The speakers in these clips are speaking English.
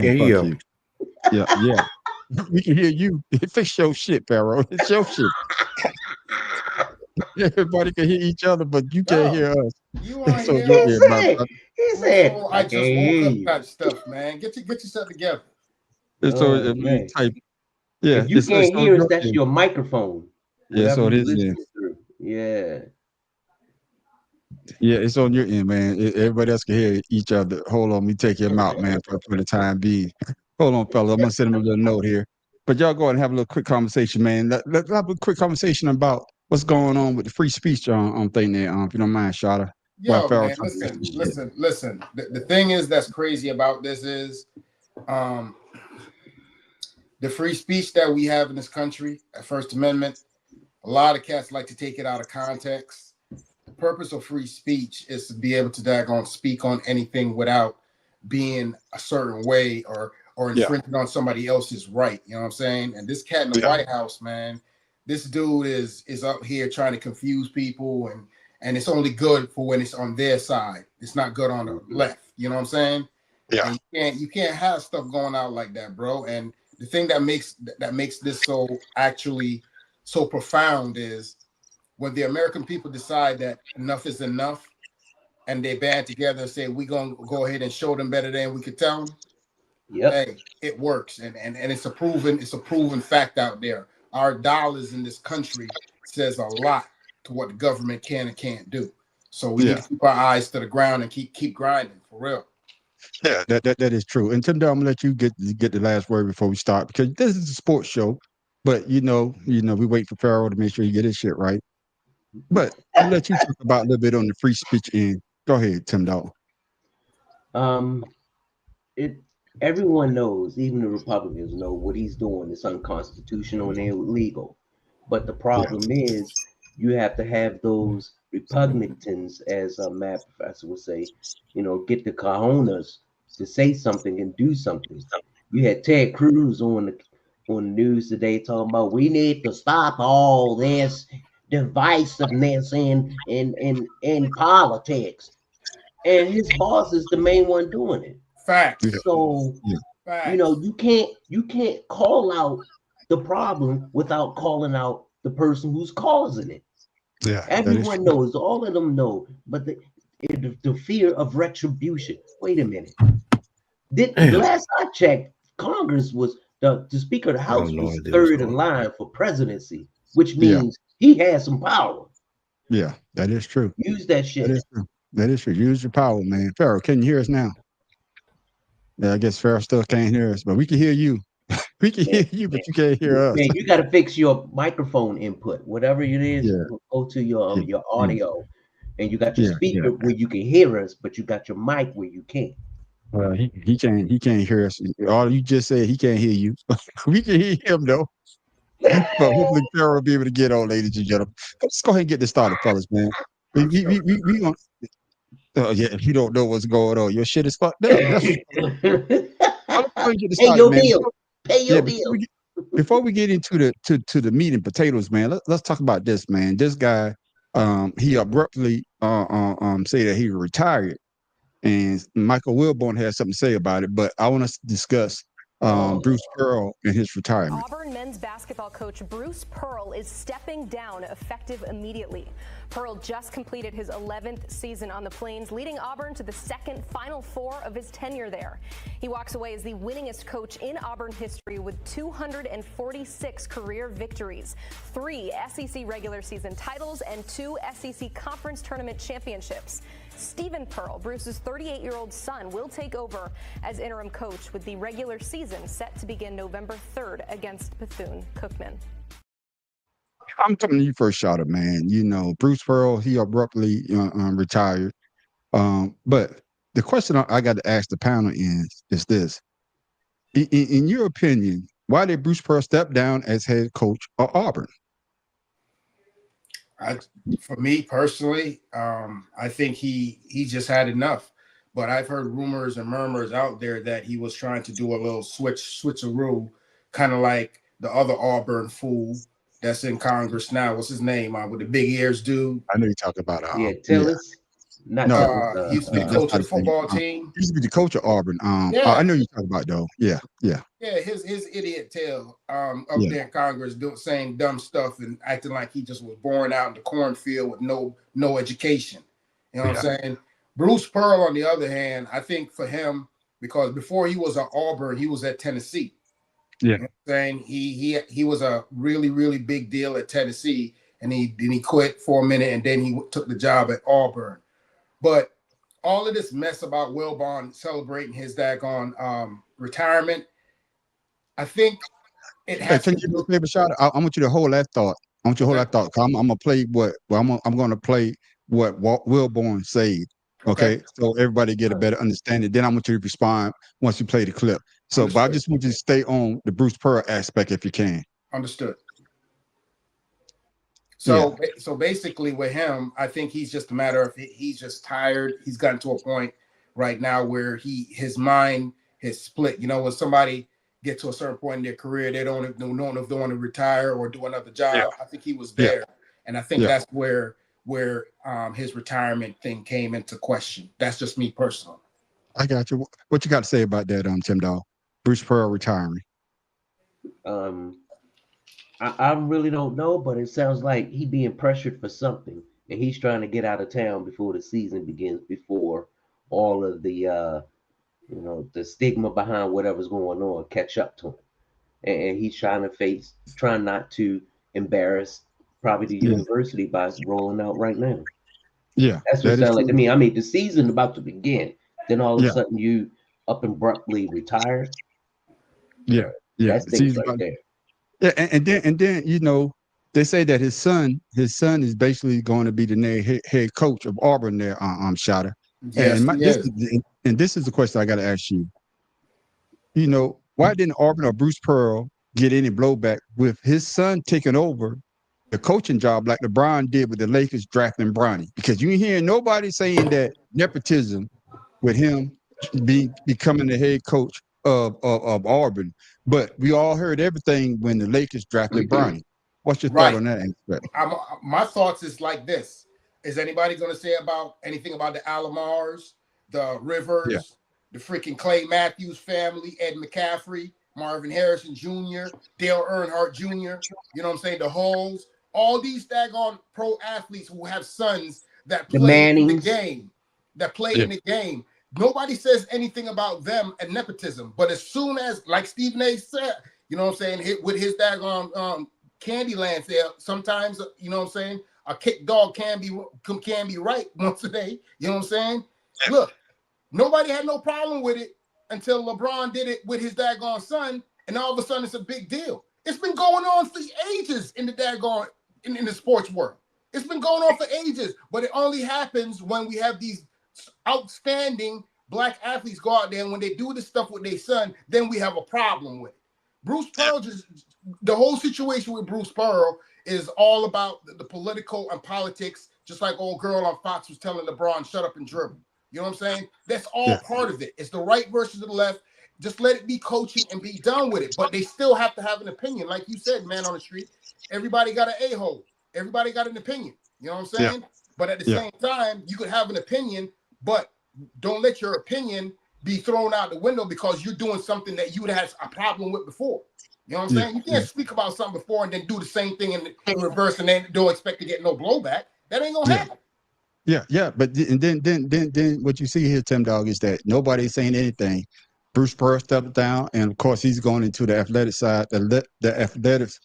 hear Fuck you. you. Yeah, yeah. We can hear you. Fix your shit, Pharaoh. It's your shit. Everybody can hear each other, but you can't No, hear us. you on So here your on He ear, my said, brother. he on said, some I I can't just hear woke up you. type stuff, man. Get yourself together. And so Oh we man. type. Yeah, If you it's can't on hear us, your that's end. your microphone. Yeah, Whatever so it you is. Yeah, listening through. Yeah. yeah, it's on your end, man. Everybody else can hear each other. Hold on, me take him out, man, for the time being. Hold on, fellas. I'm gonna send him a little note here. But y'all go ahead and have a little quick conversation, man. Let's have a quick conversation about what's going on with the free speech thing there. If you don't mind, Shada. While Yo, Pharaoh man, trying to fix listen, this shit. listen, listen. The thing is that's crazy about this is um the free speech that we have in this country, at First Amendment. A lot of cats like to take it out of context. The purpose of free speech is to be able to daggone speak on anything without being a certain way or Yeah, infringing on somebody else's right. You know what I'm saying? And this cat in the yeah, White House, man, this dude is up here trying to confuse people and it's only good for when it's on their side. It's not good on the Mhm. left. You know what I'm saying? yeah, And you can't have stuff going out like that, bro. And the thing that makes this so actually so profound is when the American people decide that enough is enough and they band together and say we're gonna go ahead and show them better than we could tell them, Yep. hey, it works. And it's a proven fact out there. Our dollars in this country says a lot to what the government can and can't do. So we need yeah. to keep our eyes to the ground and keep grinding for real. Yeah, that is true. And Tim, I'm gonna let you get the last word before we start because this is a sports show. But we wait for Pharaoh to make sure you get his shit right. But I'm gonna let you talk about a little bit on the free speech end. Go ahead, Tim Dog. Um, it everyone knows, even the Republicans know what he's doing is unconstitutional and illegal. But the Yeah, problem is you have to have those repugnantans, as a math professor would say, get the cojones to say something and do something. You had Ted Cruz on the news today talking about we need to stop all this divisiveness in politics. And his boss is the main one doing it. yeah, Facts. So, yeah, Facts. you can't call out the problem without calling out the person who's causing it. yeah. That is Everyone true. knows, all of them know, but the fear of retribution. Wait a minute. The The last I checked, Congress was the Speaker of the House House was was third third in in line for presidency, which Yeah, means he has some power. yeah. That is true. Use that That shit. is true. That is true. Use your power, man. Pharaoh, can you hear us now? Yeah, I guess Pharaoh still can't hear us, but we can hear you. We can Man, hear you, but you can't hear us. man, you got to fix your microphone input, whatever it is. Yeah, Go to your yeah, your yeah, audio, and you got your yeah, yeah. speaker where you can hear us, but you got your mic where you can't. Well, he can't hear us. All you just said he can't hear you. We can hear him though. But hopefully Pharaoh will be able to get on, ladies and gentlemen. Let's go ahead and get this started, fellas, man. We gonna, yeah, if you don't know what's going on, your shit is fucked up. That's what's going on. Well, let's go ahead and get this Pay started, your man. bill. Pay Yeah, your bill. before we get into the meat and potatoes, man, let's talk about this, man. This guy, he abruptly say that he retired, and Michael Wilborn has something to say about it. But I want us to discuss Bruce Oh, Pearl and his retirement. Auburn men's basketball coach Bruce Pearl is stepping down effective immediately. Pearl just completed his 11th season on the Plains, leading Auburn to the second Final Four of his tenure there. He walks away as the winningest coach in Auburn history with 246 career victories, 3 SEC regular season titles, and 2 SEC Conference Tournament championships. Stephen Pearl, Bruce's 38-year-old son, will take over as interim coach with the regular season set to begin November 3rd against Bethune-Cookman. I'm coming to you first, shot man. Bruce Pearl, he abruptly retired. But the question I got to ask the panel is this: in your opinion, why did Bruce Pearl step down as head coach of Auburn? I, for me personally, I think he just had enough. But I've heard rumors and murmurs out there that he was trying to do a little switcheroo, kind of like the other Auburn fool that's in Congress now. What's his name? With the big ears, dude. I know you talk about yeah, yeah, Tillis. Not No, He used to be the that's coach not of the the thing. football team. He used to be the coach of Auburn. Yeah. I know you're talking about though. Yeah. Yeah, his idiot tail up Yeah. there in Congress saying dumb stuff and acting like he just was born out in the cornfield with no education. You know what I'm saying? Bruce Pearl, on the other hand, I think for him, because before he was at Auburn, he was at Tennessee. Yeah. You know what I'm saying? He was a really, really big deal at Tennessee, and he quit for a minute, and then he took the job at Auburn. But all of this mess about Wilbon celebrating his daggone retirement, I think it Hey, has can to you do me do. a favor, Shot? I want you to hold that thought. I want you to hold that thought. 'Cause I'm gonna play what. Well, I'm gonna play what Wilborn said. Okay, so everybody get a better understanding. Then I want you to respond once you play the clip. So, but I Understood. just want you to stay on the Bruce Pearl aspect if you can. Understood. So basically with him, I think he's just a matter of he's just tired. He's gotten to a point right now where his mind is split. You know, when somebody gets to a certain point in their career, they don't know if they want to retire or do another job. Yeah. I think he was there. And I think Yeah. that's where his retirement thing came into question. That's just me personally. I got you. What you got to say about that, Tim Dog? Bruce Pearl retiring. I really don't know, but it sounds like he being pressured for something, and he's trying to get out of town before the season begins, before all of the the stigma behind whatever's going on catch up to him, and he's trying not to embarrass probably the university by rolling out right now. Yeah, That's what it that is sounds like to true. me. I mean, the season about to begin, then all of a Yeah. sudden you up abruptly retire. Yeah. That's The things season right about- there. Yeah, and then they say that his son is basically going to be the head coach of Auburn there, Shotta. Yes, And this is the question I got to ask you. Why didn't Auburn or Bruce Pearl get any blowback with his son taking over the coaching job like LeBron did with the Lakers drafting Bronny? Because you ain't hearing nobody saying that nepotism with him becoming the head coach of Auburn. But we all heard everything when the Lakers drafted Bronny. What's your thought on that aspect? My thoughts is like this. Is anybody going to say anything about the Alomars, the Rivers, the freaking Clay Matthews family, Ed McCaffrey, Marvin Harrison Jr., Dale Earnhardt Jr., you know what I'm saying, the Holes, all these daggone pro athletes who have sons that play in the game, in the game. Nobody says anything about them and nepotism. But as soon as, like Stephen A. said, you know what I'm saying, with his daggone Candyland there, sometimes, you know what I'm saying, a kick dog can be right once a day. You know what I'm saying? Yeah. Look, nobody had no problem with it until LeBron did it with his daggone son, and all of a sudden it's a big deal. It's been going on for ages in the daggone in the sports world. It's been going on for ages, but it only happens when we have these outstanding black athletes go out there, and when they do this stuff with their son, then we have a problem with it. Bruce Pearl, the whole situation with Bruce Pearl is all about the political and politics, just like old girl on Fox was telling LeBron, shut up and dribble. You know what I'm saying? That's all part of it. It's the right versus the left. Just let it be coaching and be done with it. But they still have to have an opinion. Like you said, man on the street, everybody got an a-hole. Everybody got an opinion. You know what I'm saying? Yeah. But at the same time, you could have an opinion, but don't let your opinion be thrown out the window because you're doing something that you had a problem with before. You know what I'm saying? You can't speak about something before and then do the same thing in reverse and then don't expect to get no blowback. That ain't gonna happen. Yeah. But then what you see here, Tim Dog, is that nobody's saying anything. Bruce Pearl stepped down, and of course he's going into the athletic side, the athletics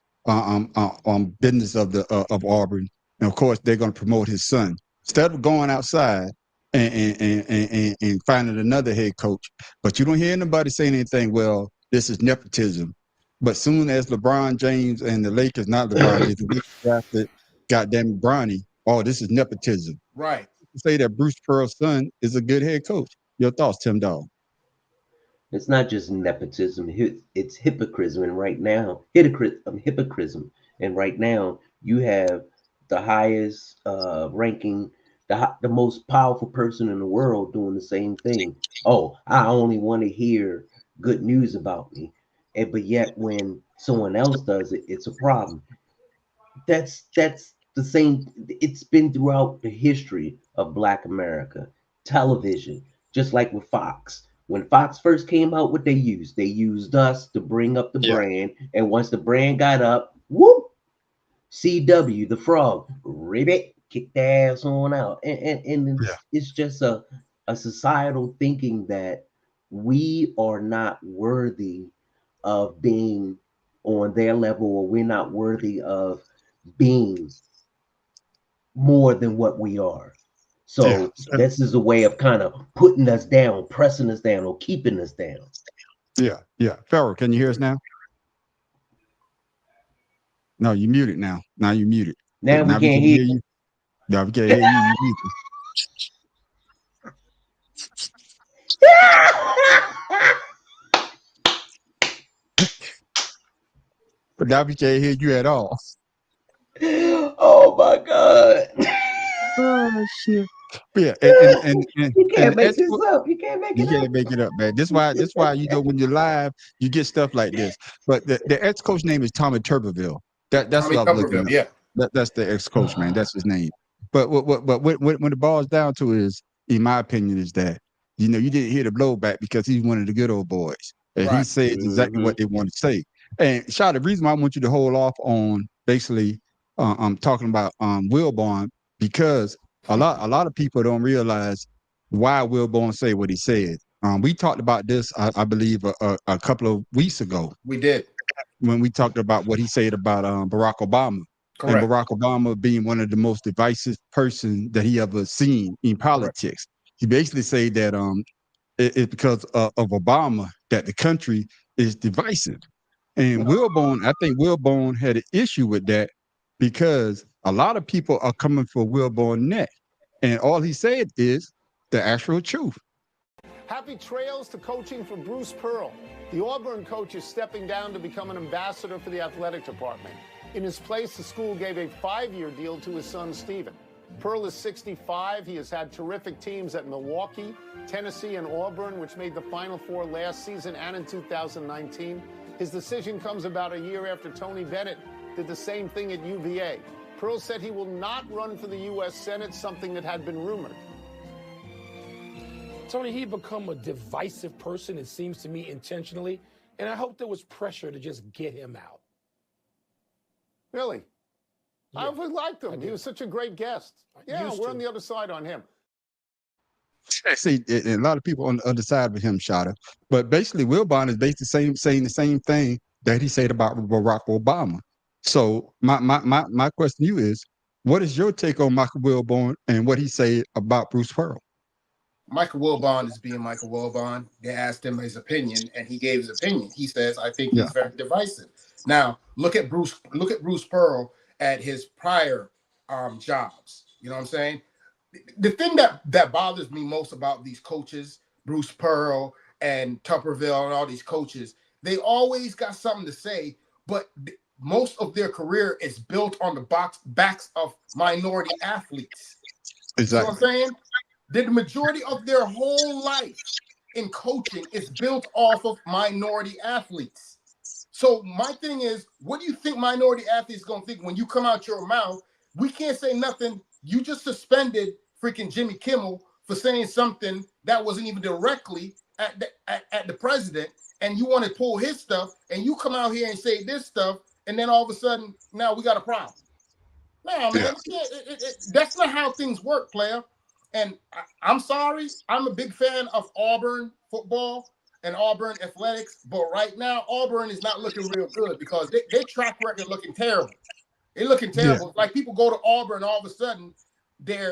business of Auburn, and of course they're going to promote his son instead of going outside and finding another head coach. But you don't hear anybody saying anything. Well, this is nepotism. But soon as LeBron James and the Lakers, not LeBron James, drafted goddamn Bronny, oh, this is nepotism. Right. Say that Bruce Pearl's son is a good head coach. Your thoughts, Tim Dog? It's not just nepotism; it's hypocrisy. And right now, hypocrisy. And right now, you have the highest ranking, the most powerful person in the world doing the same thing. Oh, I only want to hear good news about me. But yet when someone else does it, it's a problem. That's the same. It's been throughout the history of Black America. Television, just like with Fox. When Fox first came out, what they used us to bring up the Yeah. brand. And once the brand got up, whoop, CW, the frog, ribbit, kick the ass on out. And Yeah. it's just a societal thinking that we are not worthy of being on their level, or we're not worthy of being more than what we are. So Yeah. this is a way of kind of putting us down, pressing us down, or keeping us down. Yeah. Yeah. Pharaoh, can you hear us now? No, you muted now. Now you muted. Now we can't hear you. No, we can't hear you. You muted. But now we can't hear you at all. Oh my God. Oh shit. Yeah, and You can't make that's this what- up. You can't make you it can't up. make it up, man. This why you know when you're live, you get stuff like this. But the ex-coach name is Tommy Tuberville. That's Tommy what I'm looking Tuberville, at. yeah. That's the ex-coach, man. That's his name. But when the ball's down to is, in my opinion, is that you didn't hear the blowback because he's one of the good old boys, and he Right. said exactly what they want to say. And Shah, the reason why I want you to hold off on basically, I'm talking about Wilborn, because a lot of people don't realize why Wilborn say what he said. We talked about this, I believe, a couple of weeks ago We did. when we talked about what he said about Barack Obama. Correct. And Barack Obama being one of the most divisive person that he ever seen in politics. He basically said that it's because of Obama that the country is divisive. And Wilborn, I think Wilborn had an issue with that because a lot of people are coming for Wilborn neck. And all he said is the actual truth. Happy trails to coaching for Bruce Pearl. The Auburn coach is stepping down to become an ambassador for the athletic department. In his place, the school gave a 5-year deal to his son, Steven. Pearl is 65. He has had terrific teams at Milwaukee, Tennessee, and Auburn, which made the Final Four last season and in 2019. His decision comes about a year after Tony Bennett did the same thing at UVA. Pearl said he will not run for the U.S. Senate, something that had been rumored. Tony, he become a divisive person, it seems to me, intentionally, and I hope there was pressure to just get him out. Really? Yeah. I always liked him. He was such a great guest. Yeah, Used we're to. on the other side on him. See, a lot of people on the other side of him, Shada. But basically, Wilborn is basically saying the same thing that he said about Barack Obama. So my question to you is, what is your take on Michael Wilborn and what he said about Bruce Pearl? Michael Wilbon is being Michael Wilbon. They asked him his opinion, and he gave his opinion. He says, "I think he's very divisive." Now, look at Bruce Pearl at his prior jobs. You know what I'm saying? The thing that bothers me most about these coaches, Bruce Pearl and Tuberville and all these coaches, they always got something to say, but most of their career is built on the backs of minority athletes. Exactly. You know what I'm saying? The majority of their whole life in coaching is built off of minority athletes. So my thing is, what do you think minority athletes going to think when you come out your mouth? We can't say nothing. You just suspended freaking Jimmy Kimmel for saying something that wasn't even directly at the president, and you want to pull his stuff, and you come out here and say this stuff, and then all of a sudden, now we got a problem. No, man, that's not how things work, player. And I'm sorry, I'm a big fan of Auburn football and Auburn athletics, but right now Auburn is not looking real good because their track record looking terrible. They're looking terrible. Like people go to Auburn, all of a sudden,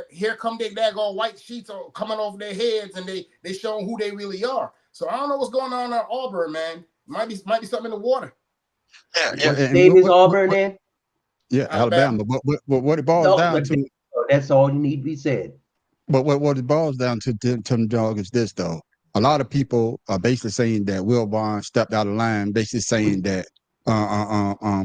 here come their daggone white sheets are coming over their heads, and they showing who they really are. So I don't know what's going on at Auburn, man. Might be something in the water. Yeah. What state is Auburn in? Yeah, Alabama. But what it boils down to, that's all you need to be said. But what it boils down to them dog is this though. A lot of people are basically saying that Wilborn stepped out of line, basically saying that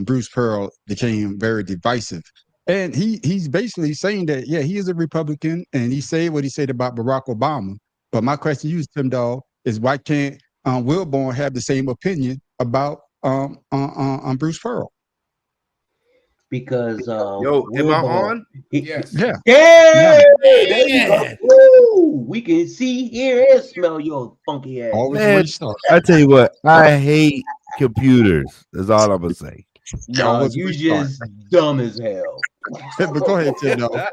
Bruce Pearl became very divisive. And he's basically saying that, yeah, he is a Republican and he said what he said about Barack Obama. But my question to you, Tim Dog, is why can't Wilborn have the same opinion about Bruce Pearl? because Yo, am I Wilbon, on? Yes. Yeah. yeah, there you go. Man. Woo! We can see, hear, and smell your funky ass. Always Man, restart. I tell you what, I hate computers. That's all I'm gonna say. No, Always you restart. just dumb as hell. But go ahead, Tim. No.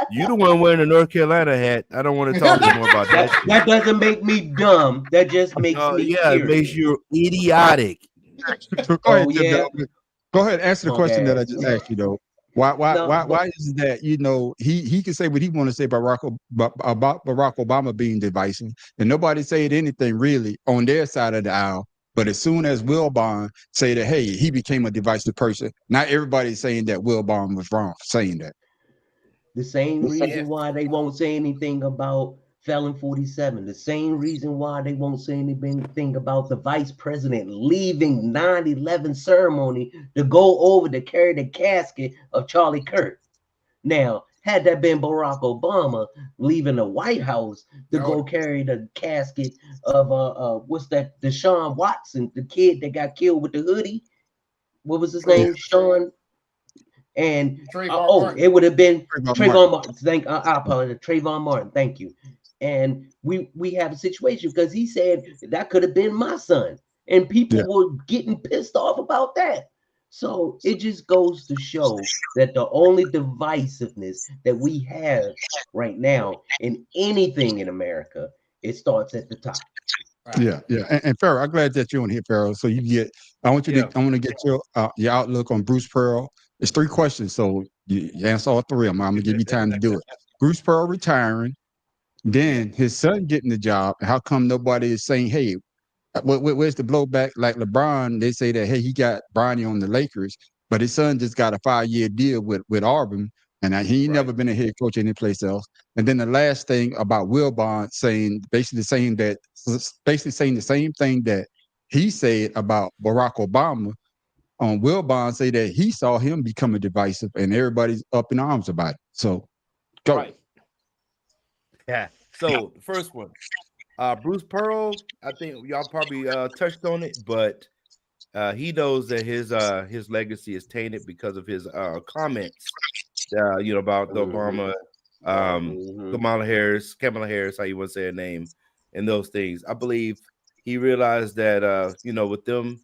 You the one wearing the North Carolina hat. I don't want to talk anymore about that. That, that doesn't make me dumb. That just makes me Yeah, it makes curious. you idiotic. So go ahead, Oh, Tim. yeah. No. Go ahead. Answer the Punk question that I ass. just asked you, though. No, Why is it that he can say what he want to say about Barack Obama being divisive, and nobody said anything really on their side of the aisle. But as soon as Wilbon say that, hey, he became a divisive person, not everybody's saying that Wilbon was wrong for saying that. the same reason why they won't say anything about Felon 47, the same reason why they won't say anything about the vice president leaving 9/11 ceremony to go over to carry the casket of Charlie Kirk. Now, had that been Barack Obama leaving the White House to go carry the casket of what's that, Deshaun Watson, the kid that got killed with the hoodie, what was his name? Sean. And Trayvon it would have been Trayvon Trayvon Martin. I apologize, Trayvon Martin. Thank you. And we have a situation because he said that could have been my son, and people were getting pissed off about that. So it just goes to show that the only divisiveness that we have right now in anything in America, it starts at the top. Yeah. And Farrell, I'm glad that you're on here, Farrell. So you get, I want to get your outlook on Bruce Pearl. It's 3 questions, so you answer all 3 of them. I'm gonna give you time to do it. Bruce Pearl retiring, then his son getting the job. How come nobody is saying, hey, where's the blowback? Like LeBron, they say that, hey, he got Bronny on the Lakers, but his son just got a 5-year deal with Auburn, and he ain't never been a head coach anyplace else. And then the last thing about Wilbon basically saying the same thing that he said about Barack Obama. Wilbon say that he saw him becoming divisive, and everybody's up in arms about it. So, go. Right. Yeah. So the first one, Bruce Pearl. I think y'all probably touched on it, but he knows that his legacy is tainted because of his comments. About the Obama, Kamala Harris, how you want to say her name, and those things. I believe he realized that with them,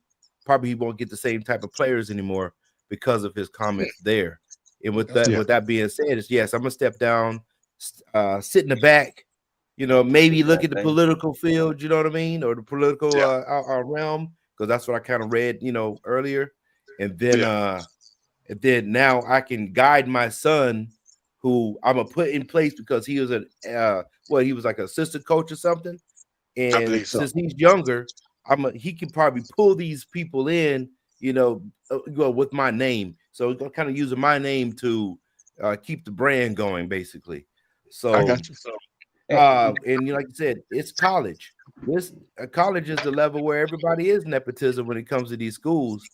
probably he won't get the same type of players anymore because of his comments there. And with that being said, yes, I'm gonna step down, sit in the back, maybe look at the political field, you know what I mean, or the political realm, because that's what I kind of read, earlier, and then now I can guide my son, who I'm gonna put in place because he was he was like an assistant coach or something, and since he's younger, he can probably pull these people in, with my name. So I'm kind of using my name to keep the brand going, basically. So, I got you. and like you said, it's college. College is the level where everybody is nepotism when it comes to these schools.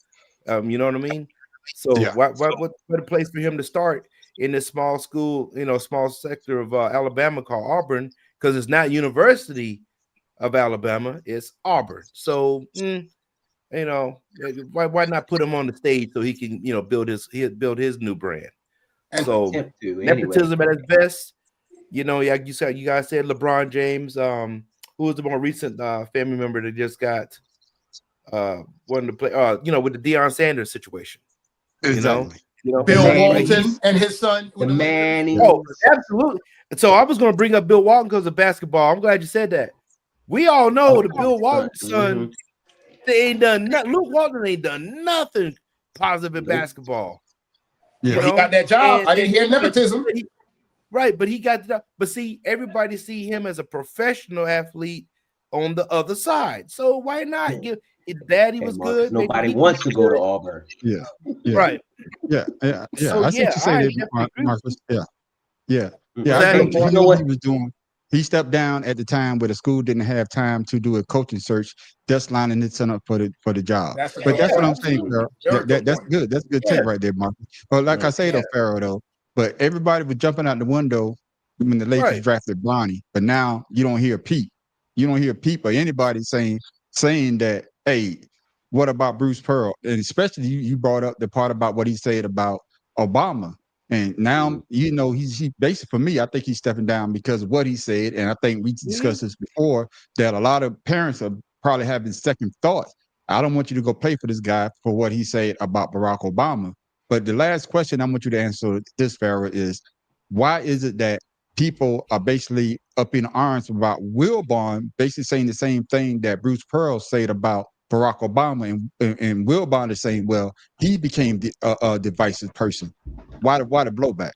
You know what I mean? So, what a place for him to start in this small school, small sector of Alabama called Auburn, because it's not University of Alabama, it's Auburn. So why not put him on the stage so he can build his new brand? And so nepotism at its best. Like you guys said, LeBron James, who was the more recent family member that just got wanted to play with the Deion Sanders situation. Exactly. Bill Walton and his son. The Manning. Oh, absolutely. So I was going to bring up Bill Walton because of basketball. I'm glad you said that. We all know the Bill Walton son, they ain't done nothing. Luke Walton ain't done nothing positive in basketball. Yeah, he got that job. I didn't hear nepotism. Right, but he got the job. But see, everybody see him as a professional athlete on the other side. So why not give? His daddy was good. Nobody wants to go to Auburn. Yeah. Right. Yeah. So, I see what you say there, Marcus. Yeah. I think he knew what he was doing. He stepped down at the time where the school didn't have time to do a coaching search, just lining it up for the job. That's what I'm saying, Pharaoh. That's good. That's a good take right there, Marcus. But like I say, though, Pharaoh, though, but everybody was jumping out the window when the Lakers drafted Bronny. But now you don't hear Pete. You don't hear Pete or anybody saying that, hey, what about Bruce Pearl? And especially you brought up the part about what he said about Obama. And now, he basically, for me, I think he's stepping down because of what he said. And I think we discussed this before, that a lot of parents are probably having second thoughts. I don't want you to go play for this guy for what he said about Barack Obama. But the last question I want you to answer this, Farrah, is why is it that people are basically up in arms about Wilbon basically saying the same thing that Bruce Pearl said about Barack Obama, and Wilbon is saying, well, he became the divisive person. Why the blowback?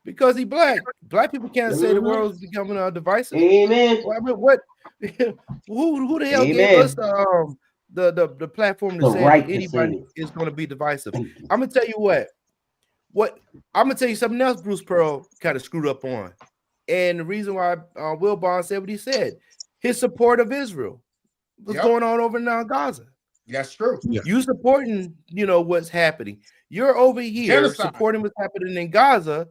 Because he black. Black people can't say the world's becoming divisive. Amen. Well, I mean, what? who the hell gave us the platform to say that anybody is going to be divisive? I'm gonna tell you what. I'm gonna tell you something else. Bruce Pearl kind of screwed up on, and the reason why Wilbon said what he said, his support of Israel. What's going on over now in Gaza? That's true. Yeah. You supporting, what's happening. You're over here supporting what's happening in Gaza,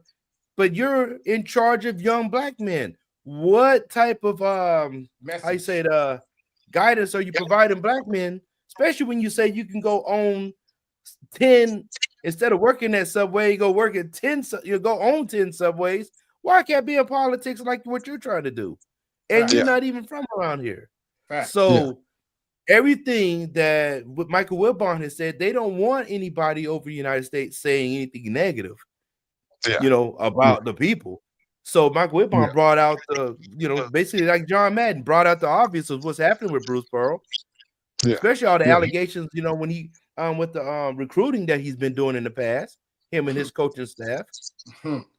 but you're in charge of young black men. What type of guidance are you providing black men, especially when you say you can go own 10 instead of working at Subway, you go work at 10, you go own 10 Subways. Why can't be in politics like what you're trying to do? And you're not even from around here. So everything that Michael Wilbon has said, they don't want anybody over the United States saying anything negative, about the people. So Michael Wilbon brought out the, basically like John Madden brought out the obvious of what's happening with Bruce Pearl, especially all the allegations, when he with the recruiting that he's been doing in the past, him and his coaching staff.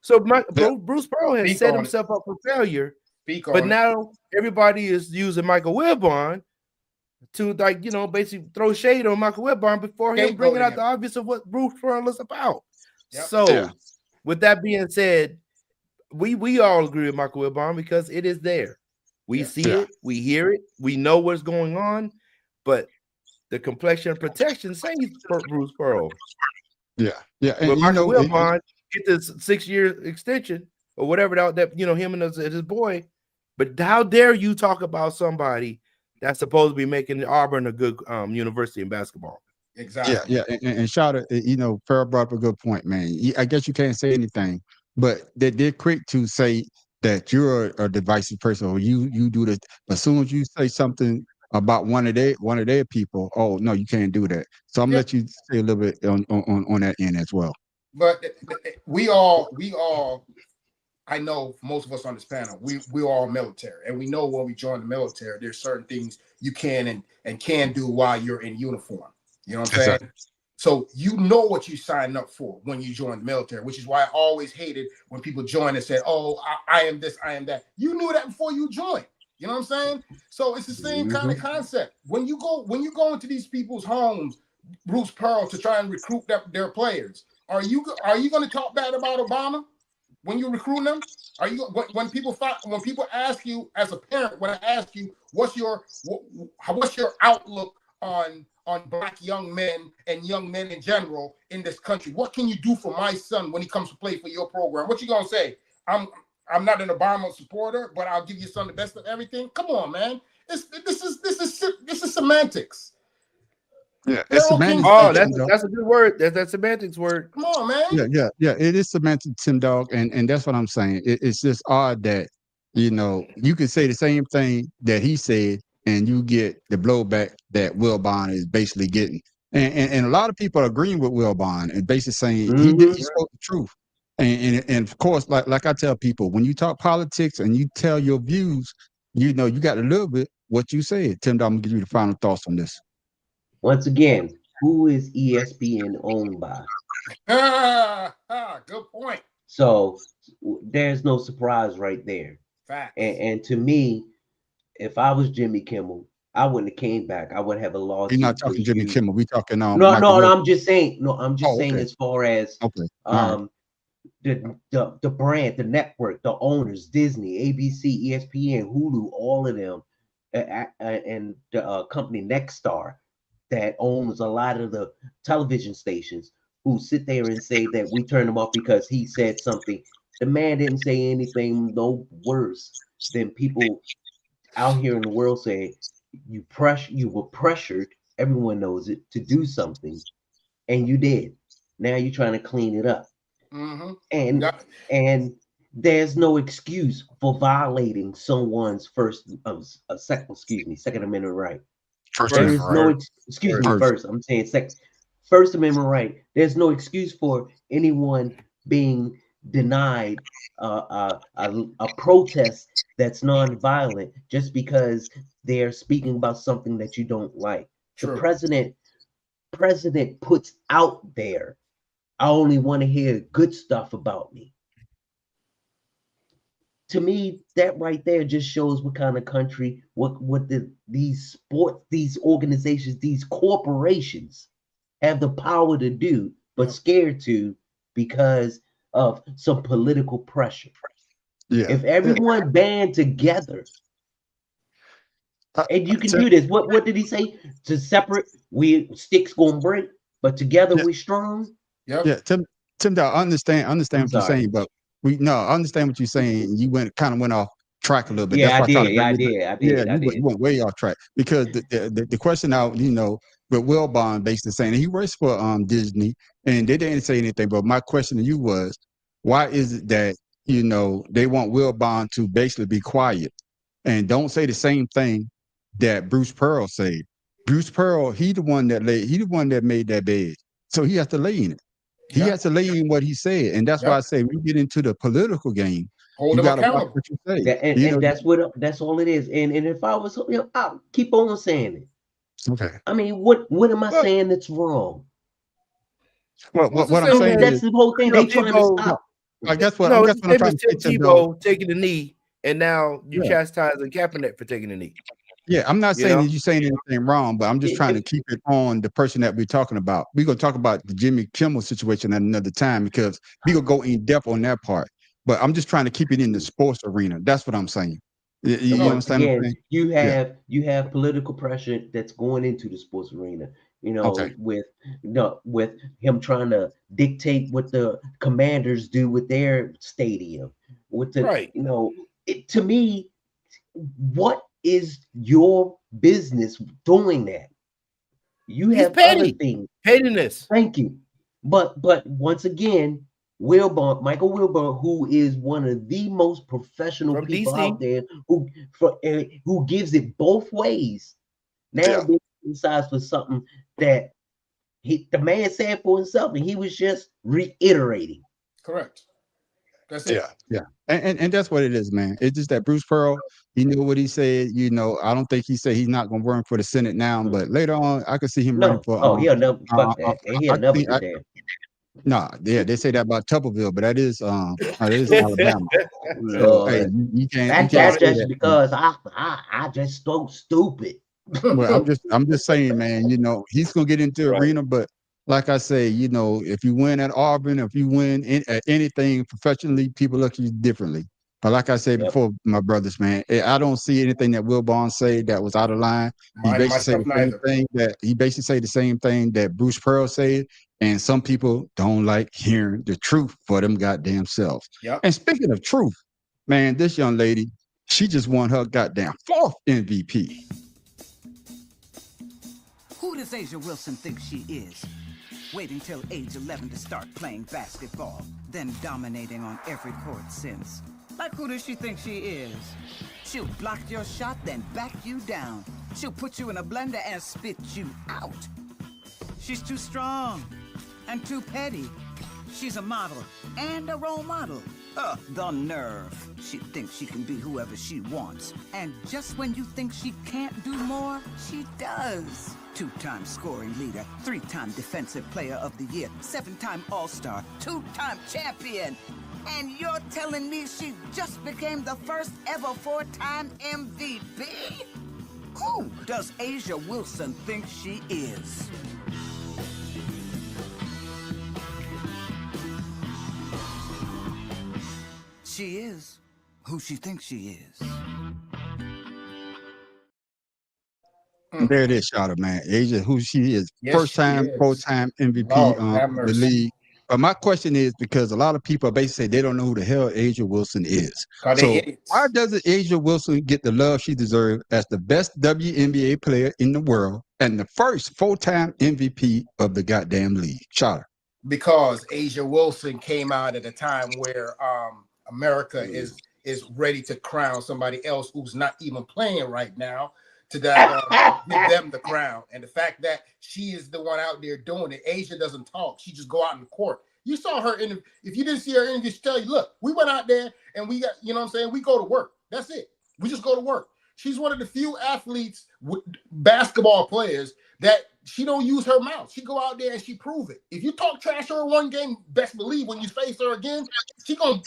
So Bruce Pearl has set himself up for failure. But now everybody is using Michael Wilbon to basically throw shade on Michael Wilbon before him bringing out the obvious of what Bruce Pearl is about. So with that being said, we all agree with Michael Wilbon because it is there. We see it, we hear it, we know what's going on, but the complexion of protection says Bruce Pearl. And but Michael Wilbon get this 6-year extension or whatever that him and his boy. But how dare you talk about somebody that's supposed to be making Auburn a good university in basketball? Exactly. And shout out, Farrah brought up a good point, man. I guess you can't say anything, but they're quick to say that you're a divisive person or you do this. As soon as you say something about one of their people, oh no, you can't do that. So I'm gonna let you say a little bit on that end as well. But we all. I know most of us on this panel, we're all military, and we know when we join the military, there's certain things you can and can do while you're in uniform. You know what I'm saying? So you know what you signed up for when you join the military, which is why I always hated when people join and said, "Oh, I am this, I am that." You knew that before you joined. You know what I'm saying? So it's the same kind of concept. When you go into these people's homes, Bruce Pearl, to try and recruit their players, are you going to talk bad about Obama? When you recruit them, are you when people ask you as a parent, when I ask you what's your outlook on black young men and young men in general in this country, what can you do for my son when he comes to play for your program? What you gonna say? I'm not an Obama supporter, but I'll give your son the best of everything. Come on, man. This is semantics. It's semantics. Oh, that's a good word. That's semantics word. Come on, man. Yeah. It is semantics, Tim Dog, and that's what I'm saying. It's just odd that you can say the same thing that he said, and you get the blowback that Wilbon is basically getting. And a lot of people are agreeing with Wilbon and basically saying he spoke the truth. And of course, like I tell people, when you talk politics and you tell your views, you got to live with what you said. Tim Dog, I'm gonna give you the final thoughts on this. Once again, who is ESPN owned by? Good point. So there's no surprise right there. Fact. And to me, if I was Jimmy Kimmel, I wouldn't have came back. I would have a lawsuit. You're not talking Jimmy Kimmel. We talking No, I'm just saying. No, I'm just saying as far as the brand, the network, the owners, Disney, ABC, ESPN, Hulu, all of them, and the company Nexstar that owns a lot of the television stations, who sit there and say that we turned him off because he said something. The man didn't say anything no worse than people out here in the world saying you were pressured everyone knows it, to do something, and you did. Now you're trying to clean it up. And Yeah. and there's no excuse for violating someone's Second Amendment right. First There Amendment is right. no excuse me. First, I'm saying First Amendment right. There's no excuse for anyone being denied a protest that's nonviolent just because they're speaking about something that you don't like. The True. president puts out there, I only want to hear good stuff about me. To me, that right there just shows what kind of country, these organizations, these corporations have the power to do, but scared to because of some political pressure. Yeah. If everyone band together, and you can do this. What did he say? To separate, sticks gonna break, but together we strong. Yep. Yeah, Tim, I understand what you're saying, but I understand what you're saying. You went off track a little bit. Yeah, That's why I I did. you went way off track because the question out, with Wilbon basically saying he works for Disney and they didn't say anything. But my question to you was, why is it that they want Wilbon to basically be quiet and don't say the same thing that Bruce Pearl said? Bruce Pearl, he the one that made that bed, so he has to lay in it. He has to lay in what he said, and that's why I say when you get into the political game, you got to watch what you say. And that's all it is. And if I was, I'll keep on saying it. Okay. I mean, what am I saying that's wrong? What I'm saying that's the whole thing. They trying to stop. I guess what I'm trying to say, Tebow taking the knee, and now you chastising Kaepernick for taking the knee. Yeah, I'm not saying that you're saying anything wrong, but I'm just trying to keep it on the person that we're talking about. We're going to talk about the Jimmy Kimmel situation at another time because we're going to go in depth on that part. But I'm just trying to keep it in the sports arena. That's what I'm saying. You understand what I'm saying? You have political pressure that's going into the sports arena. With him trying to dictate what the Commanders do with their stadium. To me, what is your business doing that? You have other things. Pettiness. Thank you. But once again, Michael Wilbon, who is one of the most professional from people DC out there, who gives it both ways, now being criticized for something that the man said for himself, and he was just reiterating. Correct. That's it. Yeah. And that's what it is, man. It's just that Bruce Pearl, he knew what he said. I don't think he said he's not going to run for the Senate now, but later on, I could see him running for. He'll never fuck that. He'll never do that. They say that about Tuberville, but that is Alabama. So, hey, you can't. That's just because I just so stupid. Well, I'm just saying, man. He's gonna get into the arena, but like I say, if you win at Auburn, if you win at anything professionally, people look at you differently. But like I said before, my brothers, man, I don't see anything that Wilbon said that was out of line. He basically said the same thing that Bruce Pearl said, and some people don't like hearing the truth for them goddamn selves. Yep. And speaking of truth, man, this young lady, she just won her goddamn 4th MVP. Who does A'ja Wilson think she is? Waiting till age 11 to start playing basketball, then dominating on every court since. Like who does she think she is? She'll block your shot, then back you down. She'll put you in a blender and spit you out. She's too strong and too petty. She's a model and a role model. The nerve. She thinks she can be whoever she wants. And just when you think she can't do more, she does. 2-time scoring leader, 3-time defensive player of the year, 7-time all-star, 2-time champion. And you're telling me she just became the first ever 4-time MVP? Who does A'ja Wilson think she is? She is who she thinks she is. There it is, Shada, man. A'ja, who she is. Yes, First she time, is. 4-time MVP Lord have the mercy. league. But my question is because a lot of people basically say they don't know who the hell Asia Wilson is. Are they So idiots? why doesn't Asia Wilson get the love she deserves as the best WNBA player in the world and the first full-time MVP of the goddamn league? Charlotte. Because Asia Wilson came out at a time where America is ready to crown somebody else who's not even playing right now to that give them the crown. And the fact that she is the one out there doing it, Asia doesn't talk. She just go out in the court. You saw her in. If you didn't see her interview, she tell you, look, we went out there and we got, you know what I'm saying? We go to work. That's it. We just go to work. She's one of the few athletes, basketball players, that she don't use her mouth. She go out there and she prove it. If you talk trash her one game, best believe when you face her again, she gonna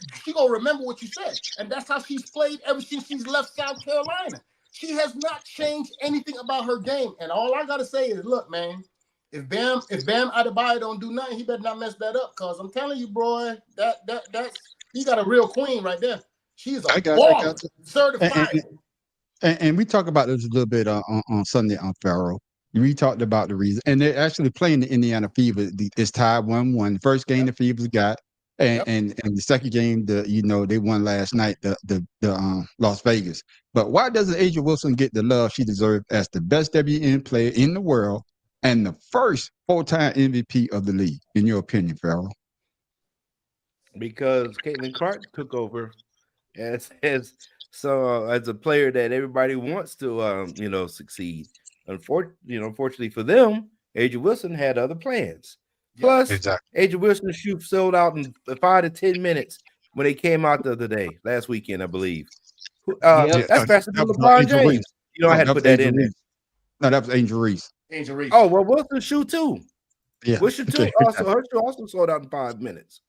remember what you said. And that's how she's played ever since she's left South Carolina. She has not changed anything about her game. And all I gotta say is, look, man, if Bam Adebayo don't do nothing, he better not mess that up. Cause I'm telling you, boy, that's he got a real queen right there. She's a baller, certified. And we talk about this a little bit on Sunday on Pharaoh. We talked about the reason, and they're actually playing the Indiana Fever. It's tied 1-1. First game the Fevers got, and the second game they won last night. The Las Vegas. But why doesn't Asia Wilson get the love she deserves as the best WNBA player in the world and the first full-time MVP of the league? In your opinion, Pharaoh? Because Caitlin Clark took over as a player that everybody wants to succeed. Unfortunately for them, Asia Wilson had other plans. Plus, Asia Wilson sold out in 5 to 10 minutes when they came out the other day, last weekend, I believe. That's faster than LeBron James. I had to put that in there. No, that was Angel Reese. Oh, well, Wilson's shoe too. Yeah. Wilson too. Her shoe also sold out in 5 minutes.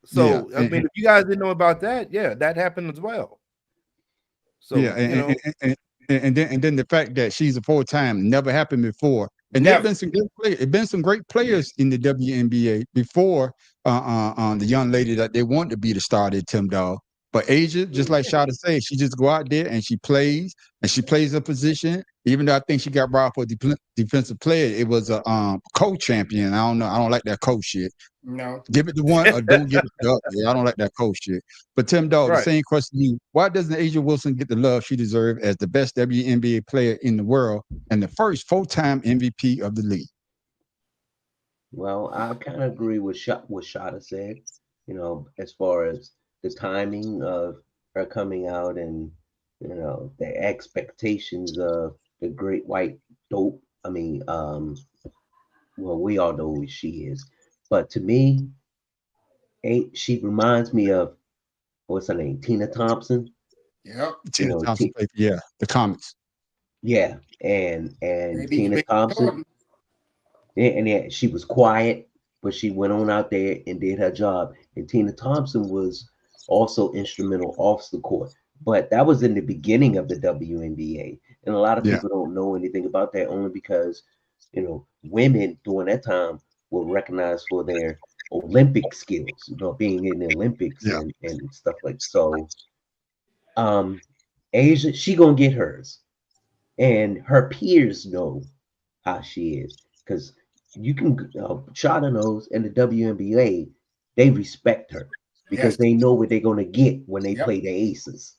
So, I mean, if you guys didn't know about that, that happened as well. So, and then the fact that she's a full-time never happened before. And there have been some great players in the WNBA before the young lady that they want to be the starter, Tim Dog. But Asia, just like Shada said, she just go out there and she plays a position. Even though I think she got brought for defensive player, it was a co-champion. I don't know. I don't like that coach shit. No. Give it to one or don't give it to the other. Yeah, I don't like that coach shit. But Tim Dog, the same question to you. Why doesn't Asia Wilson get the love she deserves as the best WNBA player in the world and the first full-time MVP of the league? Well, I kind of agree with what Shada said, as far as the timing of her coming out and, the expectations of the great white dope. I mean, we all know who she is. But to me, she reminds me of, what's her name? Tina Thompson. Yeah. Tina Thompson. The comics. Yeah. And Tina Thompson. And she was quiet, but she went on out there and did her job. And Tina Thompson was also instrumental off the court. But that was in the beginning of the WNBA. And a lot of people don't know anything about that only because, women during that time were recognized for their Olympic skills, being in the Olympics and stuff like so. Asia, she gonna get hers. And her peers know how she is. Because you can, Shada knows, in the WNBA, they respect her because they know what they're going to get when they play the aces.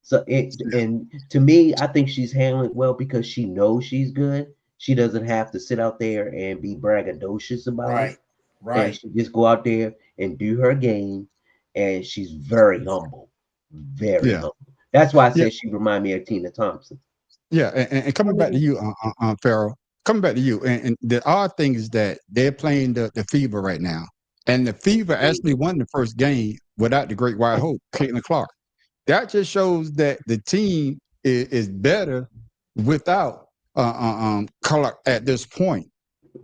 So, and to me, I think she's handling it well because she knows she's good. She doesn't have to sit out there and be braggadocious about it. Right. And she just go out there and do her game. And she's very humble. Very humble. That's why I said she remind me of Tina Thompson. Yeah. And coming back to you, Pharaoh. Coming back to you, and the odd thing is that they're playing the Fever right now, and the Fever actually won the first game without the Great White Hope, Caitlin Clark. That just shows that the team is better without Clark at this point,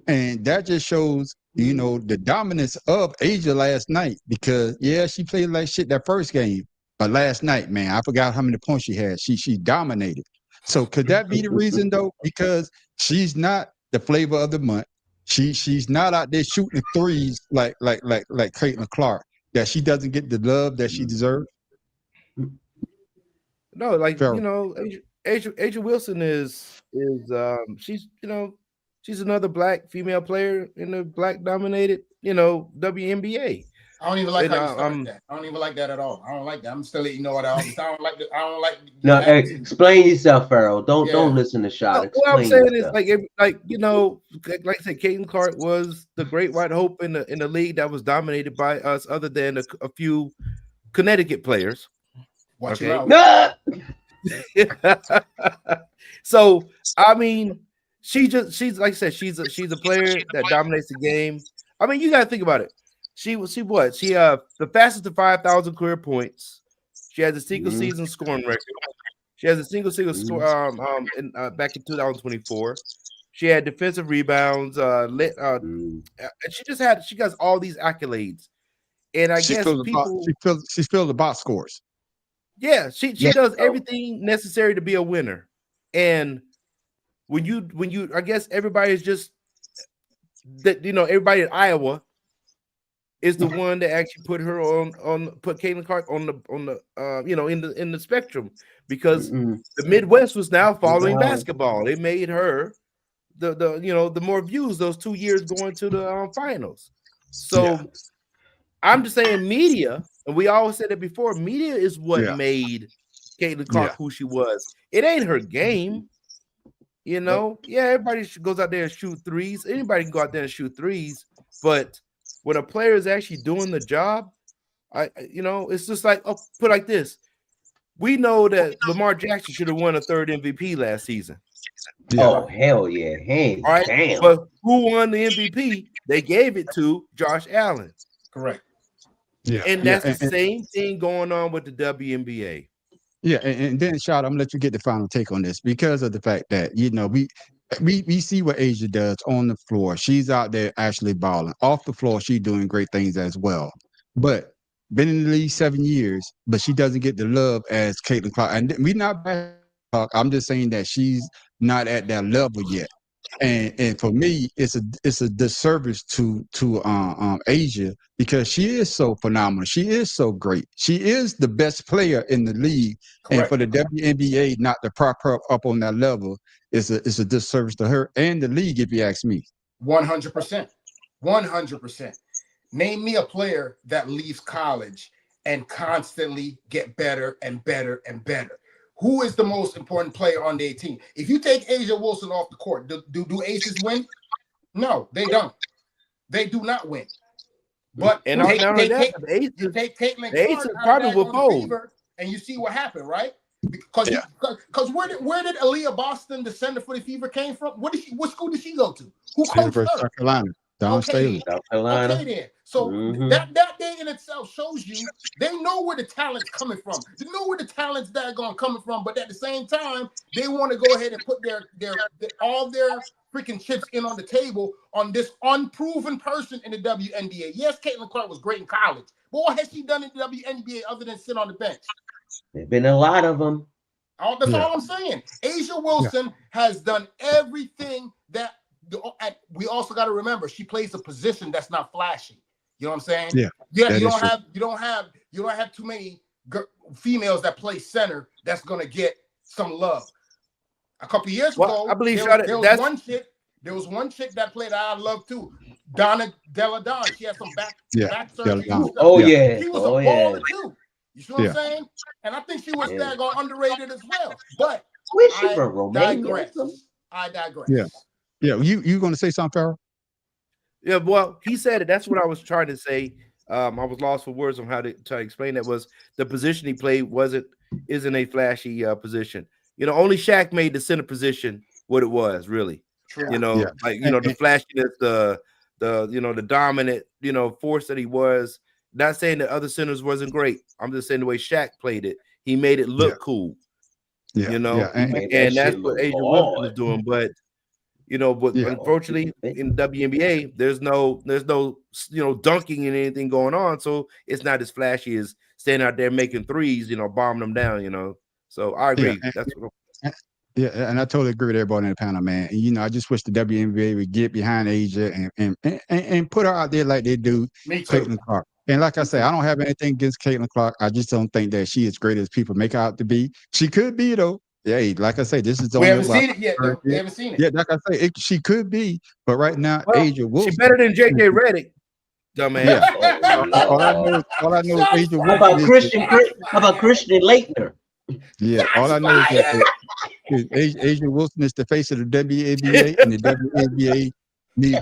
and that just shows the dominance of Asia last night because she played like shit that first game, but last night, man, I forgot how many points she had. She dominated. So could that be the reason though? Because she's not the flavor of the month. She's not out there shooting threes like Caitlin Clark. That she doesn't get the love that she deserves. No, like Asia Wilson is she's she's another black female player in the black dominated WNBA. I don't even like And, how you started that. I don't even like that at all. I don't like that. I'm still letting you know what I don't like. I don't like. No, explain yourself, Farrell. Don't listen to Shot. What I'm Explain saying yourself. is like I said, Caitlin Clark was the great white hope in the league that was dominated by us, other than a few Connecticut players. Watch Okay. your mouth. So I mean, she's like I said, she's a player that dominates the game. I mean, you got to think about it. She the fastest to 5,000 career points. She has a single season scoring record. She has a single back in 2024. She had defensive rebounds. And she got all these accolades. And I guess people she filled the box scores. Yeah, she does everything necessary to be a winner. And when you I guess everybody's just that everybody in Iowa is the one that actually put Caitlin Clark on the in the spectrum, because the Midwest was now following basketball. It made her the more views those 2 years going to the finals. So I'm just saying, media, and we always said it before, media is what made Caitlin Clark who she was. It ain't her game. Everybody goes out there and shoot threes. Anybody can go out there and shoot threes, but when a player is actually doing the job, it's just like, put like this. We know that Lamar Jackson should have won a third MVP last season. Oh, hell yeah. Hey, all right. Damn. But who won the MVP? They gave it to Josh Allen. Correct. Yeah. And that's the same thing going on with the WNBA. Yeah, and then Shot, I'm gonna let you get the final take on this, because of the fact that we see what A'ja does on the floor. She's out there actually balling. Off the floor, she's doing great things as well. But been in the league 7 years, but she doesn't get the love as Caitlin Clark. And we not bad. I'm just saying that she's not at that level yet. And for me, it's a disservice to A'ja, because she is so phenomenal. She is so great. She is the best player in the league. Correct. And for the WNBA not to prop her up on that level is a disservice to her and the league, if you ask me. 100%. 100%. Name me a player that leaves college and constantly get better and better and better. Who is the most important player on their team? If you take A'ja Wilson off the court, do Aces win? No, they don't. They do not win. But and you take Caitlin Clark probably will fold, and you see what happened, right? Because where did Aaliyah Boston, the center for the Fever, came from? What school did she go to? Who coached her? South Carolina. South Carolina. Okay, then. So that day in itself shows you they know where the talent's coming from. They know where the talent's coming from, but at the same time, they want to go ahead and put all their freaking chips in on the table on this unproven person in the WNBA. Yes, Caitlin Clark was great in college, but what has she done in the WNBA other than sit on the bench? There's been a lot of them. That's all I'm saying. A'ja Wilson has done everything that. We also got to remember she plays a position that's not flashy. You know what I'm saying? Yeah. You don't have too many females that play center that's gonna get some love. A couple years ago, I believe there was one chick that played that I love too, Donna Della Don. She had some back surgery. Oh yeah, she was a baller too. You see what I'm saying? And I think she was underrated as well. But I digress. Yeah. Yeah, you going to say something, Farrell? Yeah, well, he said it. That's what I was trying to say. I was lost for words on how to explain that. Was the position he played isn't a flashy position. Only Shaq made the center position what it was, really. True. The flashiness, the dominant, force that he was. Not saying that other centers wasn't great. I'm just saying the way Shaq played it, he made it look cool. Yeah. And that's what A'ja Wilson was doing, but. But unfortunately in WNBA, there's no dunking and anything going on, so it's not as flashy as standing out there making threes, bombing them down, So I agree. And I totally agree with everybody in the panel, man. And I just wish the WNBA would get behind A'ja and put her out there like they do Caitlin Clark. And like I say, I don't have anything against Caitlin Clark. I just don't think that she is great as people make her out to be. She could be though. Yeah, like I say, this is we haven't seen it yet. We haven't seen it. Yeah, like I say, she could be, but right now, A'ja Wilson. She's better than JJ Redick. dumbass. All I know is Agent How about Wilson How about Christian Laettner? Yeah, all I know is that Agent Wilson is the face of the WNBA, and the WNBA need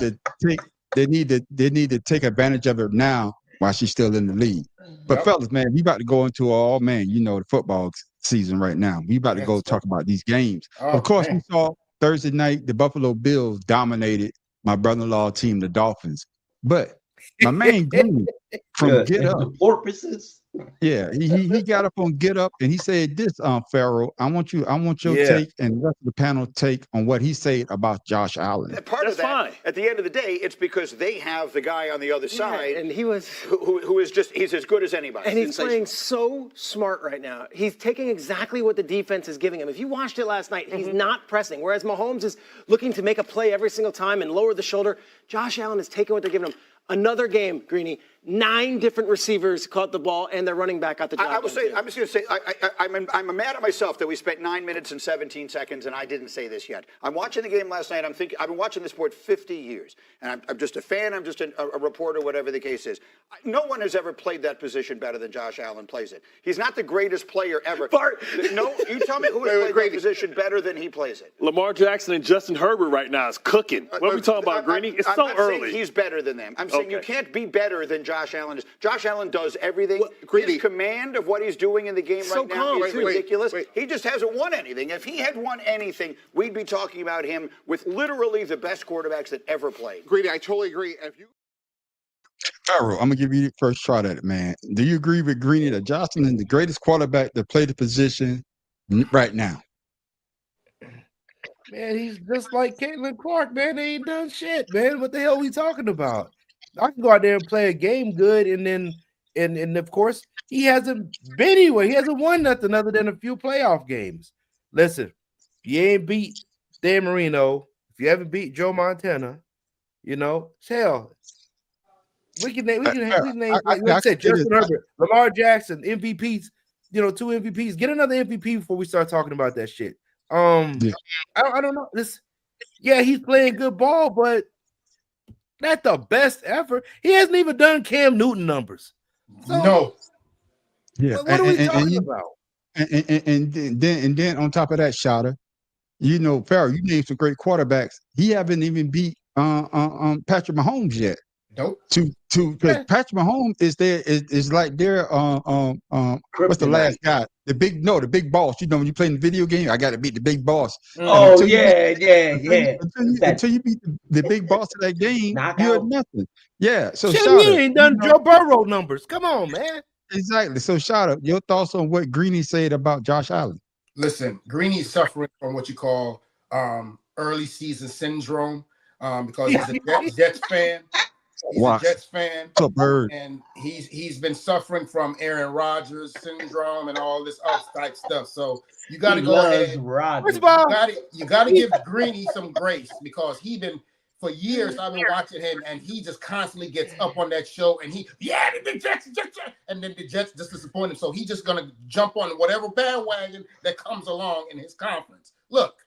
to take advantage of her now while she's still in the league. But fellas, man, we about to go into the football season right now. We about to go talk about these games. Of course, we saw Thursday night the Buffalo Bills dominated my brother-in-law team, the Dolphins. But my man Green from Get Up, the porpoises. yeah, he got up on Get Up and he said this, Pharaoh. I want your take and the rest of the panel take on what he said about Josh Allen. Part of that, fine. At the end of the day, it's because they have the guy on the other side, and he was who is just he's as good as anybody. And he's playing so smart right now. He's taking exactly what the defense is giving him. If you watched it last night, he's not pressing. Whereas Mahomes is looking to make a play every single time and lower the shoulder. Josh Allen is taking what they're giving him. Another game, Greeny. 9 different receivers caught the ball, and their running back got the job. I will say, I'm just going to say, I'm mad at myself that we spent 9 minutes and 17 seconds, and I didn't say this yet. I'm watching the game last night. I'm thinking I've been watching this sport 50 years, and I'm just a fan. I'm just a reporter, whatever the case is. No one has ever played that position better than Josh Allen plays it. He's not the greatest player ever. No, you tell me who has played that position better than he plays it. Lamar Jackson and Justin Herbert right now is cooking. What are we talking about, Greeny? It's so early. I'm saying he's better than them. I'm saying you can't be better than Josh Allen is. Josh Allen does everything. His command of what he's doing in the game right now is ridiculous. He just hasn't won anything. If he had won anything, we'd be talking about him with literally the best quarterbacks that ever played. Greedy, I totally agree. Pharaoh, I'm gonna give you the first shot at it, man. Do you agree with Greeny that Johnson is the greatest quarterback to play the position right now? Man, he's just like Caitlin Clark, man. They ain't done shit, man. What the hell are we talking about? I can go out there and play a game good, and then and of course he hasn't been anywhere. He hasn't won nothing other than a few playoff games. Listen, if you ain't beat Dan Marino, if you haven't beat Joe Montana, hell, we can name like I said, Justin Herbert, Lamar Jackson, MVPs, 2 MVPs. Get another MVP before we start talking about that shit. I don't know. He's playing good ball, but not the best ever. He hasn't even done Cam Newton numbers. So, no. Yeah. What are we talking about? And then on top of that, Shotter, Pharaoh, you named some great quarterbacks. He haven't even beat Patrick Mahomes yet. Nope. Because Patrick Mahomes is like their what's the last guy? The big boss. When you play in the video game, I got to beat the big boss. Oh Until you beat the big boss of that game, you're nothing. Yeah. So he ain't done Joe Burrow numbers. Come on, man. Exactly. So Shotter, your thoughts on what Greeny said about Josh Allen? Listen, Greeny's suffering from what you call early season syndrome because he's a Jets fan. He's a Jets fan, and he's been suffering from Aaron Rodgers syndrome and all this other type stuff. So you got to go ahead. First of all, you got to give Greeny some grace because for years I've been watching him, and he just constantly gets up on that show, and the Jets, and then the Jets just disappoint him. So he's just gonna jump on whatever bandwagon that comes along in his conference. Look,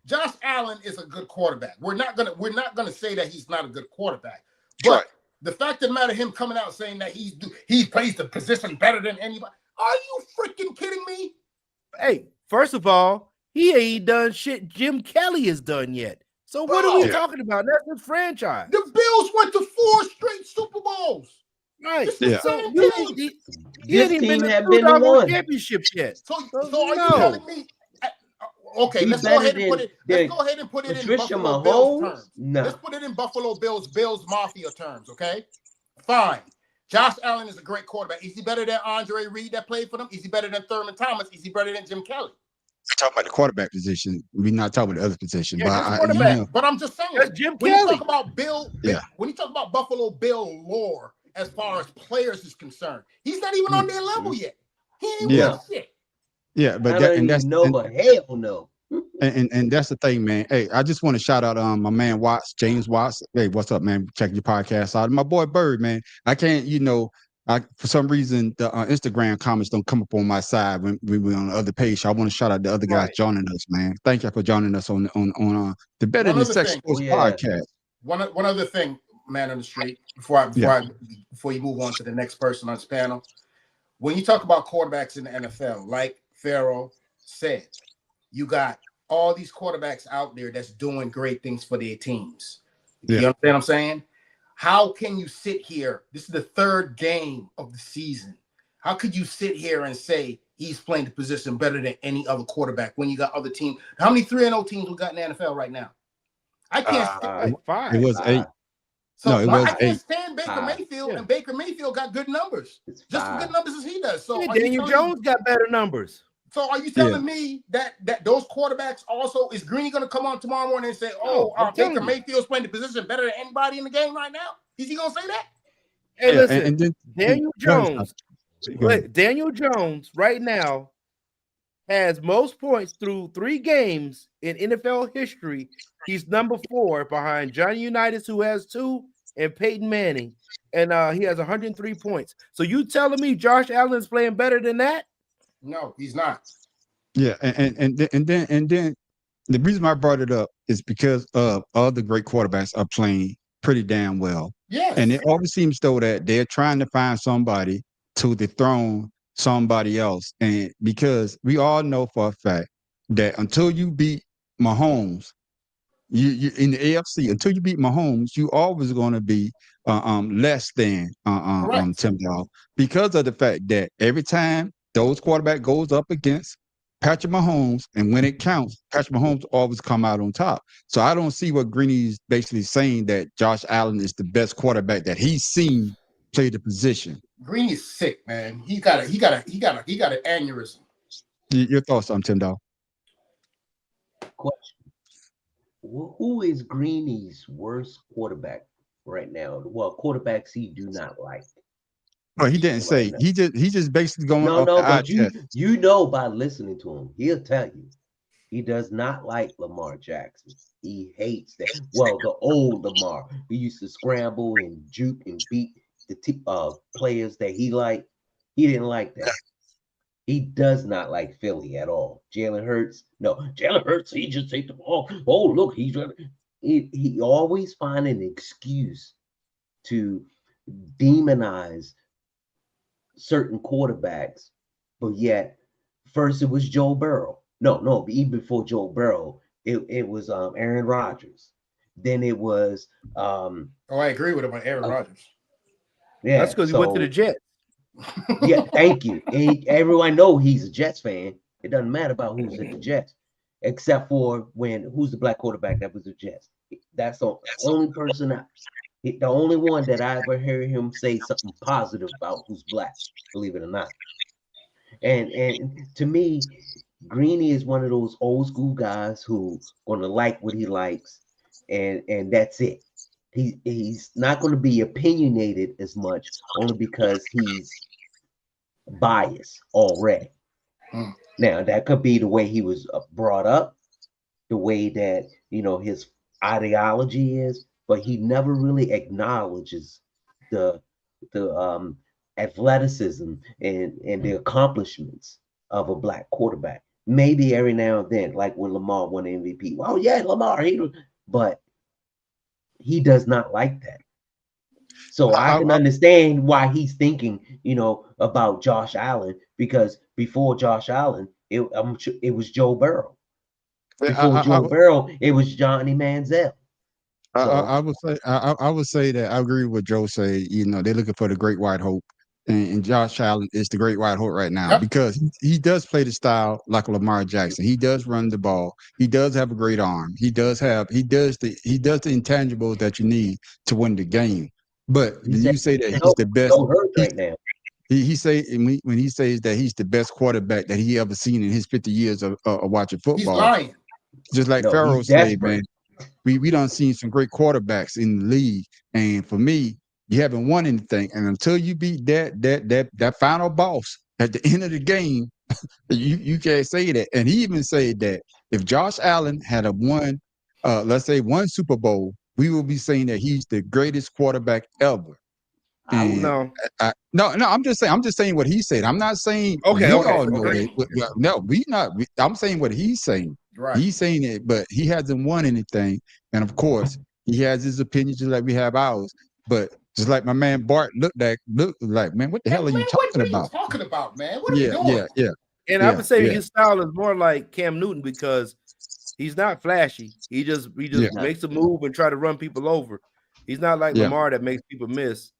Josh Allen is a good quarterback. We're not gonna say that he's not a good quarterback. But the fact of the matter, him coming out saying that he plays the position better than anybody. Are you freaking kidding me? Hey, first of all, he ain't done shit Jim Kelly has done yet. So what are we talking about? That's his franchise. The Bills went to 4 straight Super Bowls. Right. Yeah. So he ain't even been to one championship yet. So are you telling me? Okay, let's go ahead and put it in Buffalo Bills terms. No. Let's put it in Buffalo Bills Mafia terms, okay? Fine. Josh Allen is a great quarterback. Is he better than Andre Reed that played for them? Is he better than Thurman Thomas? Is he better than Jim Kelly? We're talking about the quarterback position. We're not talking about the other position. But I'm just saying, that's Jim when Kelly. you talk about when you talk about Buffalo Bill lore as far as players is concerned, he's not even on their level yet. He ain't won shit. Yeah, but hell no. And that's the thing, man. Hey, I just want to shout out my man Watts, James Watts. Hey, what's up, man? Check your podcast out. My boy Bird, man. I can't, for some reason the Instagram comments don't come up on my side when we're on the other page. So I want to shout out the other guys joining us, man. Thank you for joining us on the Better Than Sex Sports podcast. One other thing. man on the street before you move on to the next person on this panel. When you talk about quarterbacks in the NFL, like Pharaoh said, you got all these quarterbacks out there that's doing great things for their teams. You understand what I'm saying? How can you sit here? This is the third game of the season. How could you sit here and say he's playing the position better than any other quarterback when you got other teams? How many 3-0 teams we got in the NFL right now? I can't. Five. It was 8. So no, it was I can't 8. stand Baker Mayfield, and Baker Mayfield got good numbers, just as good numbers as he does. So Daniel Jones got better numbers. So are you telling me that those quarterbacks also is Greeny going to come on tomorrow morning and say, "Oh, Baker Mayfield's playing the position better than anybody in the game right now"? Is he going to say that? Hey, listen, and then, Daniel Jones right now has most points through 3 games in NFL history. He's number 4 behind Johnny Unitas, who has 2, and Peyton Manning, and he has 103 points. So you telling me Josh Allen is playing better than that? No, he's not. Yeah, and then the reason I brought it up is because of other great quarterbacks are playing pretty damn well. Yeah, and it always seems though that they're trying to find somebody to dethrone somebody else, and because we all know for a fact that until you beat Mahomes, you in the AFC, until you beat Mahomes, you always going to be less than Tim Dog, because of the fact that every time those quarterback goes up against Patrick Mahomes, and when it counts, Patrick Mahomes always come out on top. So I don't see what Greeny's basically saying, that Josh Allen is the best quarterback that he's seen play the position. Greeny's sick, man. He got an aneurysm. Your thoughts on Tim Dog? Question: who is Greeny's worst quarterback right now? Well, quarterbacks he do not like. Well, he didn't say. He just basically going off the eye test. You know by listening to him, he'll tell you he does not like Lamar Jackson. He hates that. Well, the old Lamar, he used to scramble and juke and beat the players that he liked. He didn't like that. He does not like Philly at all. Jalen Hurts, he just take the ball. Oh, look, he always find an excuse to demonize certain quarterbacks, but yet first it was Joe Burrow. No, even before Joe Burrow, it was Aaron Rodgers. Then it was I agree with him on Aaron Rodgers. Yeah, that's because he went to the Jets. Yeah, thank you. And everyone know he's a Jets fan. It doesn't matter about who's at the Jets, except for who's the black quarterback that was the Jets. That's the only person the only one that I ever heard him say something positive about who's black, believe it or not. And to me, Greeny is one of those old school guys who gonna like what he likes, and that's it. He's not going to be opinionated as much, only because he's biased already. Now that could be the way he was brought up, the way that his ideology is, but he never really acknowledges the athleticism and the accomplishments of a black quarterback. Maybe every now and then, like when Lamar won MVP. Oh yeah, Lamar, but he does not like that. So I can understand why he's thinking, about Josh Allen, because before Josh Allen, it was Joe Burrow. Before Joe Burrow, it was Johnny Manziel. I would say that I agree with Joe say. They're looking for the great white hope, and Josh Allen is the great white hope right now, because he does play the style like Lamar Jackson. He does run the ball. He does have a great arm. He does the intangibles that you need to win the game. But you say that he's the best right now. He say when he says that he's the best quarterback that he ever seen in his 50 years of watching football. He's lying. Just like Pharaoh said, man. We done seen some great quarterbacks in the league, and for me, you haven't won anything. And until you beat that final boss at the end of the game, you can't say that. And he even said that if Josh Allen had won, let's say one Super Bowl, we will be saying that he's the greatest quarterback ever. I don't know. No, I'm just saying what he said. I'm not saying all know that. No, I'm saying what he's saying. Right. He's saying it, but he hasn't won anything. And of course, He has his opinions just like we have ours. But just like my man Bart looked like, man, what the hell are you talking about? Talking about, man? What are you doing? Yeah. And I would say his style is more like Cam Newton because he's not flashy. He just makes a move and try to run people over. He's not like Lamar that makes people miss.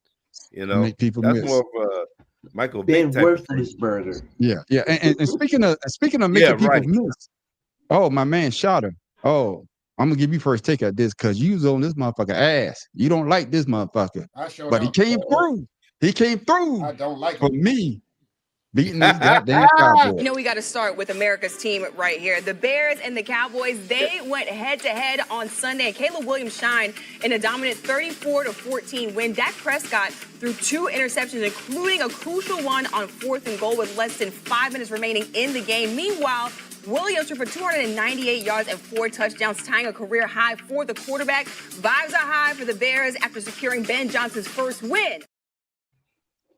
You know, Make people that's miss. more of a Michael Ben Vick type of thing. Roethlisberger. Yeah. And speaking of making people miss, oh, my man Shotter. Oh, I'm gonna give you first take at this because you was on this motherfucker ass. You don't like this motherfucker. But he came through. He came through. I don't like for me. Beating this goddamn Cowboys. You know, we got to start with America's team right here. The Bears and the Cowboys, they went head-to-head on Sunday, and Caleb Williams shined in a dominant 34-14 win. Dak Prescott threw 2 interceptions, including a crucial one on 4th and goal with less than 5 minutes remaining in the game. Meanwhile, Williams threw for 298 yards and 4 touchdowns, tying a career high for the quarterback. Vibes are high for the Bears after securing Ben Johnson's first win.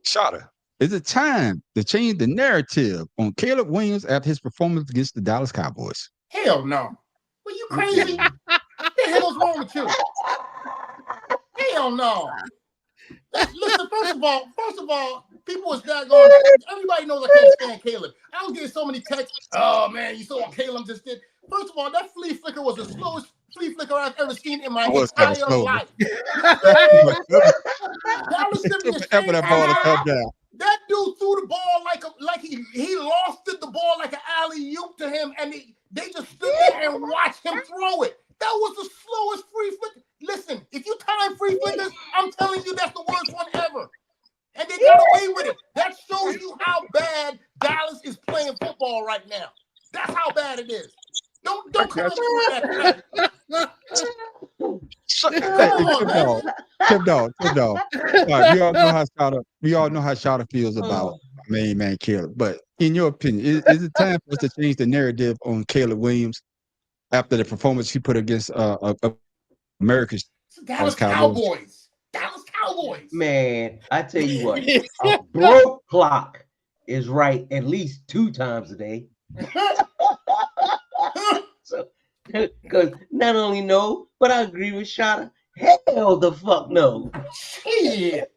Shotter. Is it time to change the narrative on Caleb Williams after his performance against the Dallas Cowboys? Hell no. Were you crazy? What the hell's wrong with you? Hell no. Listen, first of all, people was that going. Everybody knows I can't stand Caleb. I was getting so many texts. Oh man, you saw what Caleb just did. First of all, that flea flicker was the slowest flea flicker I've ever seen in my entire life. That dude threw the ball like he lost the ball like an alley-oop to him, and they just stood there and watched him throw it. That was the slowest free flicker. Listen, if you time free flickers, I'm telling you that's the worst one ever. And they got away with it. That shows you how bad Dallas is playing football right now. That's how bad it is. Don't come up with that. Tim Dog. All right, we all know how Shotter feels about main man Caleb. But in your opinion, is it time for us to change the narrative on Caleb Williams after the performance he put against America's Dallas Cowboys? Dallas Cowboys. Man, I tell you what, a broke clock is right at least 2 times a day. So, because not only no, but I agree with Shotter. Hell the fuck no. Shit.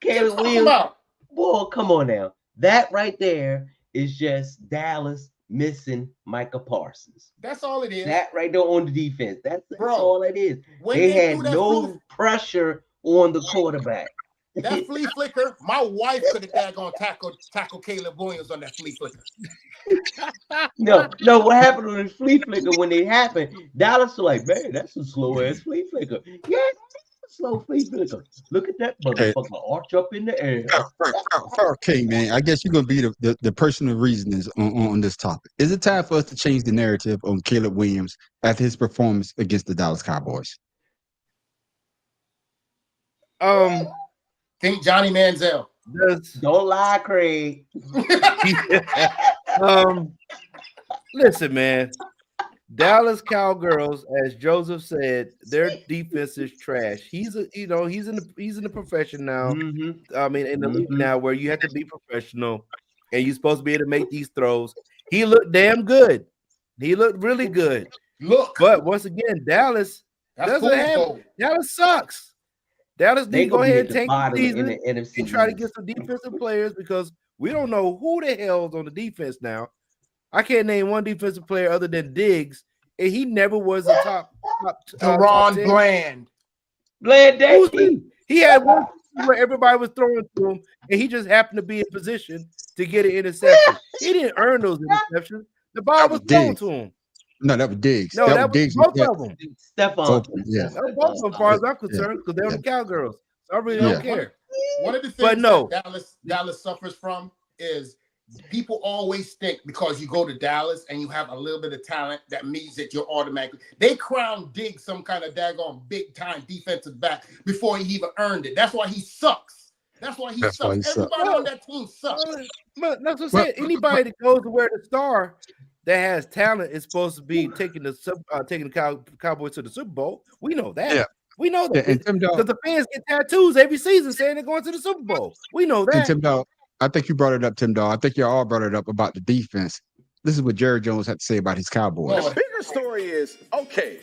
Caleb Williams, boy, come on now. That right there is just Dallas missing Micah Parsons. That's all it is. That right there on the defense. That's all it is. They had no pressure on the quarterback. That flea flicker, my wife could have daggone tackle Caleb Williams on that flea flicker. No, what happened on the flea flicker when it happened? Dallas was like, man, that's a slow ass flea flicker. Yeah, slow flea flicker. Look at that motherfucker arch up in the air. Okay, man. I guess you're gonna be the person of reasonings on this topic. Is it time for us to change the narrative on Caleb Williams after his performance against the Dallas Cowboys? Think Johnny Manziel. Don't lie, Craig. Listen, man. Dallas Cowgirls, as Joseph said, their defense is trash. He's in the profession now. I mean, in the league now, where you have to be professional, and you're supposed to be able to make these throws. He looked damn good. He looked really good. But once again, Dallas Dallas sucks. Dallas need to go ahead and take the season and try to get some defensive players because we don't know who the hell's on the defense now. I can't name one defensive player other than Diggs, and he never was a top. Deron Bland. Bland Davis. He had one where everybody was throwing to him, and he just happened to be in position to get an interception. He didn't earn those interceptions. The ball was thrown to him. No, that was Diggs. No, that was Diggs. both of them. Stephon. Yeah. That was both of them, as far as I'm concerned, because they're the Cowgirls. So I really don't care. One of the things that Dallas suffers from is people always think because you go to Dallas and you have a little bit of talent, that means that you're automatically. They crown Diggs some kind of daggone big time defensive back before he even earned it. That's why he sucks. That's why he sucks. Everybody on that team sucks. But that's what I'm saying. Anybody that goes to wear the star that has talent is supposed to be taking the Cowboys to the Super Bowl. We know that. Yeah. We know that because the fans get tattoos every season saying they're going to the Super Bowl. We know that. And Tim Dog, I think you brought it up, Tim Dog. I think you all brought it up about the defense. This is what Jerry Jones had to say about his Cowboys. The bigger story is, okay,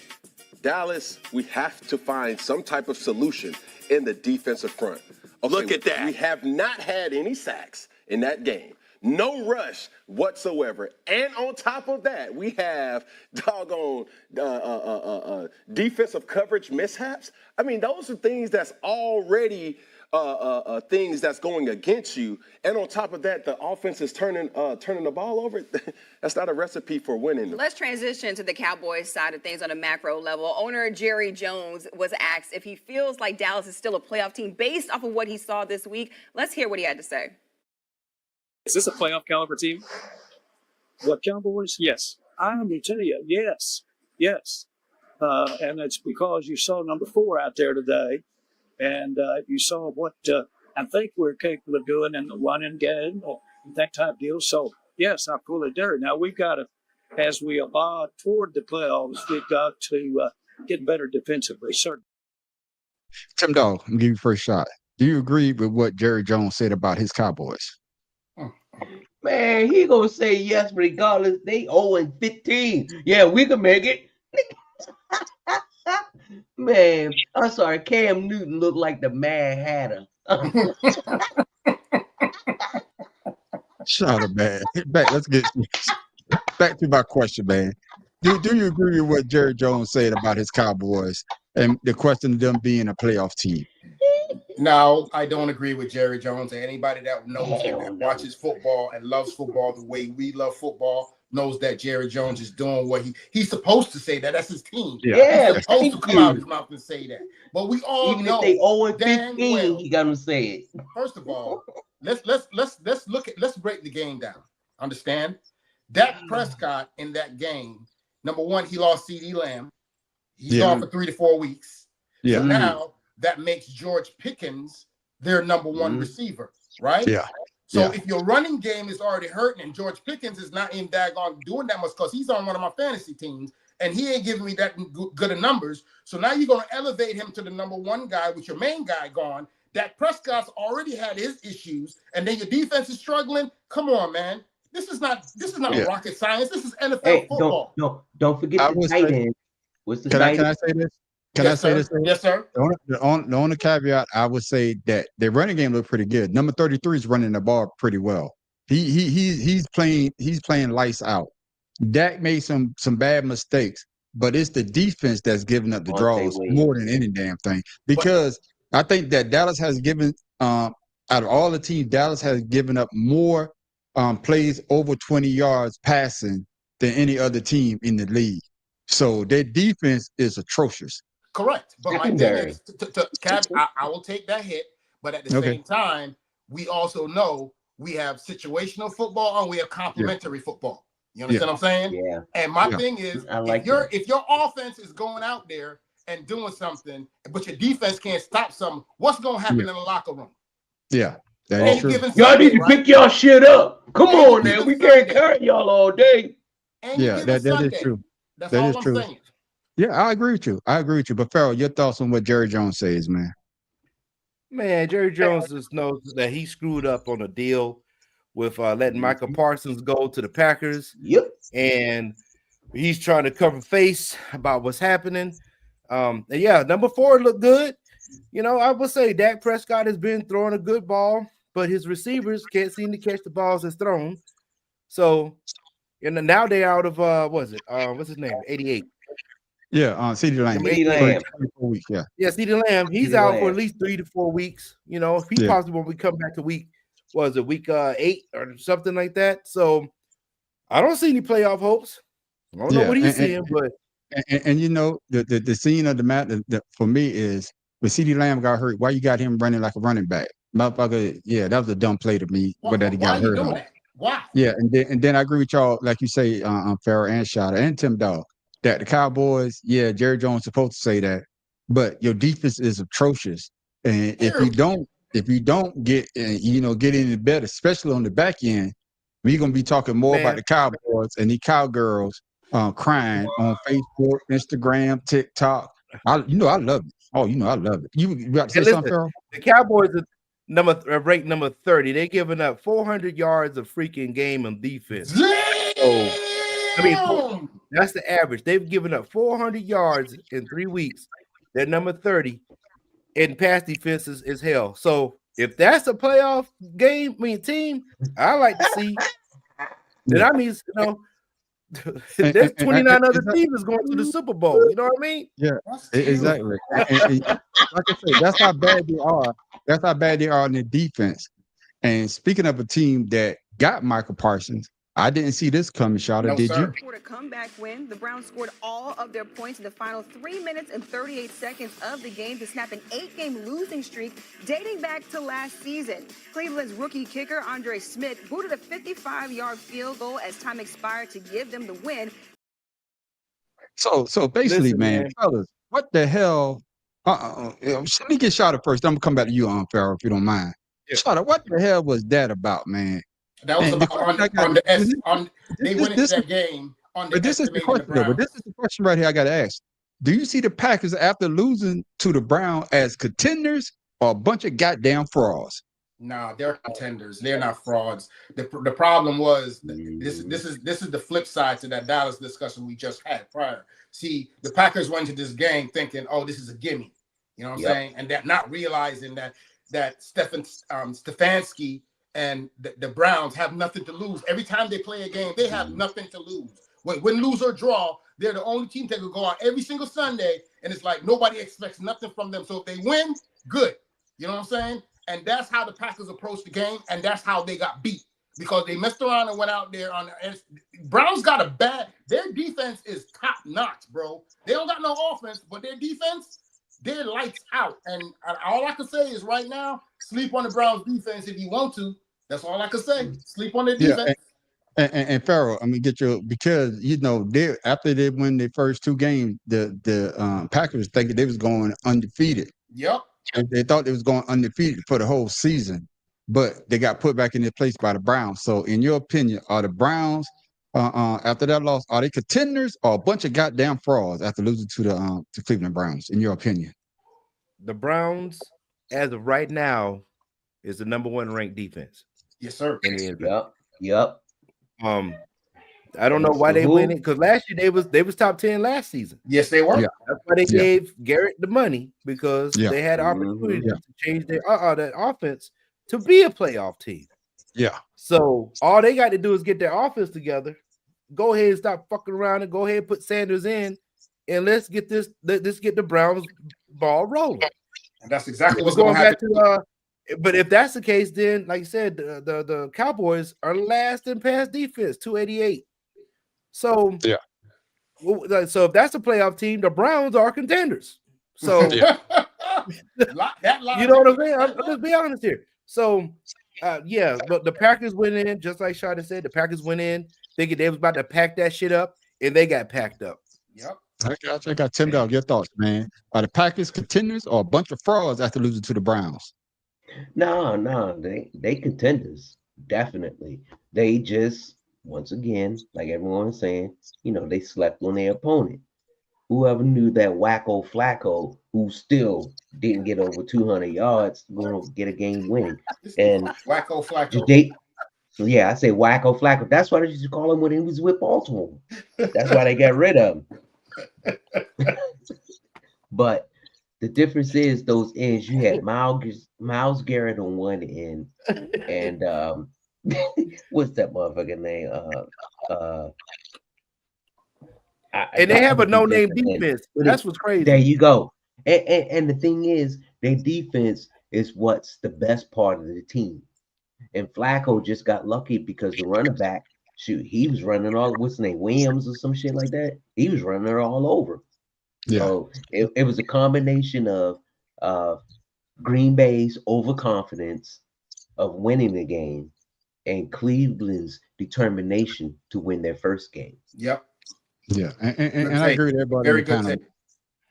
Dallas, we have to find some type of solution in the defensive front. Okay, Look at that. We have not had any sacks in that game. No rush whatsoever. And on top of that, we have doggone defensive coverage mishaps. I mean, those are things that's already things that's going against you. And on top of that, the offense is turning the ball over. That's not a recipe for winning. Let's transition to the Cowboys side of things on a macro level. Owner Jerry Jones was asked if he feels like Dallas is still a playoff team based off of what he saw this week. Let's hear what he had to say. Is this a playoff caliber team? What, Cowboys? Yes. I'm going to tell you, yes. And it's because you saw number 4 out there today, and you saw what I think we're capable of doing in the running game, or that type deal. So, yes, I fully dare. Now, we've got to, as we evolve toward the playoffs, we've got to get better defensively, certainly. Tim Dog, I'm giving you first shot. Do you agree with what Jerry Jones said about his Cowboys? Man, he gonna say yes regardless. They 0-15. Yeah, we can make it. Man, I'm sorry. Cam Newton looked like the Mad Hatter. Shut up, man. Let's get back to my question, man. Do you agree with what Jerry Jones said about his Cowboys and the question of them being a playoff team? No, I don't agree with Jerry Jones. And anybody that knows him and watches football and loves football the way we love football knows that Jerry Jones is doing what he's supposed to say. That's his team. Yeah, he's supposed to come out of his mouth and say that. But we all even know if they 0-15, well, he got to say it. First of all, let's break the game down. Understand? Dak Prescott in that game, number one, he lost CeeDee Lamb. He's gone for 3 to 4 weeks. Yeah. So now that makes George Pickens their number one receiver, right? Yeah. So if your running game is already hurting and George Pickens is not in daggone doing that much because he's on one of my fantasy teams and he ain't giving me that good of numbers. So now you're going to elevate him to the number one guy with your main guy gone. Dak Prescott's already had his issues and then your defense is struggling. Come on, man. This is not rocket science. This is NFL football. Don't forget the tight end. What's the tight end? Can I say this? Can I say this? Yes, sir. The only caveat I would say that their running game looked pretty good. Number 33 is running the ball pretty well. He's playing lights out. Dak made some bad mistakes, but it's the defense that's giving up the draws more than any damn thing. Because I think that Dallas has given out of all the teams, Dallas has given up more plays over 20 yards passing than any other team in the league. So their defense is atrocious. Correct. But my thing is, I will take that hit. But at the same time, we also know we have situational football and we have complementary football. You understand what I'm saying? Yeah. And my thing is, if your offense is going out there and doing something, but your defense can't stop something, what's going to happen in the locker room? Yeah. That is true. Y'all need to pick y'all shit up. Come on, man. We can't carry y'all all day. Yeah, that is true. That's that all is I'm true. saying. Yeah, I agree with you. But Farrell, your thoughts on what Jerry Jones says, man? Man, Jerry Jones just knows that he screwed up on a deal with letting Michael Parsons go to the Packers. Yep. And he's trying to cover face about what's happening. And yeah, number 4 looked good. You know, I would say Dak Prescott has been throwing a good ball, but his receivers can't seem to catch the balls that's thrown. So, now they're out of what's his name? 88. Yeah, CeeDee Lamb. CeeDee Lamb. 4 weeks, yeah. Yeah, CeeDee Lamb. He's out for at least 3 to 4 weeks. You know, if he's possible when we come back to week 8 or something like that. So I don't see any playoff hopes. I don't know what he's seeing, but you know, the scene of the matter for me is when CeeDee Lamb got hurt, why you got him running like a running back? Motherfucker, yeah, that was a dumb play to me, but that he got hurt on. Why? Yeah, and then I agree with y'all, like you say, Farrell and Shotta and Tim Dog, that the Cowboys, yeah, Jerry Jones supposed to say that, but your defense is atrocious, and if you don't get any better, especially on the back end, we're gonna be talking more about the Cowboys and the cowgirls crying on Facebook, Instagram, TikTok. I love it. Oh, I love it. You got to say something, Farrell? The Cowboys are ranked number 30. They're giving up 400 yards of freaking game on defense. So Damn. That's the average. They've given up 400 yards in 3 weeks. They're number 30, and pass defense is hell. So if that's a playoff team, I like to see. Then that means there's 29 other teams going to the Super Bowl. You know what I mean? Yeah, exactly. And like I said, that's how bad they are. That's how bad they are in the defense. And speaking of a team that got Michael Parsons, I didn't see this coming, Shawty. No, did sir. you? For a comeback win, the Browns scored all of their points in the final 3 minutes and 38 seconds of the game to snap an 8-game losing streak dating back to last season. Cleveland's rookie kicker Andre Smith booted a 55-yard field goal as time expired to give them the win. So basically, Listen, man, fellas, what the hell? Let me get Shawty first. I'm gonna come back to you, Farrell, if you don't mind. Yeah. Shawty, what the hell was that about, man? That was And about they went into this- that game on the But this is the estimating question. Though, but this is the question right here. I got to ask: do you see the Packers after losing to the Browns as contenders or a bunch of goddamn frauds? Nah, they're contenders. They're not frauds. The problem was this is the flip side to that Dallas discussion we just had prior. See, the Packers went into this game thinking, "Oh, this is a gimme," you know what I'm saying, and they're not realizing that Stefanski and the Browns have nothing to lose. Every time they play a game, they have nothing to lose. Win, lose, or draw, they're the only team that could go out every single Sunday, and it's like nobody expects nothing from them. So if they win, good. You know what I'm saying? And that's how the Packers approached the game, and that's how they got beat. Because they messed around and went out there on the Browns got their defense is top notch, bro. They don't got no offense, but their defense, they're lights out. And all I can say is right now, sleep on the Browns defense if you want to. That's all I can say. Sleep on their defense. And Farrell, I mean, because they after they win their first 2 games, the Packers thinking they was going undefeated. Yep. They thought they was going undefeated for the whole season, but they got put back in their place by the Browns. So, in your opinion, are the Browns after that loss, are they contenders or a bunch of goddamn frauds after losing to the Cleveland Browns? In your opinion, The Browns, as of right now, is the number 1 ranked defense. Yes, sir. In the NBA. Yep. I don't know why they win it because last year they was top 10 last season. Yes, they were. Yeah. That's why they gave Garrett the money because they had opportunity Yeah. to change their that offense to be a playoff team. Yeah. So all they got to do is get their offense together. Go ahead and stop fucking around and go ahead and put Sanders in, and let's get the Browns ball rolling. And that's exactly what's going going to happen. back to. But if that's the case, then like you said, the Cowboys are last in pass defense, 288. So yeah. So if that's a playoff team, the Browns are contenders. So you know what I'm saying? I'm just be honest here. So but the Packers went in, just like Shawty said, the Packers went in thinking they was about to pack that shit up, and they got packed up. Yep. I got Tim Dog. Your thoughts, man? Are the Packers contenders or a bunch of frauds after losing to the Browns? No, they contenders, definitely. They just, once again, like everyone was saying, they slept on their opponent. Whoever knew that Wacko Flacco, who still didn't get over 200 yards, going to get a game winning. And Wacko Flacco. I say Wacko Flacco. That's why they used to call him when he was with Baltimore. That's why they got rid of him. But the difference is those ends. You had Myles Garrett on one end, and what's that motherfucker name? And they have a no-name defense. That's what's crazy. There you go. And the thing is, their defense is what's the best part of the team. And Flacco just got lucky because the running back, he was running what's his name, Williams or some shit like that. He was running it all over. Yeah. So it was a combination of Green Bay's overconfidence of winning the game and Cleveland's determination to win their first game. Yep. Yeah, and I agree with everybody. Very good.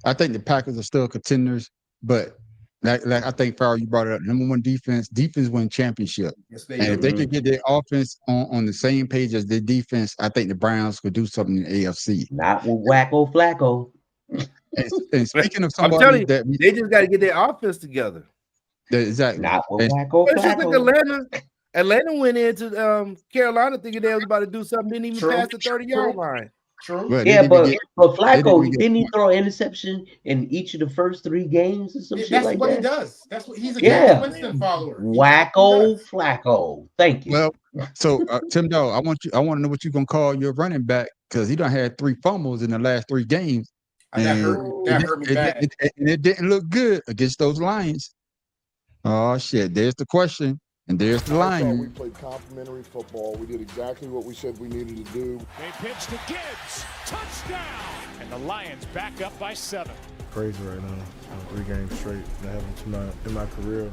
I think the Packers are still contenders, but like I think Farrell, you brought it up. Number 1 defense win championship. Yes, they and do. If they could get their offense on the same page as their defense, I think the Browns could do something in the AFC. Not with Wacko Flacco. And speaking of somebody, I'm telling you, they just got to get their offense together. Exactly. Not with Wacko It's just like Flacco. Atlanta. Atlanta went into Carolina thinking they was about to do something, didn't even pass the 30-yard line. True. Well, Yeah, but they Flacco, didn't get- didn't he throw an interception in each of the first 3 games or some shit That's like what that? he does. That's what he's a Yeah. Jameis Winston follower. Wacko Flacco. Thank you. Well, so Tim Dog, I want to know what you're gonna call your running back because he done had 3 fumbles in the last 3 games. That hurt me bad. And it didn't look good against those Lions. Oh shit! There's the question, and there's the I thought we line. played complimentary football. We did exactly what we said we needed to do. They pitch to Gibbs. Touchdown. And the Lions back up by 7. Crazy right now. 3 games straight. That happened in my career.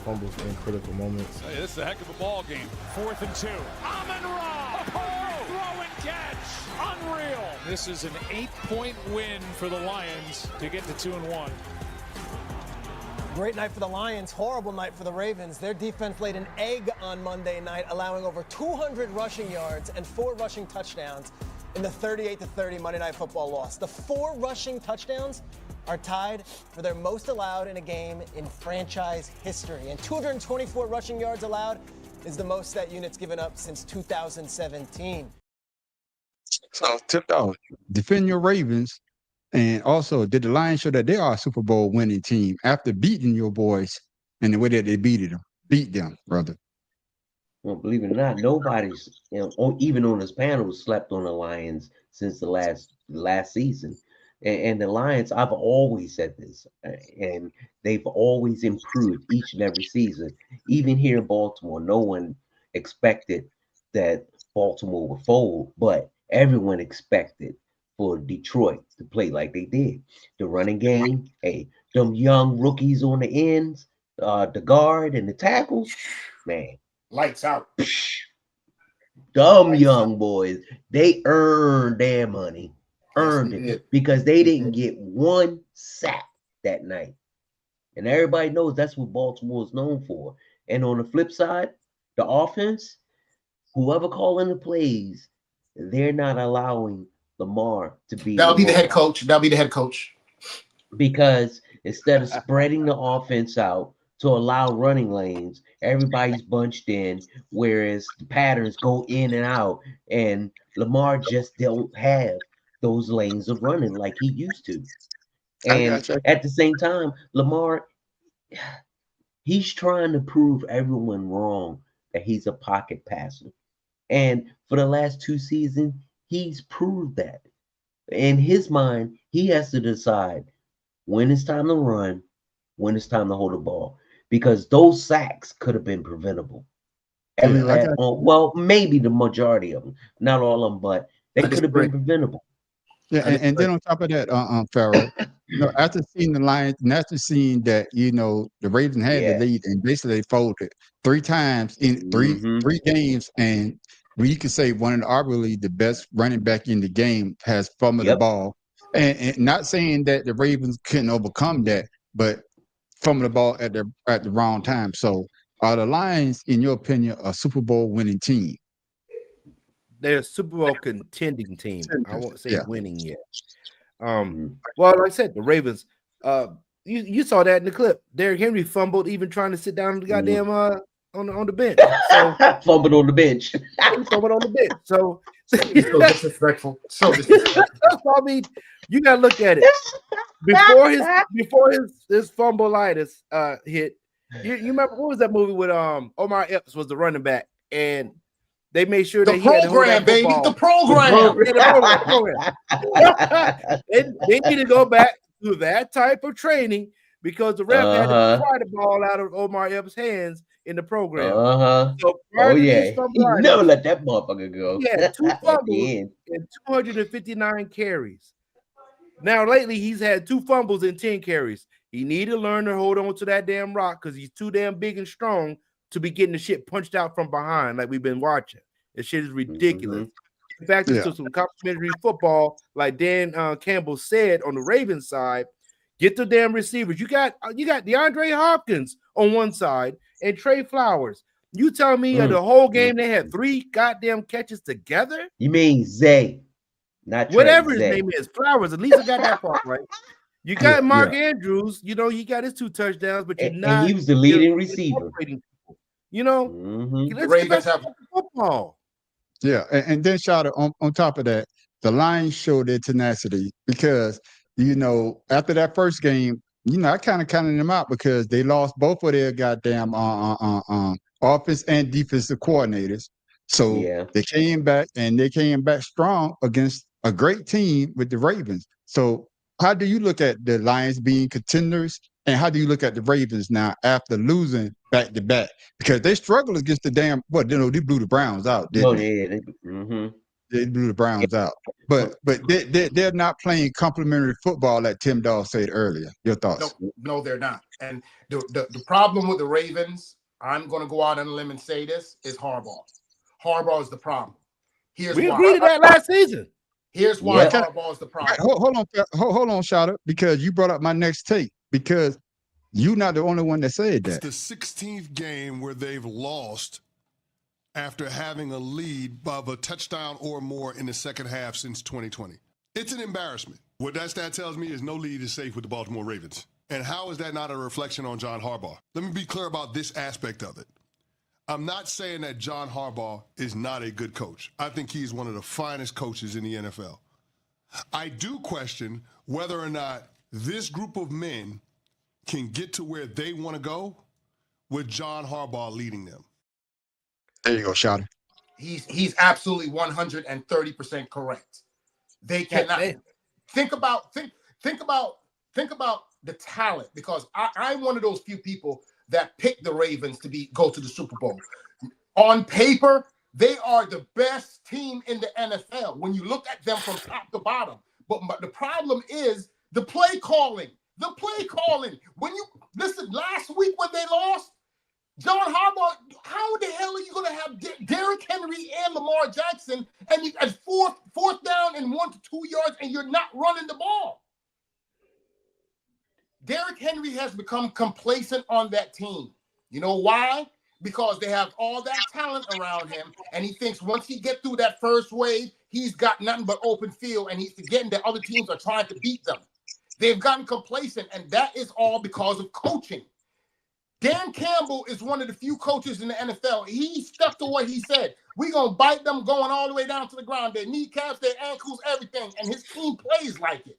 Fumbles in critical moments. Hey, this is a heck of a ball game. 4th and 2. Amon-Ra. Throw and catch. Unreal. This is an 8-point win for the Lions to get to 2-1. Great night for the Lions, horrible night for the Ravens. Their defense laid an egg on Monday night, allowing over 200 rushing yards and 4 rushing touchdowns in the 38-30 Monday Night Football loss. The 4 rushing touchdowns are tied for their most allowed in a game in franchise history. And 224 rushing yards allowed is the most that unit's given up since 2017. So Tim Dog, defend your Ravens, and also did the Lions show that they are a Super Bowl winning team after beating your boys and the way that they beat them, brother. Well, believe it or not, nobody's, even on this panel, slept on the Lions since the last season. And the Lions, I've always said this, and they've always improved each and every season. Even here in Baltimore, no one expected that Baltimore would fold, but everyone expected for Detroit to play like they did. The running game, them young rookies on the ends, the guard and the tackles, man. Lights out. Dumb young boys, they earned their money. Earned it because they didn't get 1 sack that night. And everybody knows that's what Baltimore is known for. And on the flip side, the offense, whoever calling the plays, they're not allowing Lamar to be. That'll be the head coach. That'll be the head coach. Because instead of spreading the offense out to allow running lanes, everybody's bunched in, whereas the patterns go in and out, and Lamar just don't have those lanes of running like he used to. And at the same time, Lamar, he's trying to prove everyone wrong that he's a pocket passer. And for the last 2 seasons, he's proved that. In his mind, he has to decide when it's time to run, when it's time to hold the ball. Because those sacks could have been preventable. Well, maybe the majority of them, not all of them, but they could have been preventable. Yeah, and then on top of that, Pharaoh, after seeing the Lions, and after seeing that, the Ravens had the lead, and basically they folded 3 times in three games, and you could say one of arguably the best running back in the game has fumbled the ball, and not saying that the Ravens couldn't overcome that, but fumbled the ball at the wrong time. So, are the Lions, in your opinion, a Super Bowl winning team? They're a Super Bowl contending team. I won't say winning yet. Well, like I said, the Ravens. You saw that in the clip. Derrick Henry fumbled, even trying to sit down on the goddamn on the bench. So fumbled on the bench. Fumbled on the bench. So disrespectful. So disrespectful. I mean, you gotta look at it before his fumbleitis hit. You remember what was that movie with Omar Epps was the running back, and they made sure that he had to hold that baby, football. the program. They need to go back to that type of training because the ref had to pry the ball out of Omar Epps' hands in the program. So he never let that motherfucker go. Yeah, 2 fumbles and 259 carries. Now lately he's had 2 fumbles and 10 carries. He need to learn to hold on to that damn rock because he's too damn big and strong to be getting the shit punched out from behind like we've been watching. This shit is ridiculous. In fact, it's some complimentary football, like Dan Campbell said on the Ravens side. Get the damn receivers. You got DeAndre Hopkins on one side and Trey Flowers. You tell me the whole game they had 3 goddamn catches together? You mean Zay, not Trey, whatever his Zay. name is, Flowers. At least I got that part right. You got Mark Andrews. He got his 2 touchdowns, but you're not. And he was the leading receiver. You know, Mm-hmm. let's get back to football. Yeah, and then shout out on top of that, the Lions showed their tenacity because after that first game, I kind of counted them out because they lost both of their goddamn offense and defensive coordinators. So they came back strong against a great team with the Ravens. So how do you look at the Lions being contenders, and how do you look at the Ravens now after losing back to back? Because they struggled against the damn they blew the Browns out, didn't they? They blew the Browns out. But they're not playing complementary football like Tim Dahl said earlier. Your thoughts? No, they're not. And the problem with the Ravens, I'm going to go out on a limb and say this, is Harbaugh. Harbaugh is the problem. Here's we why. agreed to that last season. Here's why Harbaugh is the problem. Hold on, Shout Out, because you brought up my next take, because you're not the only one that said that. It's the 16th game where they've lost after having a lead of a touchdown or more in the second half since 2020. It's an embarrassment. What that stat tells me is no lead is safe with the Baltimore Ravens. And how is that not a reflection on John Harbaugh? Let me be clear about this aspect of it. I'm not saying that John Harbaugh is not a good coach. I think he's one of the finest coaches in the NFL. I do question whether or not this group of men can get to where they want to go with John Harbaugh leading them. There you go, Shout. He's absolutely 130% correct. They cannot think about the talent, because I'm one of those few people that picked the Ravens to go to the Super Bowl. On paper, they are the best team in the NFL when you look at them from top to bottom. But the problem is the play calling. The play calling. When you listen, last week when they lost, John Harbaugh, how the hell are you going to have Derrick Henry and Lamar Jackson and you at fourth down and 1 to 2 yards and you're not running the ball? Derrick Henry has become complacent on that team. You know why? Because they have all that talent around him, and he thinks once he gets through that first wave, he's got nothing but open field, and he's forgetting that other teams are trying to beat them. They've gotten complacent, and that is all because of coaching. Dan Campbell is one of the few coaches in the NFL. He stuck to what he said. We're going to bite them going all the way down to the ground. Their kneecaps, their ankles, everything, and his team plays like it.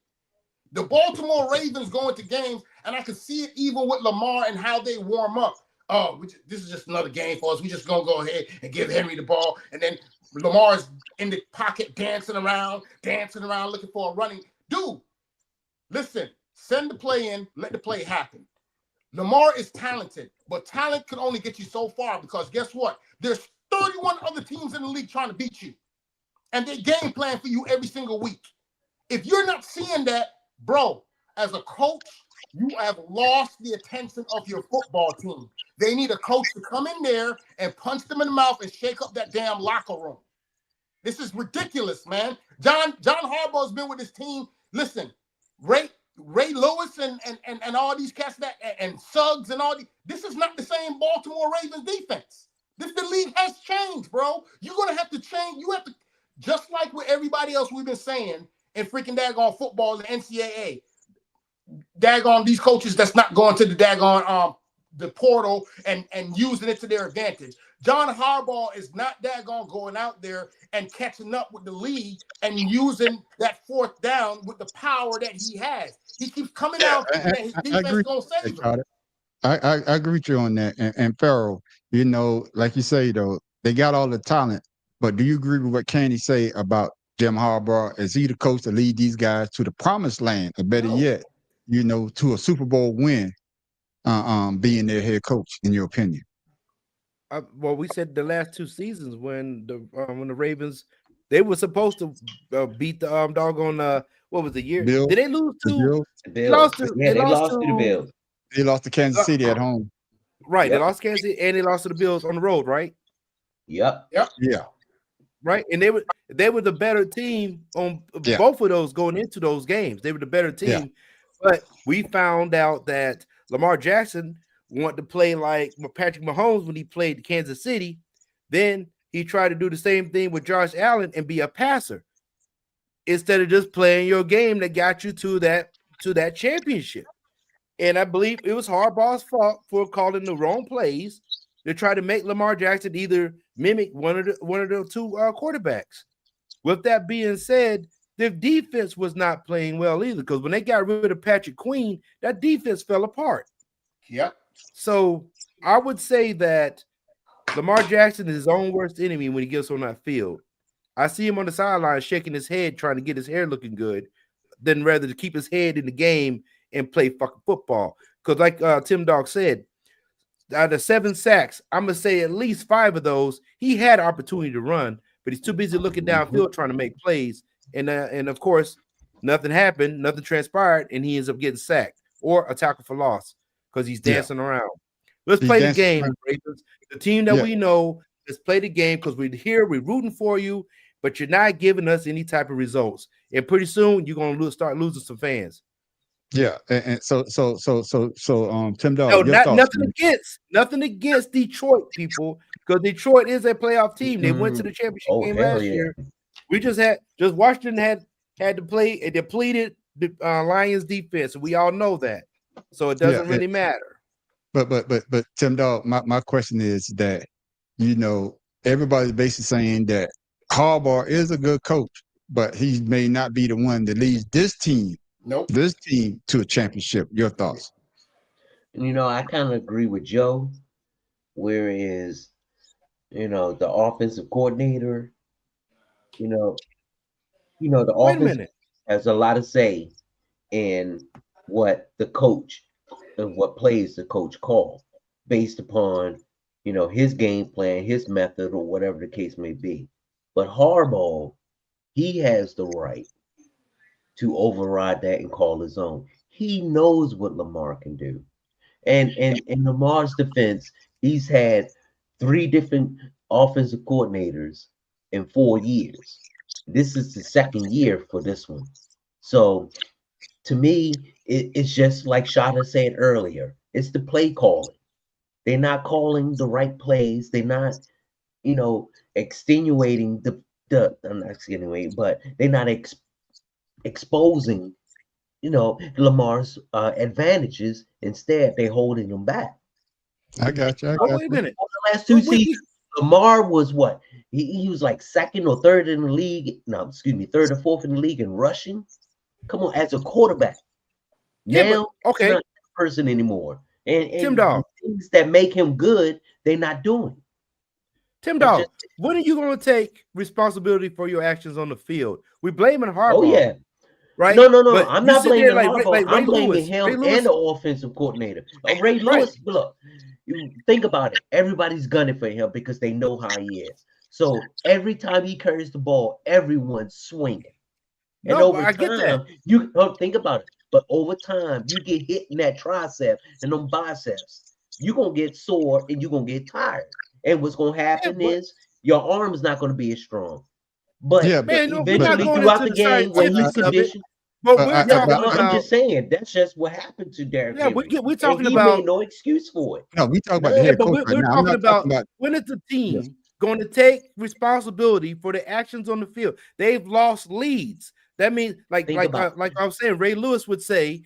The Baltimore Ravens go into games, and I can see it even with Lamar and how they warm up. Oh, this is just another game for us. We just going to go ahead and give Henry the ball. And then Lamar's in the pocket dancing around, looking for a running. Dude, listen, send the play in, let the play happen. Lamar is talented, but talent can only get you so far, because guess what? There's 31 other teams in the league trying to beat you, and they game plan for you every single week. If you're not seeing that, bro, as a coach, you have lost the attention of your football team. They need a coach to come in there and punch them in the mouth and shake up that damn locker room. This is ridiculous, man. John Harbaugh's been with his team. Listen, Ray Lewis and all these cats and Suggs and all these. This is not the same Baltimore Ravens defense. The league has changed, bro. You're gonna have to change. You have to, just like with everybody else we've been saying in freaking daggone football, the NCAA. Daggone these coaches that's not going to the daggone the portal and using it to their advantage. John Harbaugh is not daggone going out there and catching up with the league and using that fourth down with the power that he has. He keeps coming out and his defense is going to save him. I agree with you on that. And Farrell, like you say, though, they got all the talent, but do you agree with what Candy say about Jim Harbaugh? Is he the coach to lead these guys to the promised land, or better yet, to a Super Bowl win, being their head coach, in your opinion? Well, we said the last two seasons when the Ravens, they were supposed to beat the doggone what was the year? Bills. Did they lose to? They lost to the Bills. They lost to Kansas City at home. Right, they lost to Kansas City and they lost to the Bills on the road, right? Yep. Yeah. Right, and they were the better team on both of those going into those games. They were the better team, but we found out that Lamar Jackson wanted to play like Patrick Mahomes when he played Kansas City. Then he tried to do the same thing with Josh Allen and be a passer instead of just playing your game that got you to that championship. And I believe it was Harbaugh's fault for calling the wrong plays to try to make Lamar Jackson either mimic one of the two quarterbacks. With that being said, their defense was not playing well either, because when they got rid of Patrick Queen, that defense fell apart. Yep. So I would say that Lamar Jackson is his own worst enemy when he gets on that field. I see him on the sideline shaking his head, trying to get his hair looking good, than rather to keep his head in the game and play fucking football. Because like Tim Dog said, out of 7 sacks, I'm going to say at least 5 of those, he had opportunity to run, but he's too busy looking downfield trying to make plays. And of course, nothing happened, nothing transpired, and he ends up getting sacked or a tackle for loss because he's dancing around. Let's play the game, Ravens. The team that we know, let's play the game, because we're here, we're rooting for you, but you're not giving us any type of results. And pretty soon, you're going to start losing some fans. Yeah, and so Tim Dog. No, nothing against Detroit, people, because Detroit is a playoff team. They went to the championship game last year. We just Washington had to play a depleted Lions defense. We all know that, so it doesn't really matter. But Tim Dog, my question is that, you know, everybody's basically saying that Harbaugh is a good coach, but he may not be the one that leads this team. This team to a championship. Your thoughts? You know, I kind of agree with Joe. Whereas, you know, the offensive coordinator, the offense has a lot to say in what the coach and what plays the coach call, based upon, you know, his game plan, his method, or whatever the case may be. But Harbaugh, he has the right to override that and call his own. He knows what Lamar can do. And in Lamar's defense, he's had 3 different offensive coordinators in 4 years. This is the 2nd year for this one. So to me, it's just like Shada said earlier, it's the play calling. They're not calling the right plays. They're not, extenuating I'm not extenuating, but they're not exposing, Lamar's advantages. Instead, they're holding them back. I got you. Wait a minute. The last 2 seasons, Lamar was what? He was like 2nd or 3rd in the league. No, excuse me, 3rd or 4th in the league in rushing. Come on, as a quarterback. Now, he's not that person anymore. And Tim Dog, things that make him good, they're not doing. Tim Dog, when are you going to take responsibility for your actions on the field? We're blaming Harbaugh. Oh, yeah. Right? No. But I'm not blaming Harbaugh. Like I'm blaming Lewis. him and the offensive coordinator. Ray Lewis, look, you think about it. Everybody's gunning for him because they know how he is. So every time he carries the ball, everyone's swinging. And over time, you think about it. But over time, you get hit in that tricep and them biceps. You're going to get sore and you're going to get tired. And what's going to happen is your arm is not going to be as strong. But eventually throughout the game, when he's conditioned, I'm just saying that's just what happened to Derrick Henry. We're talking and he about made no excuse for it. No, we talk about the head coach. We're talking about when is the team going to take responsibility for the actions on the field? They've lost leads. That means, like I was saying, Ray Lewis would say,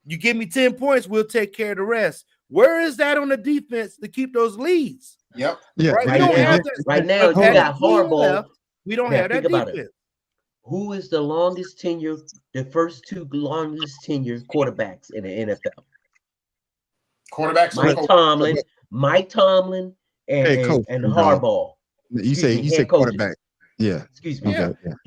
"You give me 10 points, we'll take care of the rest." Where is that on the defense to keep those leads? Yep. Yeah. Right now, you got Harbaugh. We don't have that defense. Who is the longest tenure? The first 2 longest tenure quarterbacks in the NFL. Quarterbacks. Mike Tomlin, and Harbaugh. You say quarterback. Yeah. Excuse me.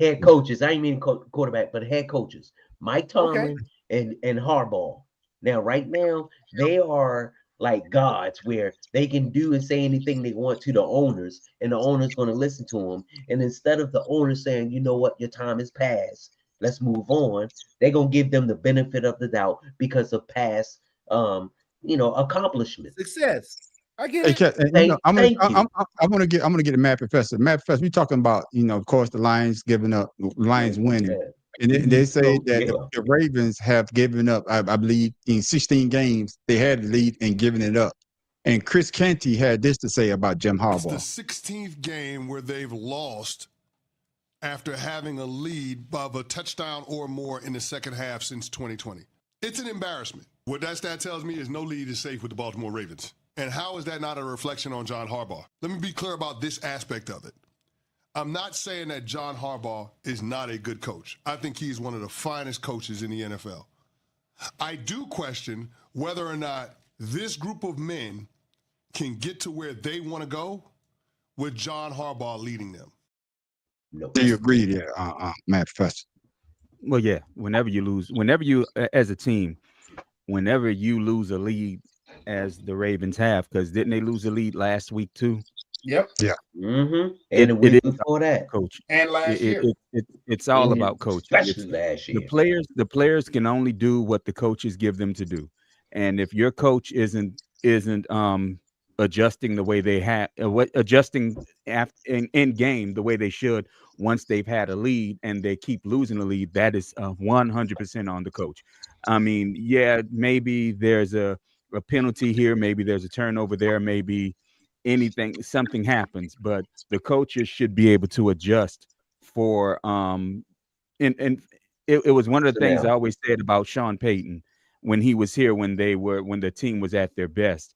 Head coaches. I ain't mean quarterback, but head coaches. Mike Tomlin and Harbaugh. Now, right now, they are like gods, where they can do and say anything they want to the owners, and the owner's going to listen to them. And instead of the owner saying, you know what, your time has passed, let's move on, they're going to give them the benefit of the doubt because of past, accomplishments. Success. I get it. I'm gonna get the Mad Professor. Mad Professor, we talking about, of course, the Lions giving up, Lions winning. And they say that the Ravens have given up, I believe, in 16 games, they had the lead and given it up. And Chris Canty had this to say about Jim Harbaugh. It's the 16th game where they've lost after having a lead of a touchdown or more in the second half since 2020. It's an embarrassment. What that stat tells me is no lead is safe with the Baltimore Ravens. And how is that not a reflection on John Harbaugh? Let me be clear about this aspect of it. I'm not saying that John Harbaugh is not a good coach. I think he's one of the finest coaches in the NFL. I do question whether or not this group of men can get to where they want to go with John Harbaugh leading them. Do you agree there, Matt Professor? Well, yeah. Whenever you as a team, whenever you lose a lead, as the Ravens have, because didn't they lose a lead last week too? Yep. Yeah. Mm-hmm. And the week before that, coach. And last year, it's all about coaching. Especially last year. The players can only do what the coaches give them to do, and if your coach isn't adjusting the way they have, adjusting in game the way they should once they've had a lead and they keep losing the lead, that is 100% on the coach. I mean, yeah, maybe there's a penalty here, maybe there's a turnover there, maybe something happens, but the coaches should be able to adjust for and it was one of the things I always said about Sean Payton when he was here, when the team was at their best.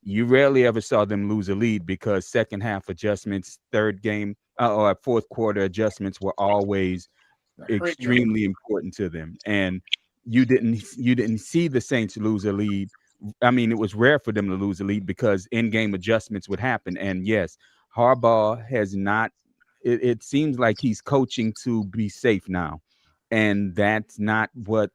You rarely ever saw them lose a lead because second half adjustments, third game or fourth quarter adjustments were always extremely important to them. And you didn't see the Saints lose a lead. I mean, it was rare for them to lose a lead because in-game adjustments would happen. And yes, Harbaugh has not. It seems like he's coaching to be safe now, and that's not what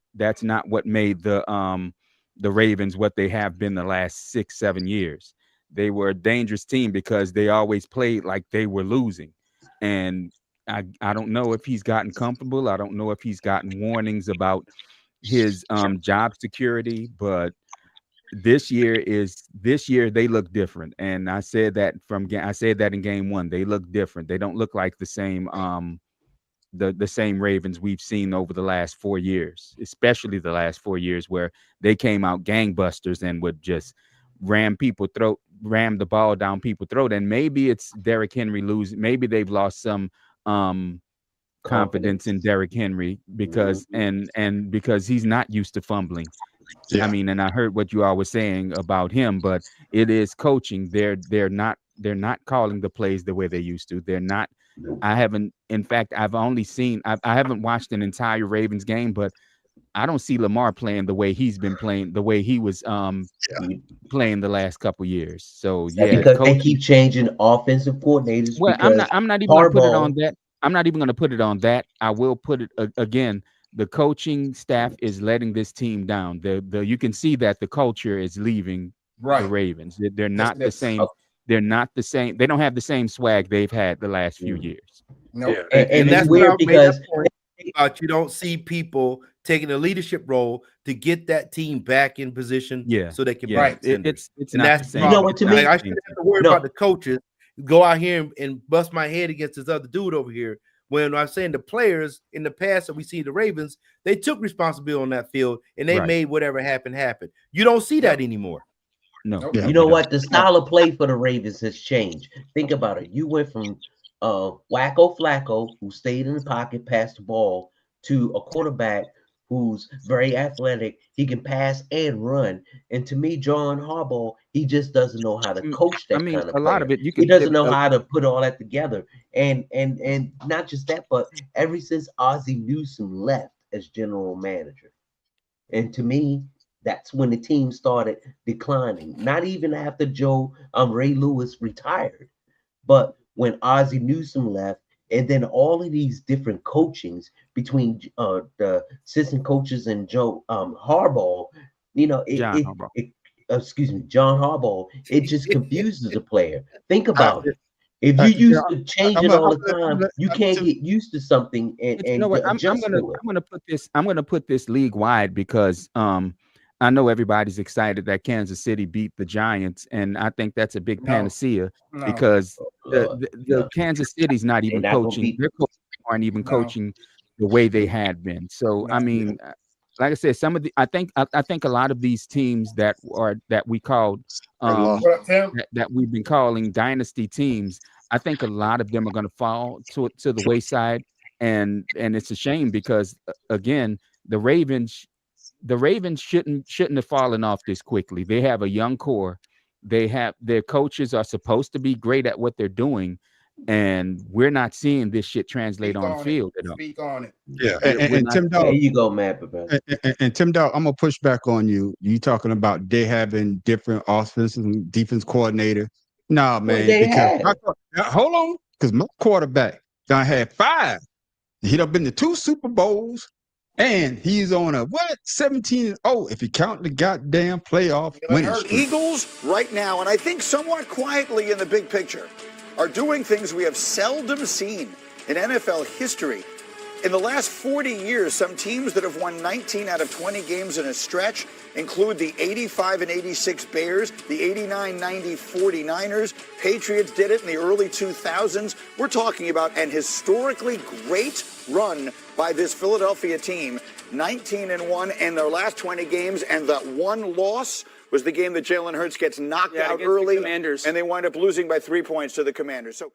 made the Ravens what they have been the last 6-7 years. They were a dangerous team because they always played like they were losing. And I don't know if he's gotten comfortable. I don't know if he's gotten warnings about his job security, but this year they look different. And I said that in game one. They look different. They don't look like the same the same Ravens we've seen over the last 4 years, especially the last 4 years where they came out gangbusters and would just ram the ball down people's throat. And maybe it's Derrick Henry losing. Maybe they've lost some confidence in Derrick Henry because and because he's not used to fumbling. Yeah. I mean, and I heard what you all were saying about him, but it is coaching. They're not calling the plays the way they used to. They're not. I haven't watched an entire Ravens game, but I don't see Lamar playing the way he's been playing, the way he was playing the last couple years. So yeah, because they keep changing offensive coordinators. Well, I'm not even going to put it on that. I'm not even going to put it on that. I will put it again. The coaching staff is letting this team down. You can see that the culture is leaving the Ravens. They're not the same. They're not the same. They don't have the same swag they've had the last few years. No, yeah. and that's weird because you don't see people taking a leadership role to get that team back in position. Yeah, so they can. Yeah. It's and not that's the same. You know what? To me, I shouldn't have to worry about the coaches. Go out here and bust my head against this other dude over here. When I'm saying the players in the past that we see the Ravens, they took responsibility on that field and they made whatever happened happen. You don't see that anymore. No. You know what? The style of play for the Ravens has changed. Think about it. You went from Wacko Flacco, who stayed in the pocket, passed the ball, to a quarterback who's very athletic. He can pass and run. And to me, John Harbaugh, he just doesn't know how to coach that kind of player. Lot of it, he doesn't know how to put all that together. And not just that, but ever since Ozzie Newsome left as general manager, and to me, that's when the team started declining. Not even after Ray Lewis retired, but when Ozzie Newsome left, and then all of these different coachings between the assistant coaches and Joe Harbaugh, John Harbaugh, it just confuses a player. Think about it. If you used to change it all the time, you can't get used to something and adjust to it. I'm gonna put this league wide because I know everybody's excited that Kansas City beat the Giants, and I think that's a big panacea because the Kansas City's not even coaching. Their coaches aren't even coaching the way they had been. So I mean, like I said, I think a lot of these teams that we called that we've been calling dynasty teams, I think a lot of them are going to fall to the wayside, and it's a shame because again, the Ravens shouldn't have fallen off this quickly. They have a young core, their coaches are supposed to be great at what they're doing, and we're not seeing this shit translate on the field at all. Speak on it. Yeah, and Tim Dog, there you go, Matt. And Tim Dog, I'm gonna push back on you. You talking about they having different offensive and defense coordinator? Nah, man. Because hold on, because my quarterback done had 5. He done been to 2 Super Bowls, and he's on a 17-0 if you count the goddamn playoff winning streak. Eagles right now, and I think somewhat quietly in the big picture, are doing things we have seldom seen in NFL history. In the last 40 years, some teams that have won 19 out of 20 games in a stretch include the 85 and 86 Bears, the 89-90 49ers. Patriots did it in the early 2000s. We're talking about an historically great run by this Philadelphia team, 19-1 in their last 20 games, and that one loss was the game that Jalen Hurts gets knocked out early, and they wind up losing by 3 points to the Commanders. So,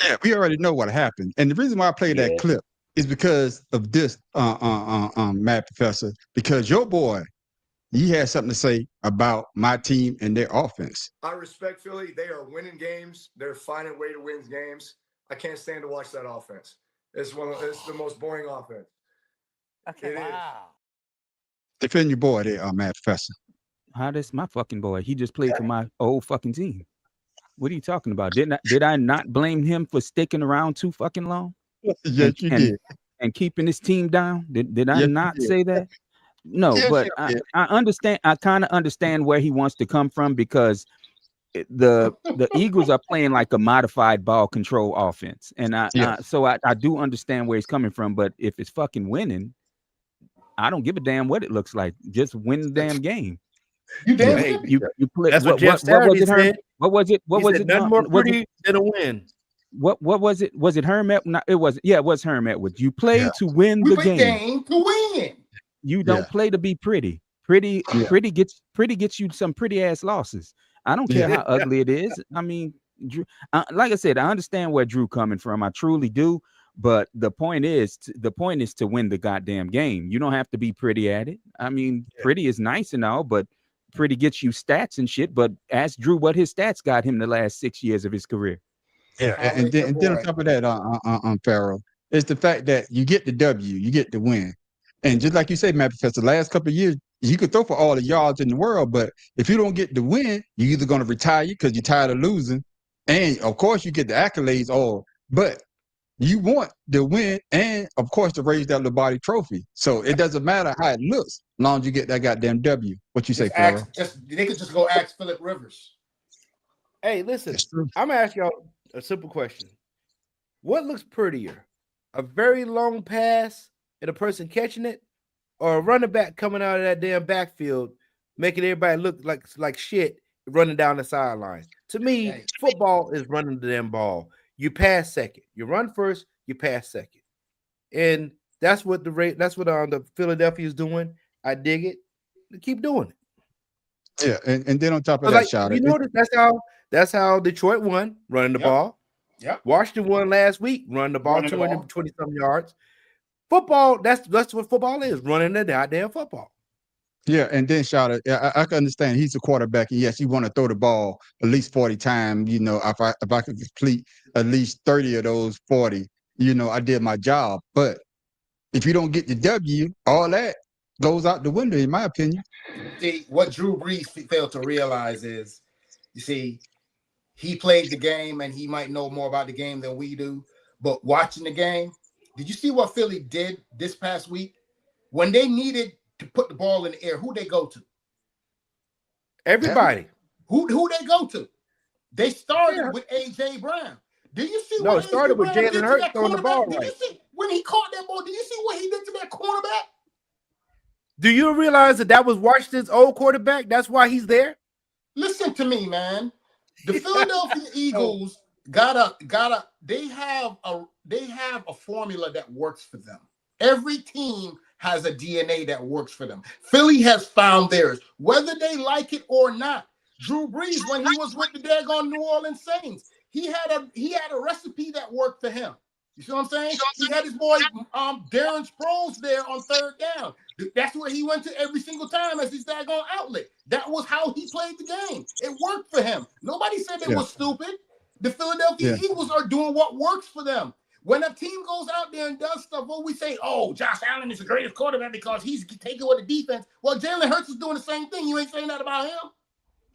yeah, we already know what happened, and the reason why I played that clip is because of this, Matt Professor. Because your boy, he had something to say about my team and their offense. I respect Philly. They are winning games. They're finding a way to win games. I can't stand to watch that offense. It's the most boring offense. Okay, wow. Defend your boy there, Matt Professor. How this my fucking boy? He just played for my old fucking team. What are you talking about? Did I not blame him for sticking around too fucking long? Yes, you did. And keeping his team down? Did I not say that? No, Yes, but you did. I understand. I kind of understand where he wants to come from, because the Eagles are playing like a modified ball control offense, and I do understand where he's coming from. But if it's fucking winning, I don't give a damn what it looks like. Just win the damn game. You damn Hey, you play. That's What what Jeff was Saturday it? Herm? said. What was it? What He was said it? nothing more Was it- pretty than a win. What was it? Was it Herm? No, it was. Yeah, it was Herm Edwards. You play to win We the play game. game to win. You don't play to be pretty. Pretty gets you some pretty ass losses. I don't care how ugly it is. I mean, Drew, like I said, I understand where Drew coming from. I truly do. But the point is to win the goddamn game. You don't have to be pretty at it. I mean, pretty is nice and all, but pretty gets you stats and shit. But ask Drew what his stats got him the last 6 years of his career. Yeah, and then on top of that, on Farrell, it's the fact that you get the W, you get the win. And just like you say, Matt Professor, the last couple of years, you could throw for all the yards in the world, but if you don't get the win, you're either going to retire because you're tired of losing, and of course you get the accolades, but you want the win and of course to raise that Lombardi trophy. So it doesn't matter how it looks, as long as you get that goddamn W. What you say, Farrell? They could just go ask Phillip Rivers. Hey, listen, I'm gonna ask y'all a simple question. What looks prettier? A very long pass and a person catching it, or a running back coming out of that damn backfield, making everybody look like shit running down the sideline? To me, football is running the damn ball. You pass second, you run first, you pass second, and that's what the Philadelphia is doing. I dig it. Keep doing it. Yeah, and then on top of that, shout you know, that's how Detroit won, running the ball. Yeah, Washington won last week, running the ball 220 some yards. Football, that's what football is, running the goddamn football. Yeah, and then shout out. I can understand he's a quarterback, and yes, you want to throw the ball at least 40 times. You know, if I could complete at least 30 of those 40, you know, I did my job. But if you don't get the W, all that goes out the window, in my opinion. See, what Drew Brees failed to realize is, you see, he played the game and he might know more about the game than we do. But watching the game, did you see what Philly did this past week? When they needed to put the ball in the air, who they go to? Everybody. Who they go to? They started with A.J. Brown. Do you see? No, it started with Jalen Hurts throwing the ball right. Did you see when he caught that ball? Did you see what he did to that cornerback? Do you realize that was Washington's old quarterback? That's why he's there. Listen to me, man. The Philadelphia Eagles they have a formula that works for them. Every team has a DNA that works for them. Philly has found theirs, whether they like it or not. Drew Brees, when he was with the daggone New Orleans Saints, he had a recipe that worked for him. You see what I'm saying? He had his boy Darren Sproles there on third down. That's where he went to every single time as his daggone outlet. That was how he played the game. It worked for him. Nobody said it was stupid. The Philadelphia Eagles are doing what works for them. When a team goes out there and does stuff, what we say, oh, Josh Allen is the greatest quarterback because he's taking with the defense. Well, Jalen Hurts is doing the same thing. You ain't saying that about him.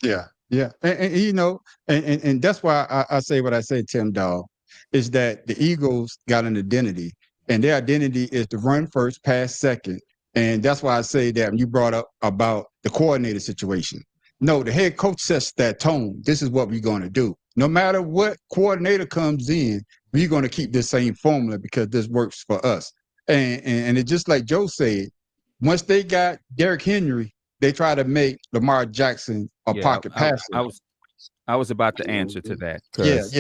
Yeah. And you know, and that's why I say what I say, Tim Dog, is that the Eagles got an identity, and their identity is to run first, pass second. And that's why I say that when you brought up about the coordinator situation. No, the head coach sets that tone. This is what we're going to do. No matter what coordinator comes in, we're going to keep this same formula because this works for us. And it's just like Joe said, once they got Derrick Henry, they try to make Lamar Jackson a pocket passer. I was about to answer to that. That's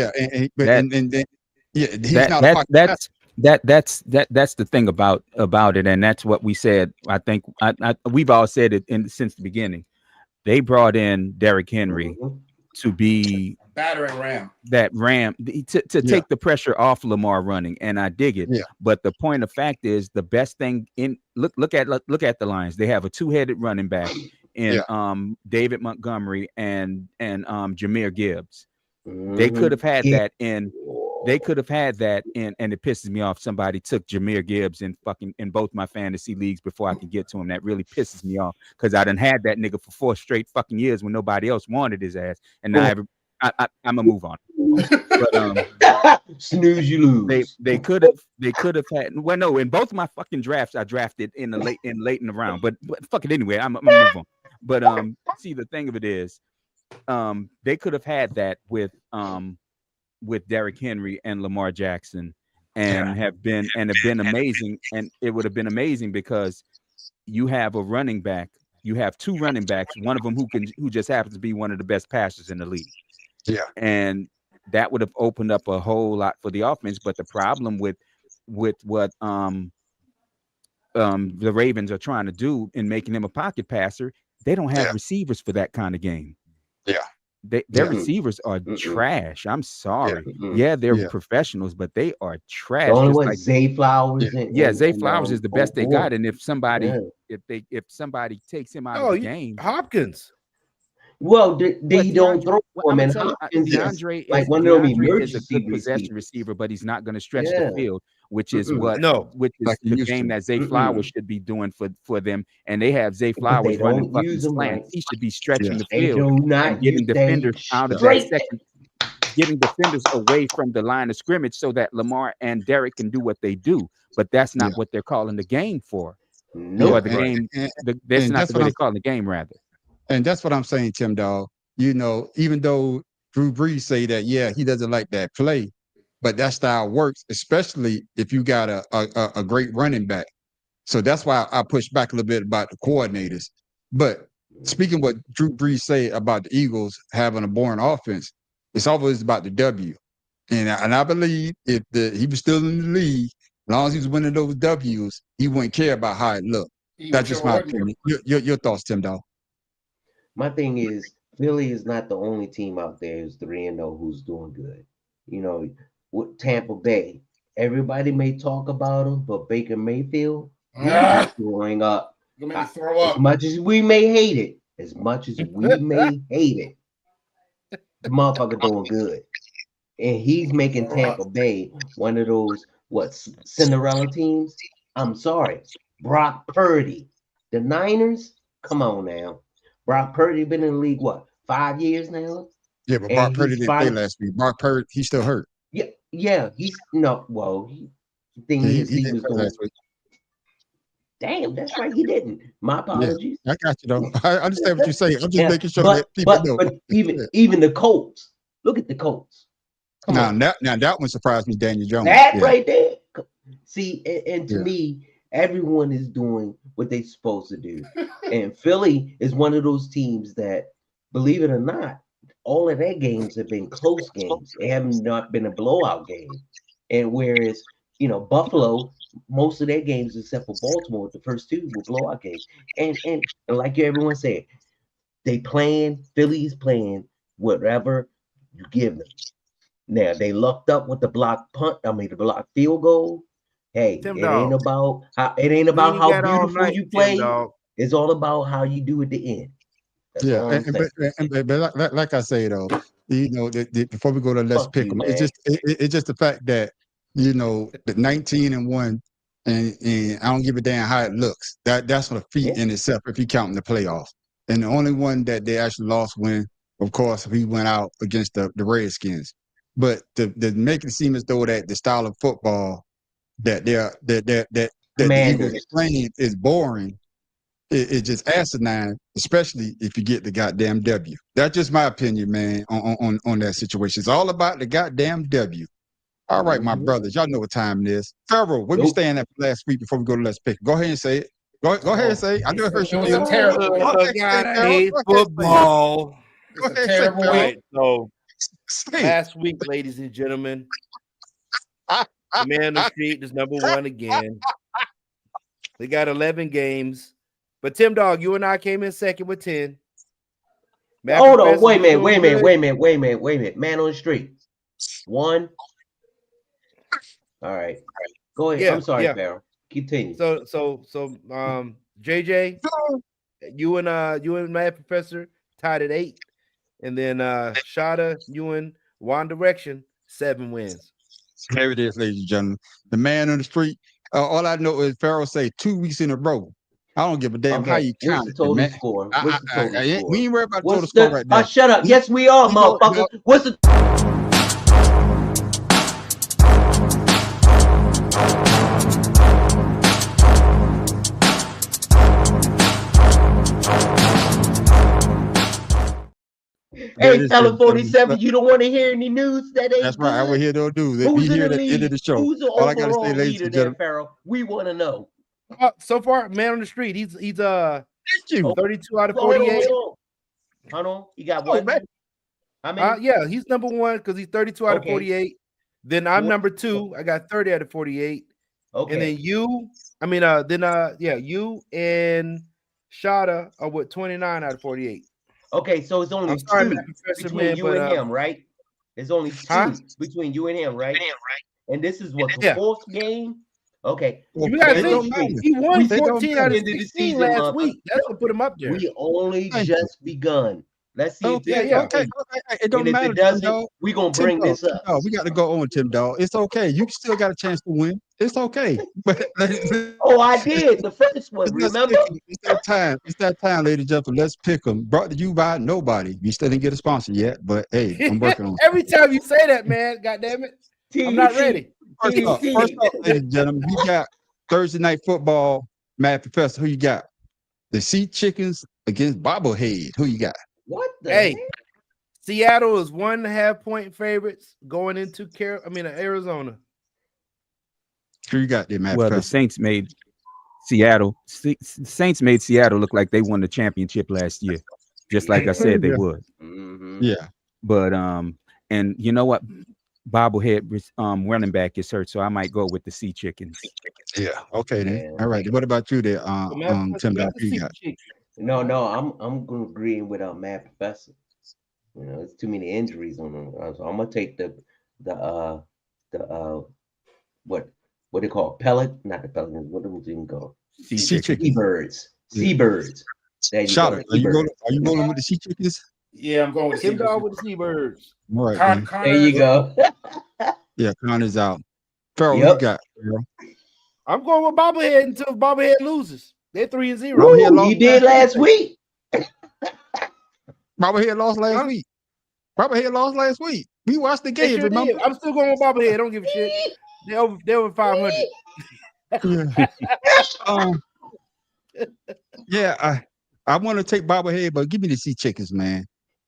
the thing about it, and that's what we said. I think we've all said it since the beginning. They brought in Derrick Henry to be battering ram. That ram to take the pressure off Lamar running, and I dig it. But the point of fact is, the best thing in look at the Lions. They have a two-headed running back in David Montgomery and Jahmyr Gibbs. They could have had that in. They could have had that in, and it pisses me off. Somebody took Jahmyr Gibbs in both my fantasy leagues before I could get to him. That really pisses me off because I done had that nigga for 4 straight fucking years when nobody else wanted his ass, and now I'm gonna move on. But snooze, you lose. They could have had. Well, no, in both my fucking drafts, I drafted in late in the round. But fuck it anyway. I'm gonna move on. But see, the thing of it is, they could have had that with Derrick Henry and Lamar Jackson, and have been amazing. And it would have been amazing because you have a running back. You have 2 running backs, one of them who just happens to be one of the best passers in the league. Yeah. And that would have opened up a whole lot for the offense. But the problem with what the Ravens are trying to do in making him a pocket passer, they don't have receivers for that kind of game. Yeah. Their receivers are trash. I'm sorry. They're professionals, but they are trash. The only one, Zay Flowers. Zay Flowers is the best they got. And if somebody takes him out of the game, Hopkins. Well, they don't throw him, and Hopkins DeAndre like one of them is a good possession receiver, but he's not going to stretch the field, which is the game that Zay Flowers should be doing for them. And they have Zay Flowers running fucking slants. He should be stretching the field and getting defenders out of that second, getting defenders away from the line of scrimmage so that Lamar and Derrick can do what they do. But that's not what they're calling the game for. Or the game. That's not the way they're calling the game, rather. And that's what I'm saying, Tim Dog. You know, even though Drew Brees say that, he doesn't like that play, but that style works, especially if you got a great running back. So that's why I push back a little bit about the coordinators. But speaking what Drew Brees say about the Eagles having a boring offense, it's always about the W. And I believe if he was still in the league, as long as he was winning those W's, he wouldn't care about how it looked. That's just my opinion. Your thoughts, Tim Dog. My thing is, Philly is not the only team out there who's 3-0 who's doing good. You know, with Tampa Bay, everybody may talk about them, but Baker Mayfield throwing up. As much as we may hate it, the motherfucker doing good. And he's making Tampa Bay one of those, Cinderella teams? I'm sorry. Brock Purdy. The Niners? Come on now. Brock Purdy been in the league, 5 years now? Yeah, but Brock Purdy didn't play last week. Brock Purdy, he's still hurt. Yeah, he's no. Well, he was going. Damn, that's right, he didn't. My apologies. I got you though. I understand what you're saying. I'm just making sure that people know. But even the Colts. Look at the Colts. Now that one surprised me, Daniel Jones. That right there. See, and to me, everyone is doing what they're supposed to do. And Philly is one of those teams that, believe it or not, all of their games have been close games. They have not been a blowout game. And whereas, Buffalo, most of their games, except for Baltimore, the first 2 were blowout games. And like everyone said, Philly's playing whatever you give them. Now they lucked up with the block punt. I mean the block field goal. Hey, Tim it Dog. ain't about how ain't how got all beautiful night, you Tim play. Dog. It's all about how you do at the end. That's Yeah, all I'm saying. but like I say though, you know, before we go to let's Fuck pick you, them, man. it's just the fact that you know the 19-1, and I don't give a damn how it looks. That's a feat in itself if you count in the playoffs. And the only one that they actually lost when, of course, we went out against the Redskins. But to make it seem as though that the style of football that the Eagles Commanders. playing is boring. It's just asinine, especially if you get the goddamn W. That's just my opinion, man, on that situation. It's all about the goddamn W. All right, my brothers, y'all know what time it is. Pharaoh, where we staying at last week before we go to let's pick? Go ahead and say it. Go ahead and say it. I never heard you. It was a terrible week. Oh, God, I hate football. It's a terrible All week. right, so last week, ladies and gentlemen, the man on the street is number one again. They got 11 games. But Tim Dog, you and I came in second with 10. Matt Hold on, Professor, wait a you minute, doing wait a minute, good? wait a minute. Man on the street. 1. All right. Go ahead. I'm sorry, Pharaoh. Continue. So JJ, you and Matt Professor tied at 8. And then Shada, you and One Direction, 7 wins. There it is, ladies and gentlemen. The man on the street. All I know is Pharaoh say 2 weeks in a row. I don't give a damn how you count it, man. Score? We ain't worried about the total What's score right now. shut up. Yes, we are, motherfucker. What's the Hey, Teller 47, you don't want to hear any news that ain't That's right. I good? will hear no news. Who's We in hear the at the end of the show. Who's the All I gotta overall say, ladies leader and there, gentlemen. Pharaoh? We want to know. So far, man on the street, he's 32 out of Hold on, 48. Hold on. You got what? How many? Yeah, he's number one because he's 32 out of Okay. 48. Then I'm number 2. I got 30 out of 48. Okay. And then you and Shada are with 29 out of 48. Okay, so it's only I'm sorry, 2 Matt Professor, between man, you but, and him, right? There's only 2 between you and him, right? And this is what, the Yeah. 4th game? Okay. You gotta Man on think the street. he won We 14 out of end the 16 season, last motherfucker. week. That's what put him up there. We only just begun. Let's see if Okay, this okay. It don't and if matter, it Tim doesn't, Dog. we're going to Tim bring Dog, this up. Tim Dog, we got to go on, Tim Dog. It's okay. You still got a chance to win. It's okay. But Oh, I did. The first one, remember? It's that time. It's that time, ladies and gentlemen. Let's pick them. Brought to you by nobody. We still didn't get a sponsor yet, but hey, I'm working on it. Every time you say that, man, goddamn it, I'm not ready. First up, ladies and gentlemen, we got Thursday night football. Matt Professor, who you got? The Sea Chickens against Bobblehead. Who you got? What the Hey, Seattle is 1.5 point favorites going into Arizona. Who you got there, Matt Well, the Professor? Saints made Seattle look like they won the championship last year, just like I said they Yeah. would. Yeah. But and you know what? Bobblehead running back is hurt, so I might go with the Sea Chickens. Yeah. Okay then. All right. What about you there, Tim Dog? Who you got? No, I'm going to agree with Matt Professor. You know, it's too many injuries on them. So I'm going to take the what they call not the Pelicans. What was it even called? Seabirds. Seabirds. There you Shout go. out. Are you rolling with the Sea Chickens? Yeah, I'm going with Tim Dog with the Seabirds. All right. man. There you go. Yeah, Connor's out. Pharaoh, Yep. who you got? Pharaoh? I'm going with Bobblehead until Bobblehead loses. They're 3-0. Woo, he did last week. Bobblehead lost last week. Bobblehead lost last week. We watched the They game, sure remember? did. I'm still going with Bobblehead. I don't give a shit. They're over 500. Yeah. I want to take Bobblehead, but give me the Sea Chickens, man,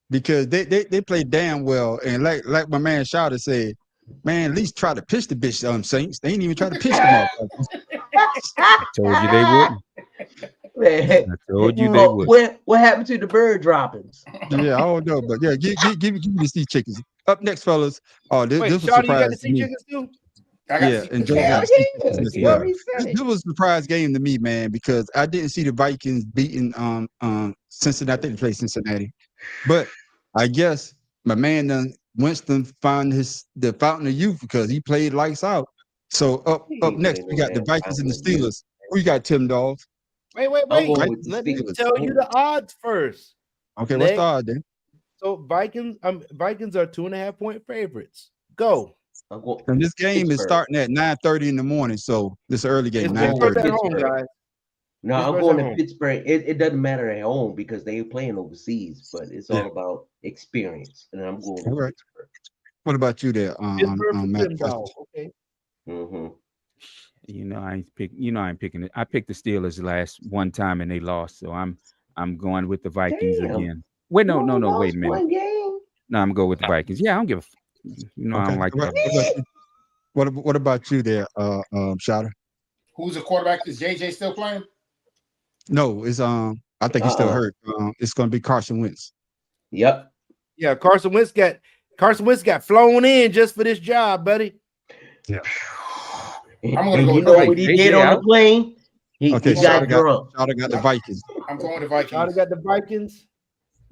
because they play damn well. And like my man Shouter said, man, at least try to pitch the bitch Saints. They ain't even try to pitch them off. Told you they wouldn't. Man. I told you they would. What happened to the bird droppings? Yeah, I don't know, but yeah, give me the Sea Chickens. Up next, fellas. Oh, this Wait, was a Shawty, you got surprise the to Sea me. Chickens too? Yeah, and Joe Hell got the Sea yeah. Chickens as He well. already said it. This was a surprise game to me, man, because I didn't see the Vikings beating Cincinnati. I think they played Cincinnati, but I guess my man done Winston found the fountain of youth because he played lights out. So up next, we got the Vikings and the Steelers. Who you got, Tim Dogs? Wait. Let me tell you the odds first. Okay, what's the odds then? So Vikings are 2.5-point favorites. Go. And this game is starting at 9:30 in the morning, so this early game. It's 9:30 at home, guys. No, I'm going to Pittsburgh. It doesn't matter at home because they're playing overseas, but it's all about experience. And I'm going to Pittsburgh. What about you there, Matt? Okay. Mm-hmm. I ain't picking it. I picked the Steelers last one time and they lost, so I'm going with the Vikings again. Wait, no, wait a minute. No, I'm going with the Vikings. Yeah, I don't give a. I don't like that. What about you there, Shouter? Who's the quarterback? Is JJ still playing? No, it's I think he's still hurt. It's going to be Carson Wentz. Yep. Yeah, Carson Wentz got flown in just for this job, buddy. Yeah. I'm going to go. You know what he did on the plane? He got drunk. Shouter got the Vikings. I'm going to Vikings. Shouter got the Vikings.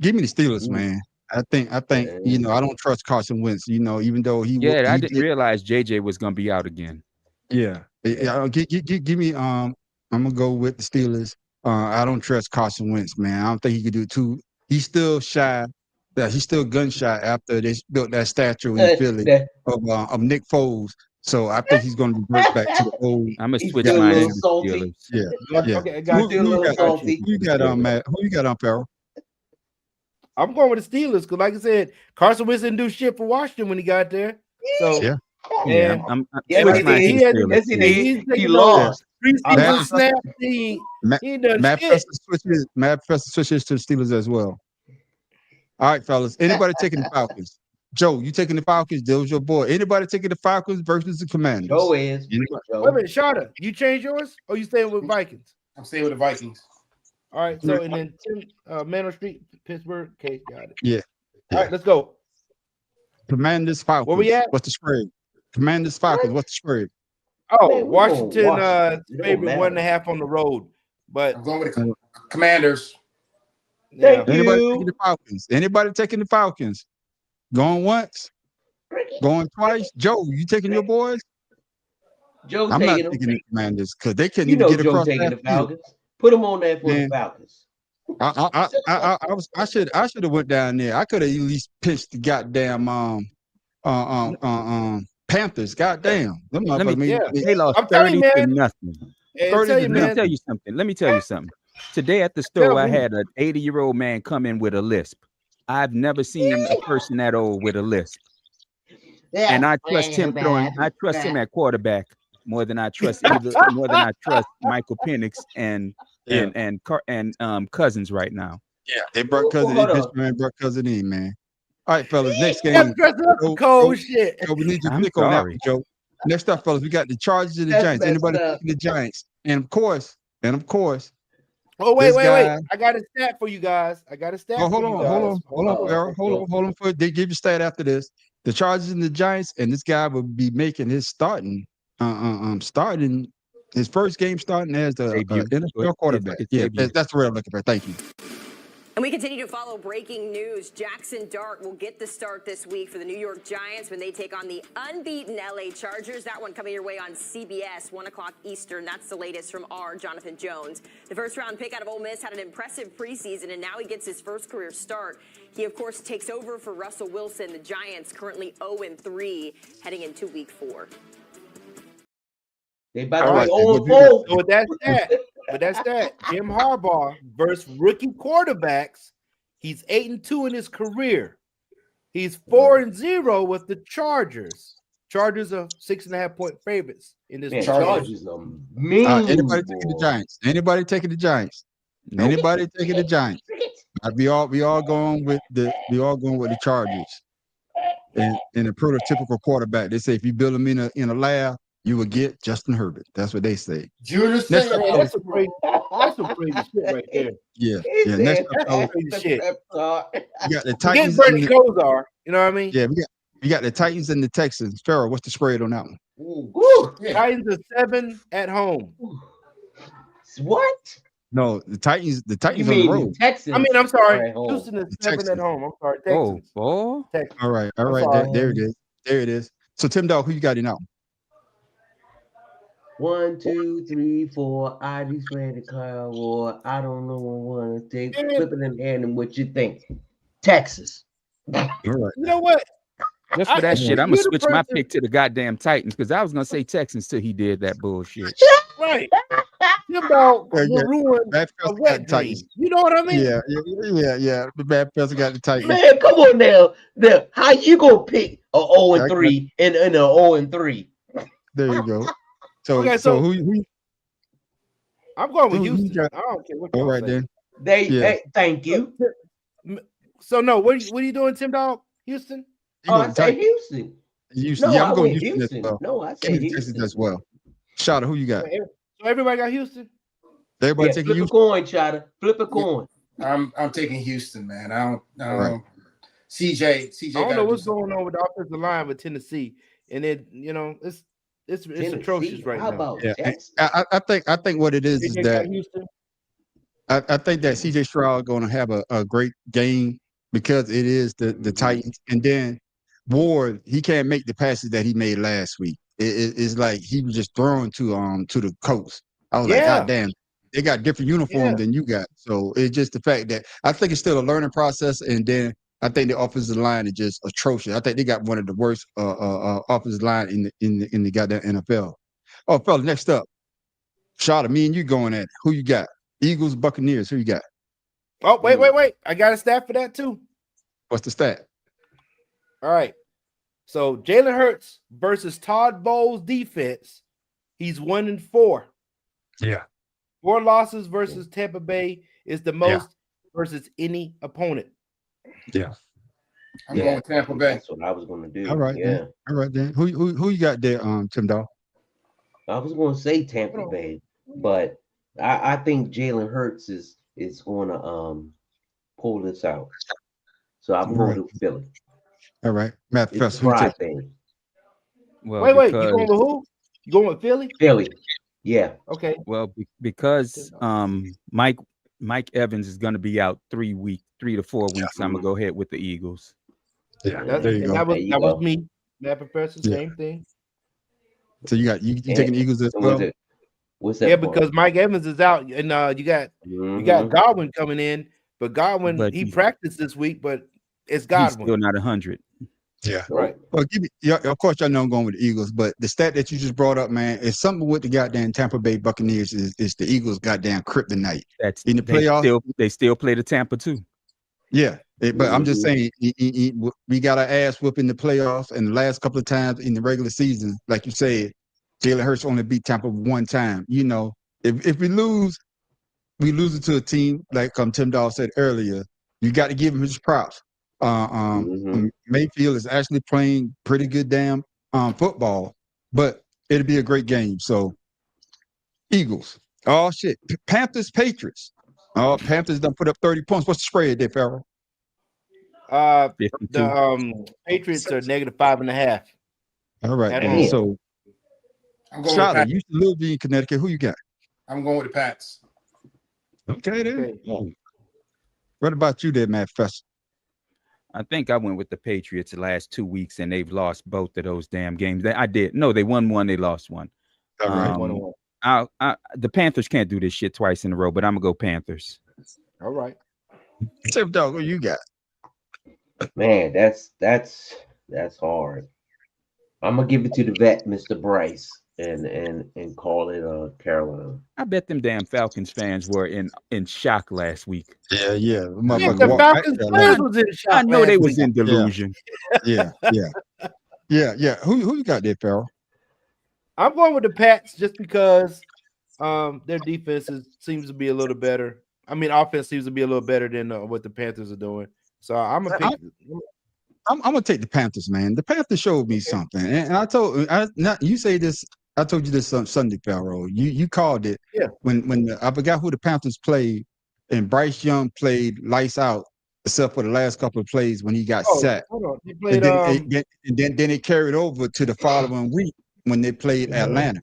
Give me the Steelers, man. I think I don't trust Carson Wentz. Even though he I didn't realize JJ was going to be out again. Yeah. Give me. I'm gonna go with the Steelers. I don't trust Carson Wentz, man. I don't think he could do two. He's still shy. He's still gun shy after they built that statue in Philly of Nick Foles. So I think he's going to revert back to the old. I'm gonna switch mine to the Steelers. Yeah. Okay, guys, Who you got, Matt? Who you got on, Farrell? I'm going with the Steelers because, like I said, Carson Wentz didn't do shit for Washington when he got there. So he lost. Matt Professor switches to the Steelers as well. All right, fellas. Anybody taking the Falcons? Joe, you taking the Falcons? That was your boy. Anybody taking the Falcons versus the Commanders? Joe is. Wait a minute, Shada, you change yours or you staying with Vikings? I'm staying with the Vikings. All right, so and then Tim, Manor Street, Pittsburgh. Okay, got it. Yeah. All right, let's go. Commanders Falcons. Where we at? What's the spread? Commanders Falcons. What's the spread? Oh, Washington favorite 1.5 on the road, but I'm going with the Commanders. Anybody taking the Falcons? Anybody taking the Falcons? Going once? Going twice? Joe, you taking your boys? Joe's I'm not taking taking the Commanders because they couldn't You even know get Joe across taking that the Falcons. Put them on there for the Man. Falcons. I should have went down there. I could have at least pinched the goddamn Panthers. Goddamn. They lost 30 to nothing. Let me tell you something. Today at the store, I had an 80-year-old man come in with a lisp. I've never seen a person that old with a lisp. And I trust him at quarterback more than I trust Michael Penix and Cousins right now. Yeah, they brought Cousins in, man. All right, fellas. Next game. Cold shit. We need you to click on that one, Joe. Next up, fellas, we got the Chargers and the Giants. Anybody picking the Giants? And of course. Oh, wait. I got a stat for you guys. Hold on. They give you stat after this. The Chargers and the Giants, and this guy will be making his starting his first game starting as the NFL quarterback. Yeah, that's the word I'm looking for. Thank you. And we continue to follow breaking news. Jackson Dart will get the start this week for the New York Giants when they take on the unbeaten LA Chargers. That one coming your way on CBS, 1 o'clock Eastern. That's the latest from our Jonathan Jones. The first-round pick out of Ole Miss had an impressive preseason, and now he gets his first career start. He, of course, takes over for Russell Wilson. The Giants currently 0-3, heading into Week 4. They about to be 0-4. So with that, Jim Harbaugh versus rookie quarterbacks, he's 8-2 in his career. He's 4-0 with the Chargers. Chargers are 6.5-point favorites in this. Chargers are mean. Anybody taking the Giants? Anybody taking the Giants? We all going with the Chargers. And a prototypical quarterback. They say if you build them in a lab, you will get Justin Herbert. That's what they say. Julius, that's some crazy shit right there. Yeah. Next up, crazy shit. You got the Titans. Bernie Kosar, you know what I mean? Yeah, we got the Titans and the Texans. Farrell, what's the spread on that one? Ooh, Titans are 7 at home. What? No, the Titans. The You Titans on the mean road. the Texans? I mean, I'm are sorry. at home. Houston is The 7 at Texans. home. I'm sorry, Oh, Texans. boy. Texans. All right. I'm There sorry. it is. There it is. So Tim Dog, who you got in out? 1, 2, 3, 4. I just read the car war. I don't know what I want to take. Flip it in the air and what you think? Texas. All right. You know what? Just for that shit, I'm gonna you're the switch my person- pick to the goddamn Titans because I was gonna say Texans till he did that bullshit. Right. Tim Dog Yeah, yeah. will ruin Bad a Fest got wet the dream. Titans. You know what I mean? Yeah. The Bad Fest got the Titans. Man, come on now. How you gonna pick a 0-3 and a 0-3? There you go. So Okay, so so- who I'm going with Who you Houston. got? I don't care what all y'all right say. then. Yeah. Thank you. So no, what are you doing, Tim Dog? Houston? You Oh, going I said Titans. Houston. Houston. No, Yeah, I I'm going went Houston, Houston. as well. No, I Give said me the Texans Houston. as well. Shotta, who you got? So everybody got Houston? Everybody Yeah, taking flip a Houston. coin, Chada. Flip a coin. I'm taking Houston, man. I don't Right. CJ. I don't gotta know do what's something. going on with the offensive line with Tennessee, and it it's Tennessee? atrocious right How now. about Yeah, and Texas? I think what it is JJ that got Houston. I think that CJ Stroud going to have a great game because it is the Titans, and then Ward, he can't make the passes that he made last week. It's like he was just throwing to the coast. I was like, Yeah. God damn, they got different uniforms than you got. So it's just the fact that I think it's still a learning process, and then I think the offensive line is just atrocious. I think they got one of the worst offensive line in the goddamn NFL. Oh, fella, next up, Shada, me and you going at it. Who you got? Eagles, Buccaneers. Who you got? Oh, wait. I got a stat for that too. What's the stat? All right. So Jalen Hurts versus Todd Bowles defense, he's 1-4. Yeah. 4 losses versus Tampa Bay is the most versus any opponent. Yeah. I'm going with Tampa Bay. That's what I was gonna do. All right. Yeah. Then. All right then. Who you got there, Tim Dawg? I was gonna say Tampa Bay, but I think Jalen Hurts is going to pull this out. So I'm going to Philly. All right, Matt It's Fest, a who you pride take? thing. Well, Wait, you because- going with who? You going with Philly? Philly. Yeah. Okay. Well, because Mike Evans is going to be out 3 to 4 weeks. I'm gonna go ahead with the Eagles. Yeah, There you go. That was me. That professor, Yeah. same thing. So you taking the Eagles as And well? What's that? Yeah, for? because Mike Evans is out, and you got Mhm. Godwin coming in, but Godwin But he he's- practiced this week, but it's He's Godwin. still not 100. Yeah. Right. Well, of course, y'all know I'm going with the Eagles, but the stat that you just brought up, man, is something with the goddamn Tampa Bay Buccaneers is the Eagles' goddamn kryptonite. That's in the playoffs. They still play the Tampa too. Yeah, but I'm just saying, we got our ass whooped in the playoffs, and the last couple of times in the regular season, like you said, Jalen Hurts only beat Tampa one time. You know, if we lose it to a team like Tim Dawg said earlier. You got to give him his props. Mayfield is actually playing pretty good damn football, but it'll be a great game. So, Eagles. Oh shit, Panthers, Patriots. Oh, Panthers done put up 30 points. What's the spread there, Farrell? The Patriots are -5.5. All right, At man. home. So, I'm going with Charlotte, Pats. you used to live in Connecticut. Who you got? I'm going with the Pats. Okay, then. What about you there, Matt Fest? I think I went with the Patriots the last 2 weeks, and they've lost both of those damn games. They won one, they lost one. All right. The Panthers can't do this shit twice in a row, but I'm gonna go Panthers. All right. Tim Dawg, who you got? Man, that's hard. I'm gonna give it to the vet, Mr. Bryce, and call it Carolina. I bet them damn Falcons fans were in shock last week. Yeah. If the Falcons players was in shock. I know they last was week. in delusion. Yeah. Who you got there, Farrell? I'm going with the Pats just because their defense seems to be a little better. I mean, offense seems to be a little better than what the Panthers are doing. So I'm gonna pick. I'm gonna take the Panthers, man. The Panthers showed me something, and I told you say this. I told you this Sunday, Farrell. You called it. Yeah. When I forgot who the Panthers played, and Bryce Young played lights out, except for the last couple of plays when he got sacked. Hold on. They played. And then it carried over to the following week when they played Atlanta.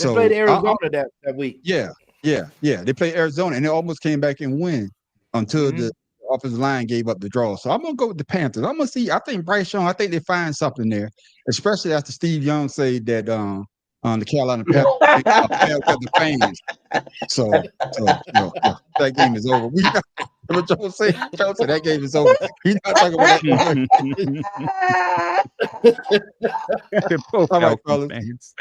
They played Arizona that week. Yeah. Yeah, they played Arizona, and they almost came back and win until the offensive line gave up the draw. So I'm gonna go with the Panthers. I'm gonna see. I think Bryce Young. I think they find something there, especially after Steve Young said that the Carolina Panthers with the fans. So that game is over. What Joe said that game is over. He's not talking about that. All right, fellas.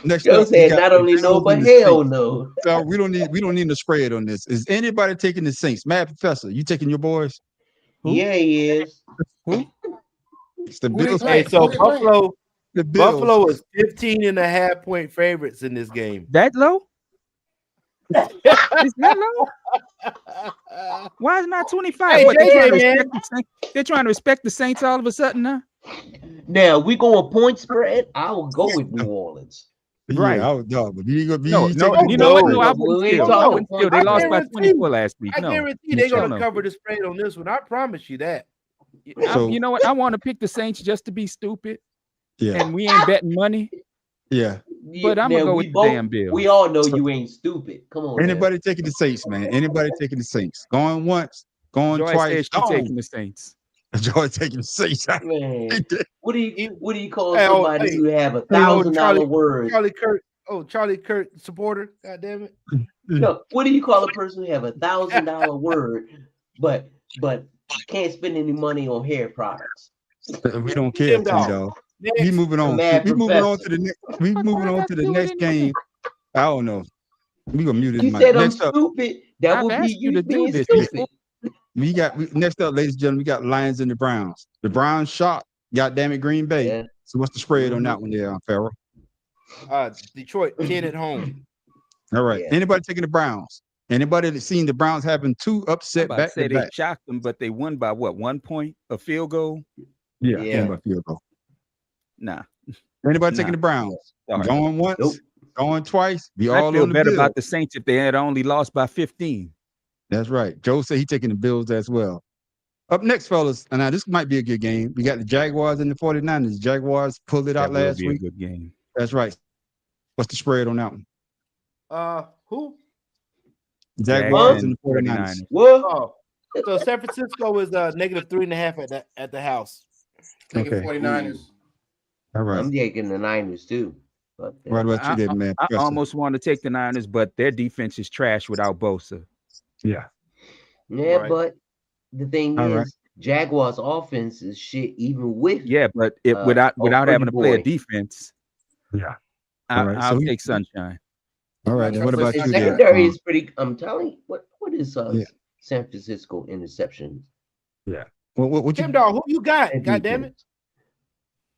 Next Joe up, said not only no, but hell no. So we don't need to spread on this. Is anybody taking the Saints? Mad Professor, you taking your boys? Who? Yeah, he is. Who? It's the Bills. Hey, so Buffalo Bills. is 15.5 point favorites in this game. That low? Is that low? Why is it not 25? Hey, What, JJ, they're trying to respect the Saints all of a sudden now? Now we going point spread. I will go with New Orleans. Right. Yeah, I would dog, but you gonna be No, you know what? No, I wouldn't still. They lost by 24 last week. I No, guarantee they're going to cover the spread on this one. I promise you that. You know what? I want to pick the Saints just to be stupid. Yeah. And we ain't betting money. Yeah. But I'm going to go with the damn Bills. We all know you ain't stupid. Come on. Anybody taking the Saints, man? Anybody taking the Saints? Going once, going Joy twice. says she's taking the Saints. Joy taking the Saints. Man, what do you call somebody who have $1,000 word? Charlie Kirk supporter. God damn it. No, what do you call a person who have $1,000 word, but can't spend any money on hair products? We don't care, T-Dog. We moving on. We moving on to the next. We moving on to the next game. I don't know. We gonna mute his You mic. said I'm Next up, stupid. That would be you being stupid. next up, ladies and gentlemen, we got Lions and the Browns. The Browns shot. Goddamn it, Green Bay. Yeah. So what's the spread on that one there, Farrell? Detroit 10 at home. All right. Yeah. Anybody taking the Browns? Anybody that's seen the Browns having two upset back to They back? shocked them, but they won by what? 1 point? A field goal? Yeah. By field goal. Nah. Anybody taking the Browns? Sorry. Going once, going twice. Be I all feel on the better Bills. about the Saints if they had only lost by 15. That's right. Joe said he's taking the Bills as well. Up next, fellas, and now this might be a good game. We got the Jaguars and the 49ers. Jaguars pulled it out last week. A good game. That's right. What's the spread on that one? Who? Jaguars and the 49ers. What? So San Francisco is -3.5 at the house. Taking Okay. 49ers. All right. I'm taking the Niners too. But Right about you there, man. I Professor. almost want to take the Niners, but their defense is trash without Bosa. Yeah. Yeah, Right. but the thing All is, right. Jaguars offense is shit even with But without having to play a boy. defense, Yeah. All right, I'll so take Sunshine. All right. Then what about The you there? secondary is pretty. I'm telling you, what is Yeah. San Francisco interceptions? Yeah. What you Tim Dog, who you got? And God damn it.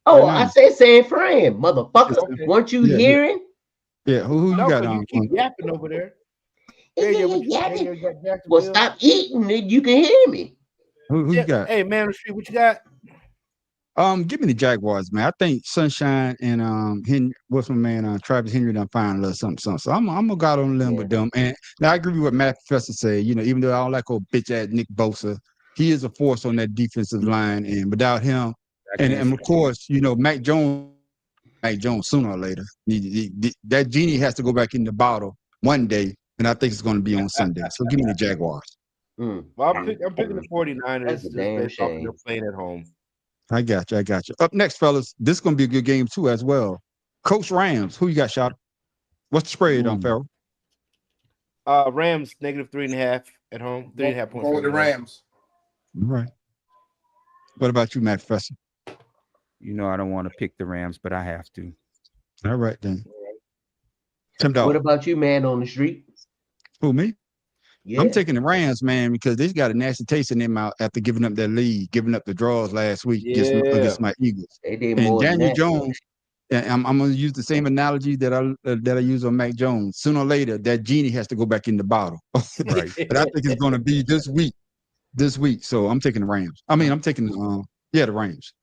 Oh, I said San Fran, motherfucker. Okay. Weren't you Yeah, yeah. hearing? Yeah, who you No, got but on? you keep yapping over there. Well, stop eating, and you can hear me. Who you got? Hey, man on the street, what you got? Give me the Jaguars, man. I think Sunshine and what's my man Travis Henry done find a little something. So I'm gonna go out on a limb with them. And now I agree with what Matt Professor said. You know, even though I don't like old bitch ass Nick Bosa, he is a force on that defensive line. And without him, and of course, you know, Mac Jones sooner or later, that genie has to go back in the bottle one day, and I think it's going to be on Sunday. So give me the Jaguars. Well, I'm picking the 49ers. That's a just damn based off shame. they're playing at home. I got you. Up next, fellas, this is going to be a good game too as well. Coach Rams, who you got, Shot? What's the spread on, Farrell? Rams -3.5 at home. 3.5 points. Going with the Rams. All right. What about you, Matt Professor? You know I don't want to pick the Rams, but I have to. All right then. Tim Dog. What about you, man on the street? Who, me? Yeah. I'm taking the Rams, man, because they got a nasty taste in their mouth after giving up their lead, giving up the draws last week against my Eagles. They did And more than Daniel that. Jones, and I'm going to use the same analogy that I use on Mac Jones. Sooner or later, that genie has to go back in the bottle. Right. But I think it's going to be this week. So I'm taking the Rams. I mean, I'm taking the Rams.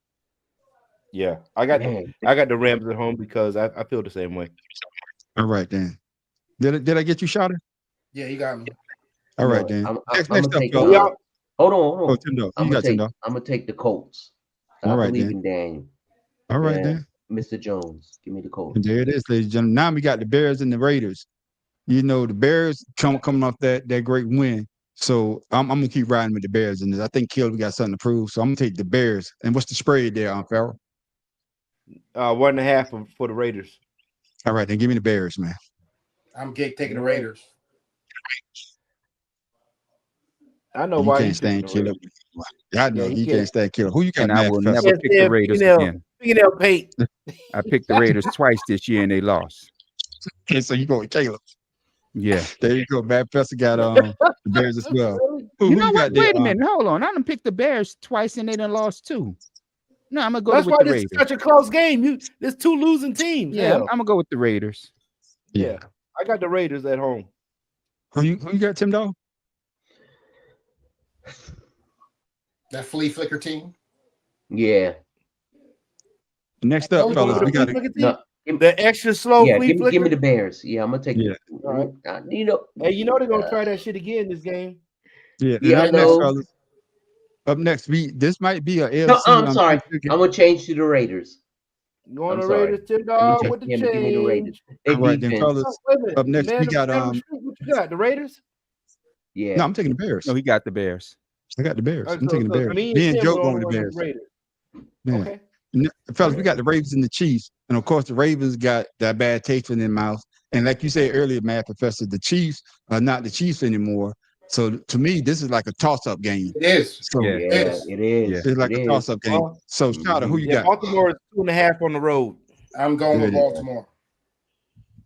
Yeah, I got the Rams at home because I feel the same way. All right then. Did I get you, Shot? Yeah, you got me. All right then. Next up, take, y'all. hold on. Oh, Tim Dog. I'm You got Tim Dog. gonna take the Colts. I All right believe then. in Daniel. All right Yeah, then. Mr. Jones, give me the Colts. And there it is, ladies and gentlemen. Now we got the Bears and the Raiders. You know, the Bears coming off that great win. So I'm gonna keep riding with the Bears in this. I think Caleb got something to prove. So I'm gonna take the Bears. And what's the spread there, Farrell? 1.5 for the Raiders. All right, then give me the Bears, man. I'm taking the Raiders. I know You why can't stand Caleb. I know you can't stand Caleb. Who you got? And I will never pick the Raiders again. I picked the Raiders twice this year and they lost. Okay, so you go with Caleb. Yeah. There you go. Matt Professor got the Bears as well. You know what? Wait a minute. Hold on. I done picked the Bears twice and they done lost too. No, I'm gonna go That's with why the this Raiders. is such a close game. There's 2 losing teams. Yeah, I'm gonna go with the Raiders. Yeah. I got the Raiders at home. Who you got, Tim Dog? That flea flicker team. Yeah. Next up, fellas, we got the extra slow. Yeah, flea give me flicker. the Bears. Yeah, I'm gonna take it. All right. You know, Hey, they're gonna try that shit again this game. Yeah, Yeah, I know. fellas. Up next, this might be a AFC. No, I'm sorry. I'm gonna change to the Raiders. You want I'm the sorry. Raiders, Tim Let Dog, me with the give me the Raiders. change. They All right, then, defense. fellas. Up next, we got What you got? The Raiders? Yeah. No, I'm taking the Bears. No, he got the Bears. I got the Bears. All right, I'm taking the Bears. me Me and and Tim Joe were going on with the Bears. Raiders. Yeah. Okay. Fellas, we got the Ravens and the Chiefs. And of course, the Ravens got that bad taste in their mouth. And like you said earlier, Matt Professor, the Chiefs are not the Chiefs anymore. So to me, this is like a toss-up game. It is. So Yeah, it is. it's like It a is. toss-up game. So Shada, who you Yeah, got? Baltimore is 2.5 on the road. I'm going with Good. Baltimore.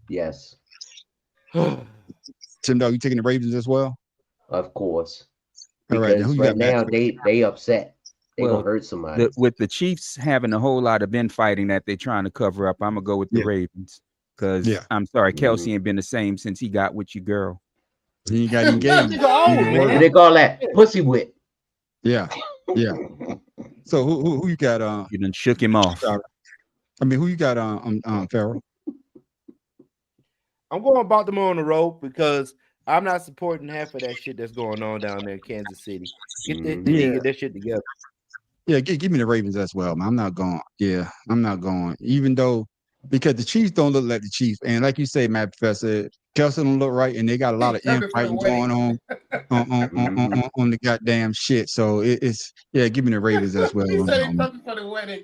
Yes, Tim Dog, you taking the Ravens as well? of course. All right, then Because who you right got back? now they upset. They Well, gonna hurt somebody. With the Chiefs having a whole lot of infighting that they're trying to cover up, I'm gonna go with the Yeah. Ravens. Because Yeah. I'm sorry, Kelsey ain't been the same since he got with your girl. He got engaged. What they call that? Pussy whip. Yeah, yeah. So who you got? You done shook him off. I mean, who you got? Farrell. I'm going Baltimore on the road because I'm not supporting half of that shit that's going on down there in Kansas City. They need to get that shit together. Yeah, give me the Ravens as well, man. I'm not going. Yeah, I'm not going. Even though, because the Chiefs don't look like the Chiefs, and like you say, Matt Professor, Kelsey don't look right, and they got a lot of infighting going on the goddamn shit. So it's give me the Ravens as well. He said he's coming for the wedding.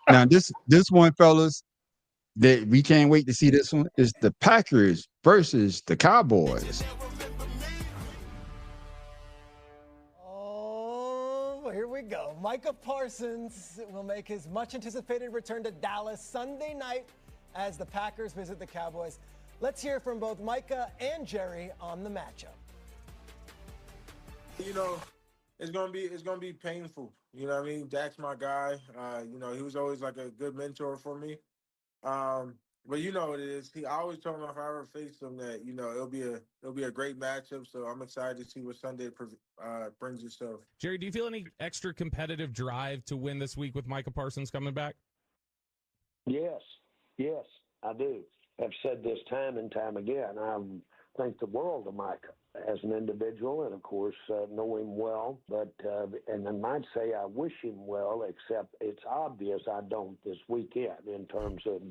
Now this one, fellas, that we can't wait to see this one is the Packers versus the Cowboys. Oh, here we go. Micah Parsons will make his much anticipated return to Dallas Sunday night as the Packers visit the Cowboys. Let's hear from both Micah and Jerry on the matchup. You know, it's gonna be painful. You know what I mean? Dak's my guy. You know, he was always like a good mentor for me. But you know what it is. I always told him if I ever faced him that, you know, it'll be a great matchup. So I'm excited to see what Sunday brings itself. Jerry, do you feel any extra competitive drive to win this week with Micah Parsons coming back? Yes, I do. I've said this time and time again. I think the world of Micah as an individual, and of course know him well. But and I might say I wish him well, except it's obvious I don't this weekend in terms of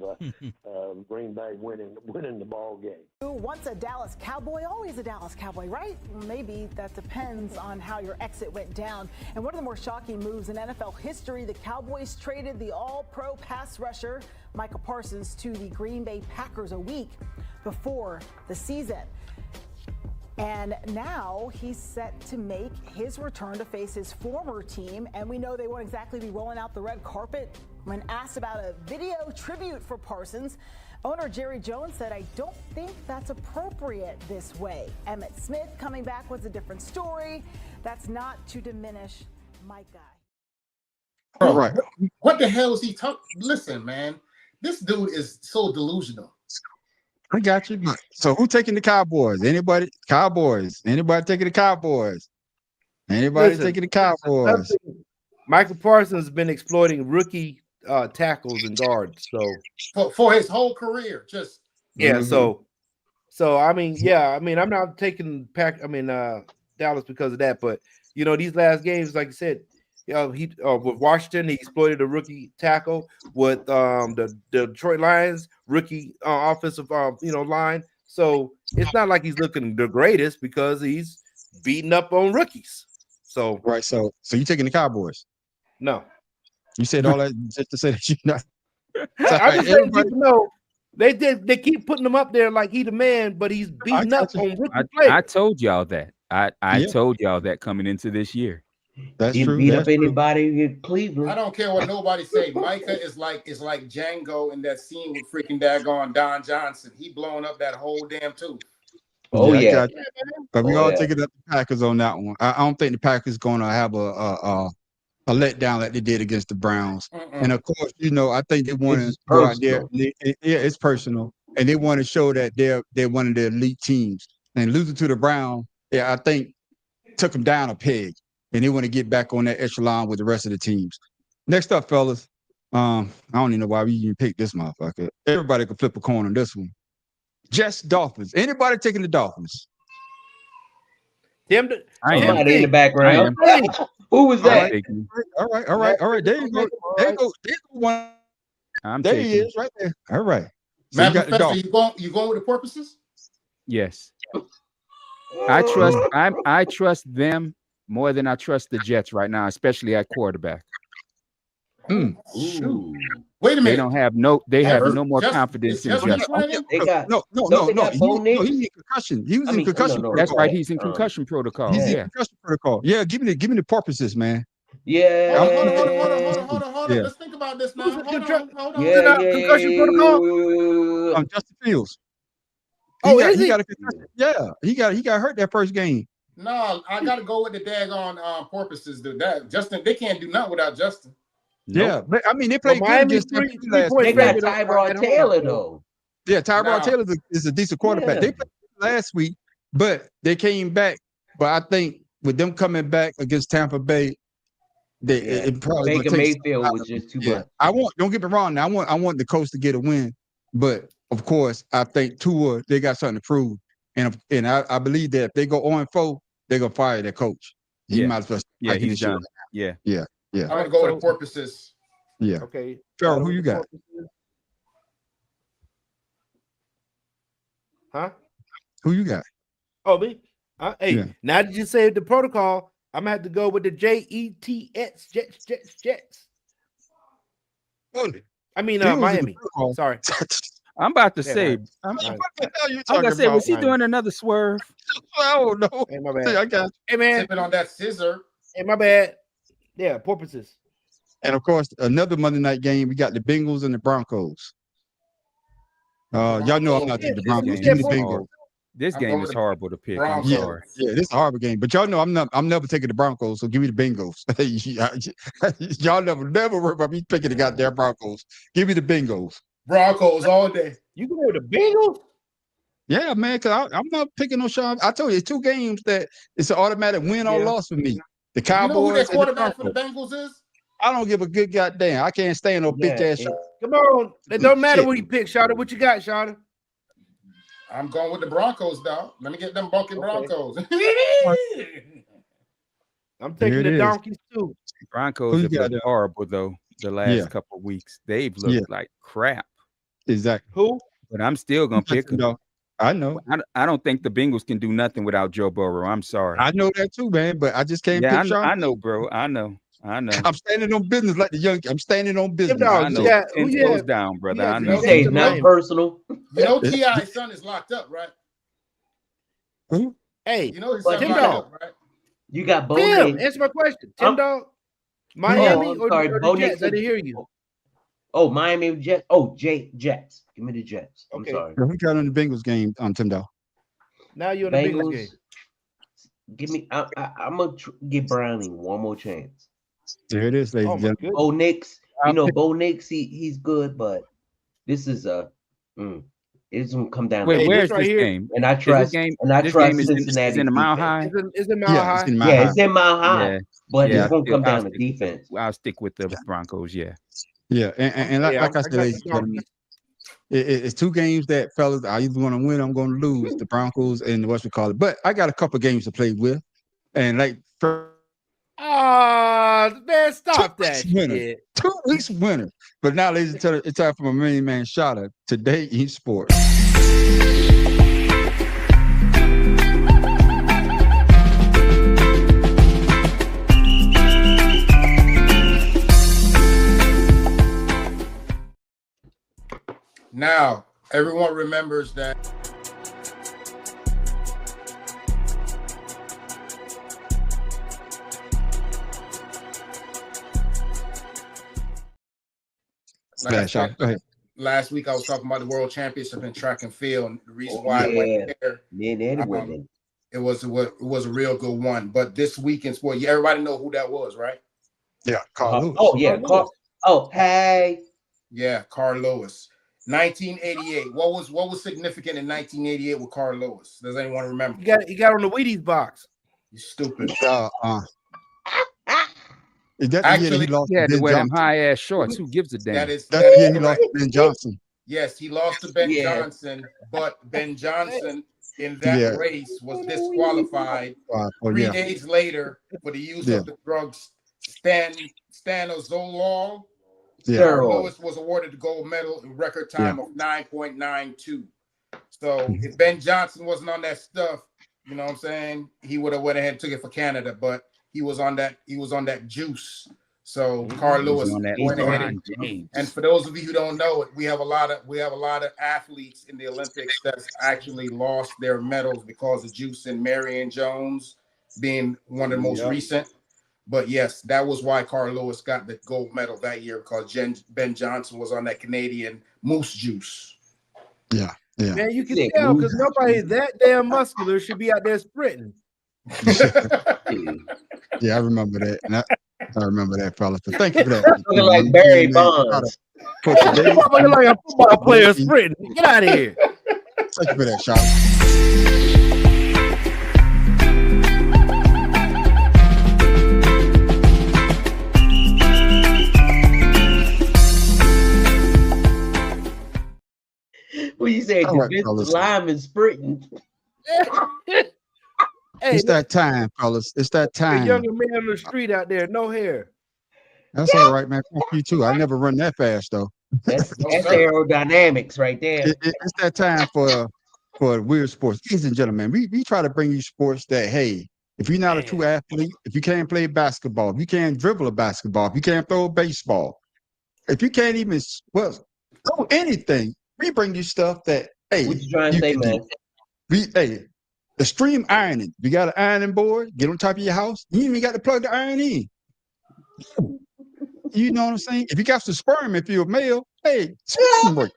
Green Bay winning the ball game. Once a Dallas Cowboy, always a Dallas Cowboy, right? Maybe that depends on how your exit went down. And one of the more shocking moves in NFL history, the Cowboys traded the all-pro pass rusher Micah Parsons to the Green Bay Packers a week before the season. And now he's set to make his return to face his former team. And we know they won't exactly be rolling out the red carpet. When asked about a video tribute for Parsons, owner Jerry Jones said, "I don't think that's appropriate this way. Emmitt Smith coming back was a different story. That's not to diminish my guy." All right. What the hell is he talking? Listen, man, this dude is so delusional. I got you. So who taking the Cowboys? Anybody? Cowboys. Anybody taking the Cowboys? Anybody taking the Cowboys? Michael Parsons has been exploiting rookie tackles and guards. So For his whole career, just So I mean, I'm not taking Dallas because of that, but you know, these last games, like you said, he with Washington, he exploited a rookie tackle with the Detroit Lions rookie offensive line. So it's not like he's looking the greatest because he's beating up on rookies. So right. So you taking the Cowboys? No. You said all that just to say that you're not. I just letting people know they keep putting him up there like he the man, but he's beating up on rookie players. I told y'all that. I told y'all that coming into this year. That's He true. beat That's up true. anybody in Cleveland. I don't care what nobody say. Micah is like Django in that scene with freaking daggone Don Johnson. He blowing up that whole damn tooth. Oh, I yeah. got you. But we Oh, all yeah. taking up the Packers on that one. I don't think the Packers going to have a letdown like they did against the Browns. And of course, you know, I think they want to go out there. It's personal, and they want to show that they're one of the elite teams. And losing to the Browns, I think took them down a peg, and they want to get back on that echelon with the rest of the teams. Next up, fellas, I don't even know why we even picked this motherfucker. Everybody could flip a coin on this one. Jets, Dolphins. Anybody taking the Dolphins? Somebody in the background. Who was that? All right. There you go. There you go. One. There he is, right there. All right. So Man, you got the Professor, Dolphins. you going with the porpoises? Yes. I trust them more than I trust the Jets right now, especially at quarterback. Ooh. Wait a minute. They don't have no. They have no more confidence in Justin. They got No. He's in concussion. He was in concussion protocol. That's right. He's in concussion protocol. He's in Yeah. concussion protocol. Yeah, give me the porpoises, man. Yeah. Hold on. Yeah. Let's think about this now. Hold on. Concussion protocol. Justin Fields. He got a concussion. Yeah, he got hurt that first game. No, I gotta go with the daggone porpoises. Dude. That Justin, they can't do nothing without Justin. Yeah, but I mean they played good against them last They week. got Tyrod Taylor though. Yeah, Tyrod Taylor is a decent quarterback. Yeah. They played last week, but they came back. But I think with them coming back against Tampa Bay, it probably Baker Mayfield was just too much. Don't get me wrong. I want the coach to get a win, but of course I think Tua, they got something to prove, and I believe that if they go 0-4, they're gonna fire their coach. He might as well. Yeah, he's done. Yeah. I'm gonna go with the porpoises. Yeah. Okay. Farrell, who you got? Huh? Who you got? Oh, me. Hey, now that you say the protocol, I'm gonna have to go with the Jets. Jets. I mean, Miami. Sorry. I'm about to say. I'm gonna say, was he doing another swerve? I don't know. Hey, my bad. I got you. Hey, man. Sipping on that scissor. Hey, my bad. Yeah, porpoises. And of course, another Monday night game. We got the Bengals and the Broncos. Y'all know I'm not taking the Broncos. Give me the Bengals. This game is horrible to pick. I'm Yeah, sorry. this is a horrible game. But y'all know I'm never taking the Broncos. So give me the Bengals. Y'all never worry about me picking the goddamn Broncos. Give me the Bengals. Broncos all day. You go with the Bengals? Yeah, man. Cause I'm not picking no Sean. I told you it's two games that it's an automatic win or loss for me. The Cowboys. You know who their and the quarterback for the Broncos. Bengals is? I don't give a good goddamn. I can't stand no bitch ass. Come on. It don't matter what you pick, Shawty. What you got, Shawty? I'm going with the Broncos, dog. Let me get them bunking Broncos. I'm taking the Donkeys too. Broncos have looked horrible though the last couple of weeks. They've looked like crap. Exactly. Who? But I'm still gonna pick them. I know. I don't think the Bengals can do nothing without Joe Burrow. I'm sorry. I know that too, man. But I just can't Yeah, pick Sean. I know, bro. I know. I'm standing on business like the young. I'm standing on business. I know. 10 toes down, brother. I know. You say it's not personal. You know T.I.'s son is locked up, right? Who? Hey, you know his son Tim locked Dog. up, right? You got Bo Tim, Nix. answer my question. Tim Dog, Miami or sorry, the Bo Jets? Nix I didn't hear you. Oh, Miami Jets. Oh, Jets. Give me the Jets. I'm sorry. Who got on the Bengals game on Tim Dow? Now you're in the Bengals game. Give me. I'm gonna give Brownie one more chance. There it is, ladies and gentlemen. Bo Nix. You know, Bo Nix. He's good, but this is it's gonna come down. Wait, to where's this this game? And I trust. And I trust Cincinnati. Is in the Mile High. Is it Mile High? Yeah, it's in Mile High. Yeah. But Yeah, it's gonna come down to stick- defense. I'll stick with the Broncos. Yeah. Yeah, and like I said, ladies and gentlemen, it's two games that fellas I either going to win, or I'm going to lose. The Broncos and what we call it. But I got a couple games to play with, and like man, stop that winner, shit. 2 weeks winner. But now, ladies and gentlemen, it's time for my main man Shada today esports. Now, everyone remembers that. Like I said, Go ahead. last week I was talking about the World Championship in track and field, and the reason why I went there, it was a real good one. But this week in sport, everybody know who that was, right? Yeah, Carl Lewis. Oh yeah, hey. Yeah, Carl Lewis. 1988. What was significant in 1988 with Carl Lewis? Does anyone remember? He got on the Wheaties box. You stupid. Is that Actually, the year he lost He had to Ben wear them Johnson? high ass shorts. Who gives a damn? That's the year he lost to Ben Johnson. Yes, he lost to Ben Johnson, but Ben Johnson in that race was disqualified 3 days later for the use of the drugs stanozolol. Lewis was awarded the gold medal in record time of 9.92. So if Ben Johnson wasn't on that stuff, you know what I'm saying, he would have went ahead and took it for Canada, but he was on that juice. So Carl Lewis went ahead and for those of you who don't know it, we have a lot of athletes in the Olympics that's actually lost their medals because of juice, and Marion Jones being one of the most recent. But yes, that was why Carl Lewis got the gold medal that year, because Ben Johnson was on that Canadian moose juice. Yeah. Man, you can tell because nobody that damn muscular should be out there sprinting. Yeah, I remember that. And I remember that, fellas. But thank you for that. Looking like Barry Bonds. Looking like a football player sprinting. Get out of here. Thank you for that, Sean. What you say? All right, Defensive fellas. lineman sprinting. It's that time, fellas. It's that A time. younger man on the street out there, no hair. That's all right, man. Fuck you too. I never run that fast though. That's aerodynamics right there. It's that time for weird sports. Ladies and gentlemen, we try to bring you sports that, hey, if you're not a true athlete, if you can't play basketball, if you can't dribble a basketball, if you can't throw a baseball, if you can't even throw anything, we bring you stuff that, hey, what you trying to say, man? Extreme ironing. You got an ironing board, get on top of your house, you even got to plug the iron in. You know what I'm saying? If you got some sperm, if you're a male, hey, sperm work.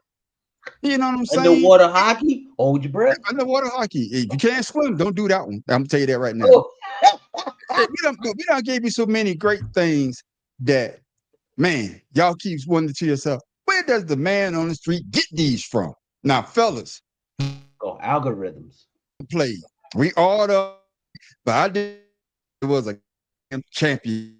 You know what I'm saying? Underwater hockey, hold your breath. Underwater hockey. If you can't swim, don't do that one. I'm gonna tell you that right now. We don't give you so many great things that, man, y'all keep wondering to yourself, where does the man on the street get these from? Now, fellas, algorithms. Play. We all know, but I did. It was a champion.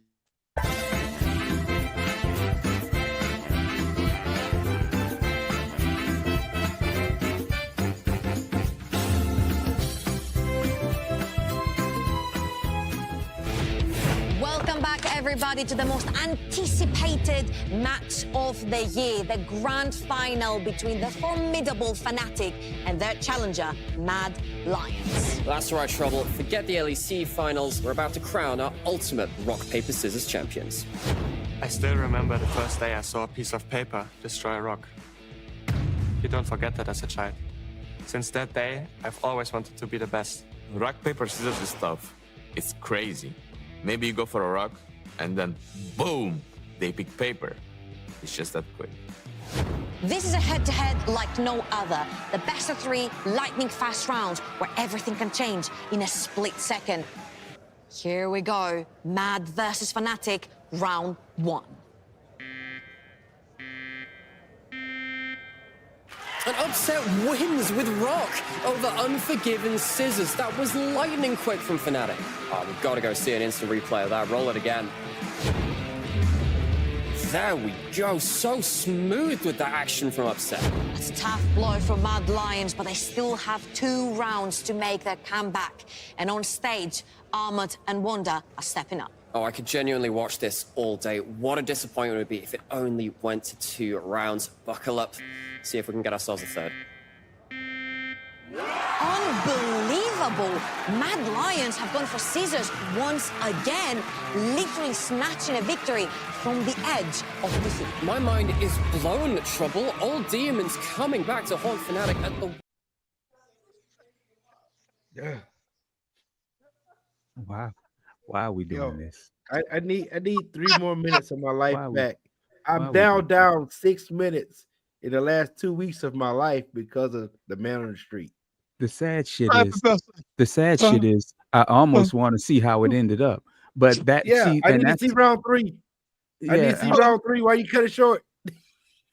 Welcome back, everybody, to the most anticipated match of the year, the grand final between the formidable Fnatic and their challenger, Mad Lions. That's right, Trouble. Forget the LEC finals. We're about to crown our ultimate rock, paper, scissors champions. I still remember the first day I saw a piece of paper destroy a rock. You don't forget that as a child. Since that day, I've always wanted to be the best. Rock, paper, scissors is tough. It's crazy. Maybe you go for a rock, and then boom, they pick paper. It's just that quick. This is a head-to-head like no other. The best of 3 lightning-fast rounds where everything can change in a split second. Here we go. Mad versus Fnatic, round 1. An upset wins with Rock over Unforgiven Scissors. That was lightning quick from Fnatic. Oh, we've got to go see an instant replay of that. Roll it again. There we go. So smooth with the action from Upset. It's a tough blow for Mad Lions, but they still have 2 rounds to make their comeback. And on stage, Armut and Wanda are stepping up. Oh, I could genuinely watch this all day. What a disappointment it would be if it only went to 2 rounds. Buckle up. See if we can get ourselves a third. Unbelievable! unbelievable. Mad Lions have gone for scissors once again, literally snatching a victory from the edge of defeat. My mind is blown, Trouble. Old Demons coming back to haunt Fnatic at the... Yeah. Wow. Why are we doing this? I need 3 more minutes of my life back. why I'm we down 6 minutes in the last 2 weeks of my life because of the man on the street. The sad shit Right, is, Professor. I almost want to see how it ended up. But that, Yeah, see, I and need to that's, see round 3. I need to see round 3. Why you cut it short?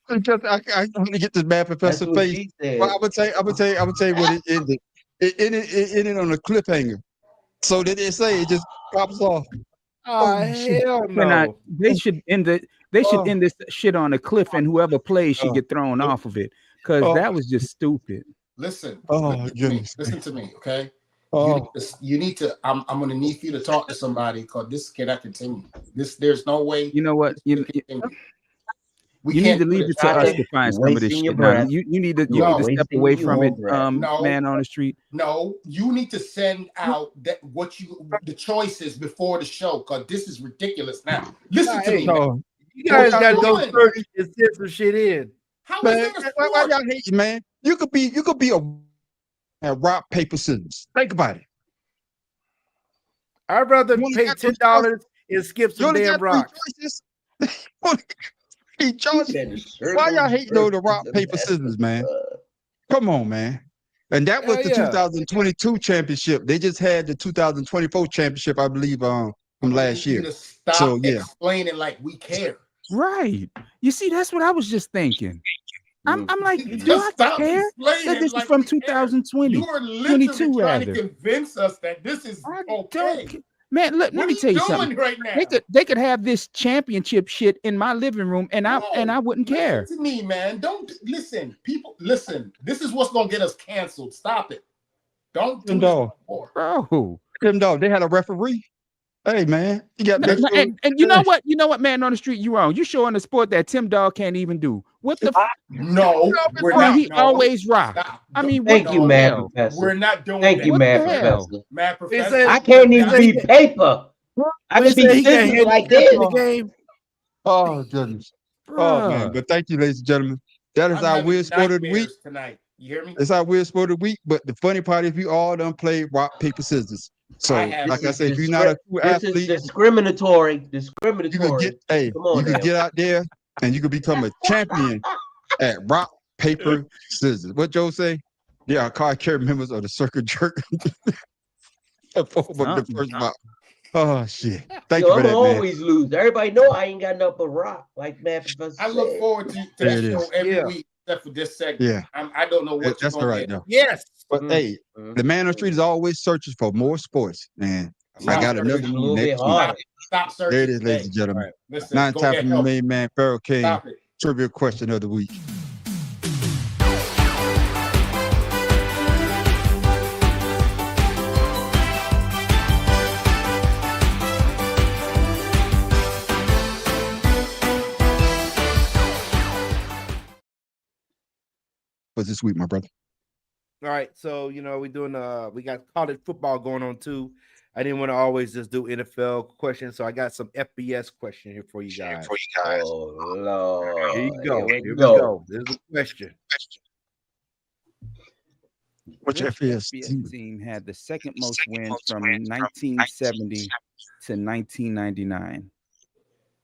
Because I want to get this bad Professor what face. she said. Well, I would say what it ended. It ended on a cliffhanger. So did it say it just pops off? Shit. Hell cannot, they should end this shit on a cliff, and whoever plays should Oh. get thrown off of it. Because Oh. that was just stupid. Listen, Oh, goodness. listen to me, okay? Oh. You need to. I'm going to need you to talk to somebody because this cannot continue. There's no way. You know what? You We need can't to do leave this. it to us to find some of this wasting your shit. Now, breath. you need to No. step Wasting away your from it, own breath. No. man on the street. No, you need to send out the choices before the show because this is ridiculous. Now, listen to me. man. No. You guys What got to y'all go doing? search and send some shit in. How is Man, it a why sport? y'all hate, man? You could be a rock, paper, scissors. Think about it. I'd rather You only pay got three $10 and skip You some only damn got rocks. 3 choices. Three choices. Why y'all hate the rock, paper, scissors, man? Come on, man. And that was Hell the yeah. 2022 championship. They just had the 2024 championship, I believe, from last You year. need to stop So, yeah. explaining like we care. Right. You see, that's what I was just thinking. I'm like, Just do I stop care explaining that this like is from we care. 2020? You are literally 22 trying rather. to convince us that this is okay. Man, let What me are tell you you doing something. right now? They could have this championship shit in my living room, and I wouldn't care. Listen to me, man. Don't listen. People, listen. This is what's gonna get us canceled. Stop it. Don't do Tim this Dog. anymore. Bro. Tim Dog, they had a referee. Hey, man. You got that. And you know what? You know what, man on the street, you wrong. You showing a sport that Tim Dog can't even do. What the No, we're bro, not. he No. always rock. Stop. I mean, Thank what you, the Mad hell? Professor. We're not doing Thank that. you, What Mad the hell? Professor. Mad Professor. I can't even be paper. I can be scissors like this. Game. Oh, goodness. Oh, man. Bruh. But thank you, ladies and gentlemen. That is I'm our having weird sport of the week. nightmares tonight. You hear me? It's our weird sport of the week. But the funny part is we all done played rock, paper, scissors. So, like I said, if you're not a true This is athlete, discriminatory. you could Discriminatory. get, hey, Come on you could now. get out there and you could become a champion at rock, paper, scissors. What Joe say? Yeah, our card carry members of the circle jerk. The first rock. Oh shit! Thank Yo, you for I'm that, man. always lose. Everybody know I ain't got nothing but rock, like Mad Professor I look said. forward to There that it show is. every week, except for this segment. Yeah. I don't know what That's you're all gonna right, get. though. Yes. But hey, the man on the street is always searching for more sports, man. I got another searching a one little bit next week. harder. Stop searching. There it is, today. ladies and gentlemen. All right, listen, Now go time get for the help. main man, Pharaoh King. Stop it. Trivia question of the week. What's this week, my brother? All right, so we're doing we got college football going on too. I didn't want to always just do NFL questions, so I got some FBS question here for you guys. Oh Lord. Here you go. Here Here we we go. go. This is a question. What's your Which FBS team had the second most wins from 1970 to 1999?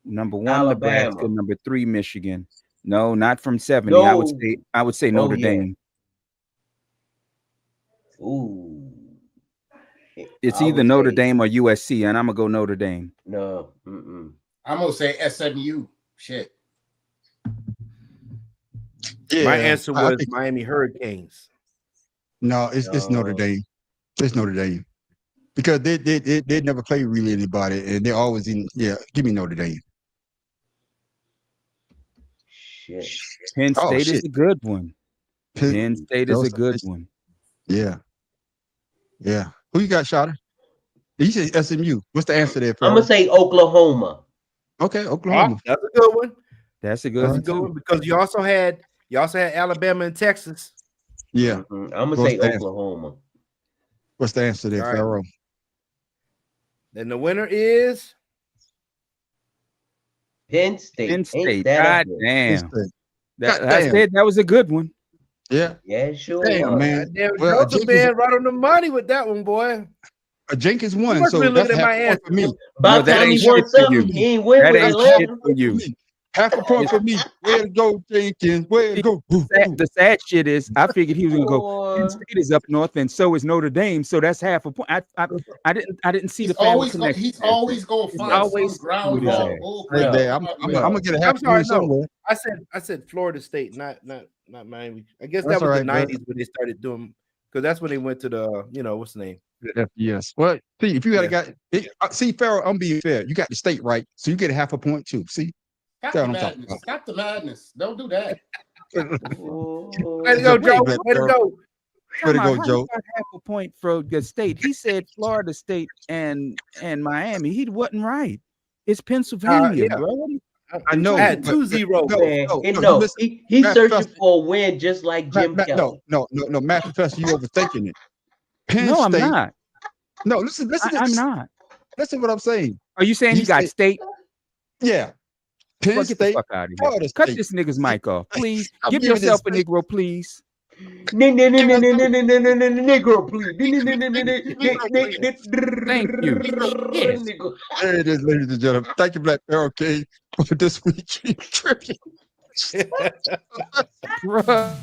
Number 1, Alabama. Nebraska. Number 3, Michigan. No, not from 70. No. I would say Oh, Notre yeah. Dame. Ooh. It's I either would Notre say- Dame or USC, and I'm gonna go Notre Dame. No. Mm-mm. I'm gonna say SMU. Shit. Yeah, My answer I was think- Miami Hurricanes. No, it's Notre Dame. It's Notre Dame because they never play really anybody, and they're always in. Yeah, give me Notre Dame. Shit. Penn Oh, State is shit. a good one. Penn State is a those- good one. Yeah, yeah. Who you got, Shotter? You said SMU. What's the answer there? I'm Pharaoh? gonna say Oklahoma. Okay, Oklahoma. That's a good one. That's a That's good a one good one too. because you also had Alabama and Texas. Yeah, I'm gonna What's say the answer? Oklahoma. What's the answer there, All right. Pharaoh? Then the winner is Penn State. Penn Ain't State. that a God bitch? damn. God I damn. said that was a good one. Yeah. Yeah, it sure Damn, was. man. Damn, Well, Joseph man right on the money with that one, boy. Jenkins You won, must so be that's looking at half my a point answer. for me. About that time ain't he won shit for something, you. he ain't win That with ain't Atlanta. shit for you. Half a point for me. Way to go, Jenkins. Way to go. The sad shit is, I figured he was gonna go. Penn Boy. State is up north, and so is Notre Dame. So that's half a point. I didn't see the family connection. He's always going to He's find some always ground with his ball ass. bull Right crap. there. I'm gonna get a happy I'm sorry, point somewhere. I said Florida State, not Miami. I guess That's that was all the right, bro. 90s when they started doing, because that's when they went to the, what's the name? Yes. Well, see, if you see, Pharaoh, I'm being fair. You got the state right, so you get a half a point too. See, Stop that's the what I'm talking madness. Stop the madness. Don't do that. Way to go, Joe. Way to go. Way to go, How Joe. he got half a point for the state. He said Florida State and Miami. He wasn't right. It's Pennsylvania, yeah. bro. I know. I had 2-0. No, he's Matt searching Professor- for a win just like Jim Kelly. No, Matt Professor, you overthinking it. Penn No, I'm State. not. No, listen. I'm not. Listen, what I'm saying. Are you saying he got said- state? Yeah. Penn Well, get State. the fuck out of here. Florida Cut State. this nigga's mic off, please. I'm Give giving yourself a this- Negro, please. Negro, please. Thank you. Shit. There it is, ladies and gentlemen. Thank you, Black Arrow King, for this week's trivia. Bruh.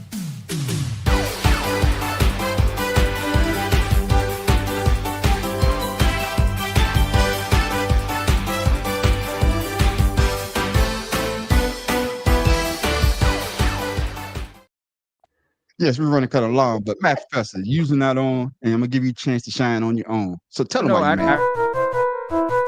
Yes, we're running kind of long, but Matt Professor, using that on, and I'm gonna give you a chance to shine on your own. So tell them why you mad.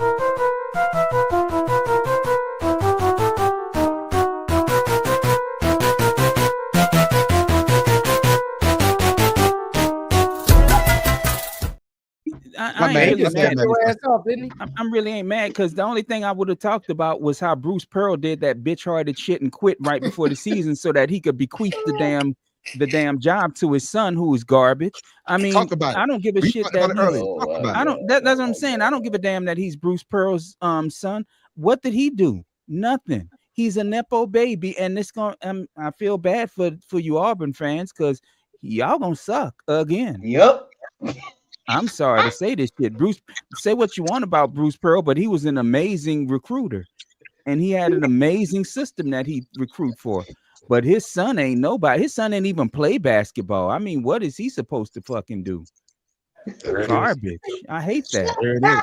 I ain't really mad. Your ass off, didn't he? I'm really ain't mad because the only thing I would have talked about was how Bruce Pearl did that bitch-hearted shit and quit right before the season so that he could bequeath the damn job to his son, who is garbage. I mean, Talk about it. I don't give a We shit talked that about it earlier. Talk about I it. don't. That's what I'm saying. I don't give a damn that he's Bruce Pearl's son. What did he do? Nothing. He's a nepo baby, and this going. I feel bad for you Auburn fans because y'all gonna suck again. Yep. I'm sorry to say this shit. Bruce, say what you want about Bruce Pearl, but he was an amazing recruiter, and he had an amazing system that he recruit for. But his son ain't nobody. His son ain't even play basketball. I mean, what is he supposed to fucking do? Garbage. I hate that. There it is.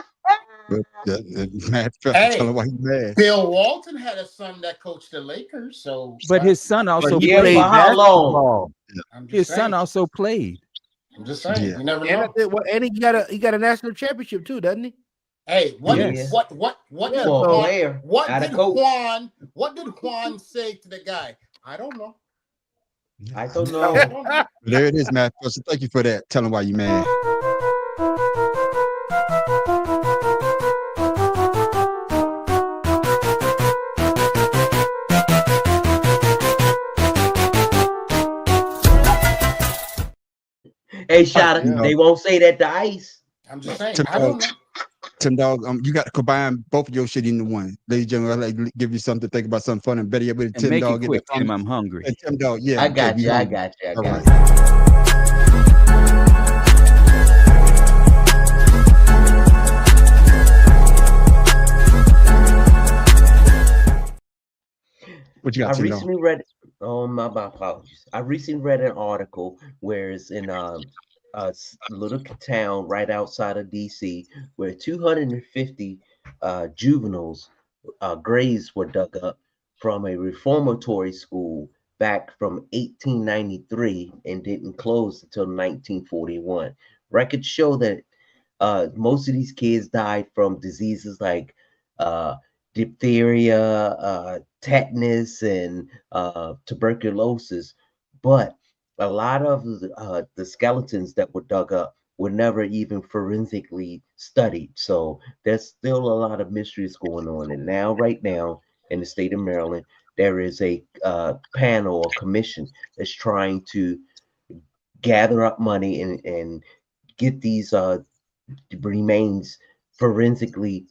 Matt Professor, Hey, tell him why he's mad. Bill Walton had a son that coached the Lakers, so. But his son also Yeah, played for how long? basketball. I'm just His saying. son also played. I'm just saying. Yeah. You never And, know. and he got a national championship too, doesn't he? Hey, what Yes. what For a did player, what not a did coach. what did Juan say to the guy? I don't know. I don't I know. don't know. There it is, Matt Professor. Thank you for that. Tell him why you mad. Hey, Shotta, Yeah. they won't say that to Ice. I'm just saying. Tim I don't know. Tim Dog, you got to combine both of your shit into one. Ladies and gentlemen, I'd like to give you something to think about, something fun and better yet with And Tim make Dog. it get quick, the Tim. I'm hungry. And Tim Dog, yeah. I got okay, we you. I hungry. got you. I All got right. you. What you got, I Tim Dog? recently read. Oh my apologies. I recently read an article where it's in a little town right outside of DC where 250 juveniles graves were dug up from a reformatory school back from 1893 and didn't close until 1941. Records show that most of these kids died from diseases like diphtheria, tetanus, and tuberculosis. But a lot of the skeletons that were dug up were never even forensically studied. So there's still a lot of mysteries going on. And now, right now, in the state of Maryland, there is a panel or commission that's trying to gather up money and get these remains forensically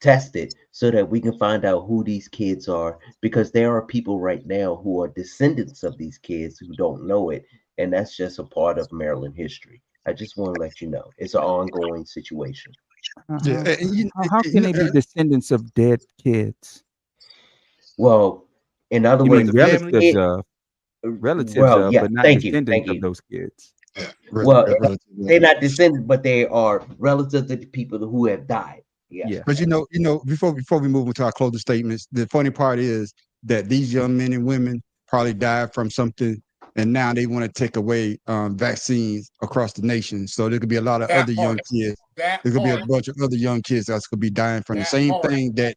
tested so that we can find out who these kids are, because there are people right now who are descendants of these kids who don't know it, and that's just a part of Maryland history. I just want to let you know it's an ongoing situation. How can they be descendants of dead kids? Well, in other You words, mean relatives of, but not descendants of those kids. Well, they're not descendants, but they are relatives of the people who have died. Yeah. But you know, before we move into our closing statements, the funny part is that these young men and women probably died from something, and now they want to take away vaccines across the nation. So there could be a lot of other young kids. There could be a bunch of other young kids that could be dying from the same thing that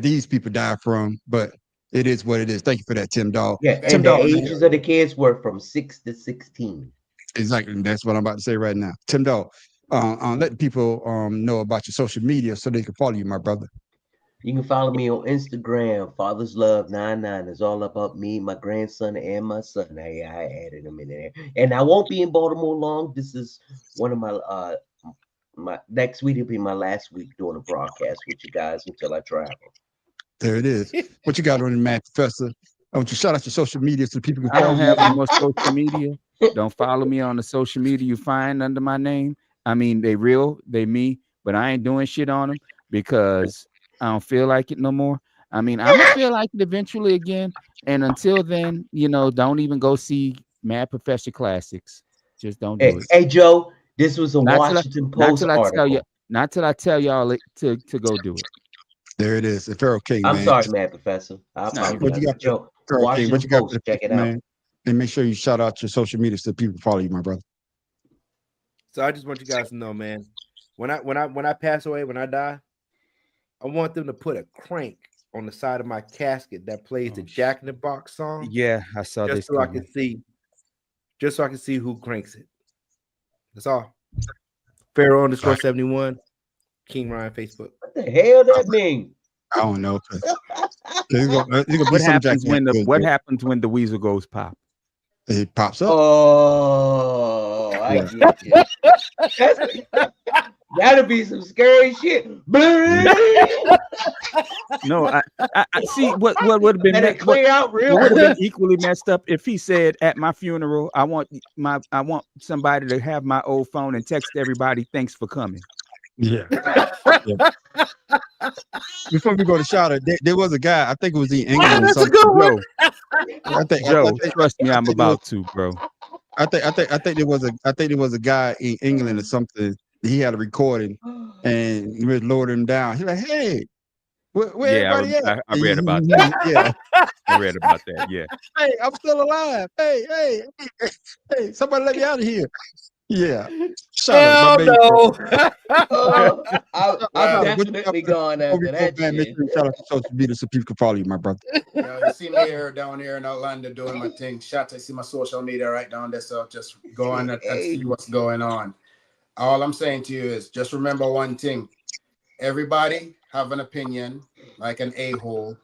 these people die from. But it is what it is. Thank you for that, Tim Dog. Yeah, Tim and Dog, the ages of the kids were from 6 to 16. Exactly. That's what I'm about to say right now. Tim Dog, let people know about your social media so they can follow you, my brother. You can follow me on Instagram, Father's Love 99. It's all about me, my grandson, and my son. I added them in there. And I won't be in Baltimore long. This is one of my next week will be my last week doing a broadcast with you guys until I travel. There it is. What you got on the Mad Professor? I want you to shout out your social media so people can I follow don't you. have any more social media. Don't follow me on the social media you find under my name. I mean, they real, they me, but I ain't doing shit on them because I don't feel like it no more. I mean, I'm gonna feel like it eventually again. And until then, don't even go see Mad Professor Classics. Just don't do it. Hey, Joe, this was a Not Washington Post article. Not till I tell y'all to go do it. There it is. The Pharaoh King, I'm man. sorry, Mad Professor. I apologize. What you got, Joe, Pharaoh King? What you got for Post, the check it people, out. man? And make sure you shout out your social media so people follow you, my brother. So I just want you guys to know, man, when I pass away, when I die, I want them to put a crank on the side of my casket that plays the Jack in the Box song. Yeah, I saw this. Just so I can see who cranks it. That's all. Pharaoh _71, King Ryan Facebook. What the hell that mean? I don't know. What happens when the weasel goes pop? It pops up. Oh, I get you. That'll be some scary shit. No, I see what would have been equally messed up if he said at my funeral, I want somebody to have my old phone and text everybody, thanks for coming. Yeah. Before we go to shout out, there was a guy, I think it was in England or something. Joe, trust me, I'm about to, bro. I think there was a guy in England or something. He had a recording and he was lowered him down. He's like, hey, where everybody at? I read about that. Yeah. I read about that. Yeah. Hey, I'm still alive. Hey, somebody let me out of here. Yeah. Hell no. I'm definitely gone after that shit. Make sure you shout out to social media so people can follow you, my brother. You see me down here in Orlando doing my thing. Shout out, see my social media right down there. So just go on and see what's going on. All I'm saying to you is just remember one thing. Everybody have an opinion like an a-hole,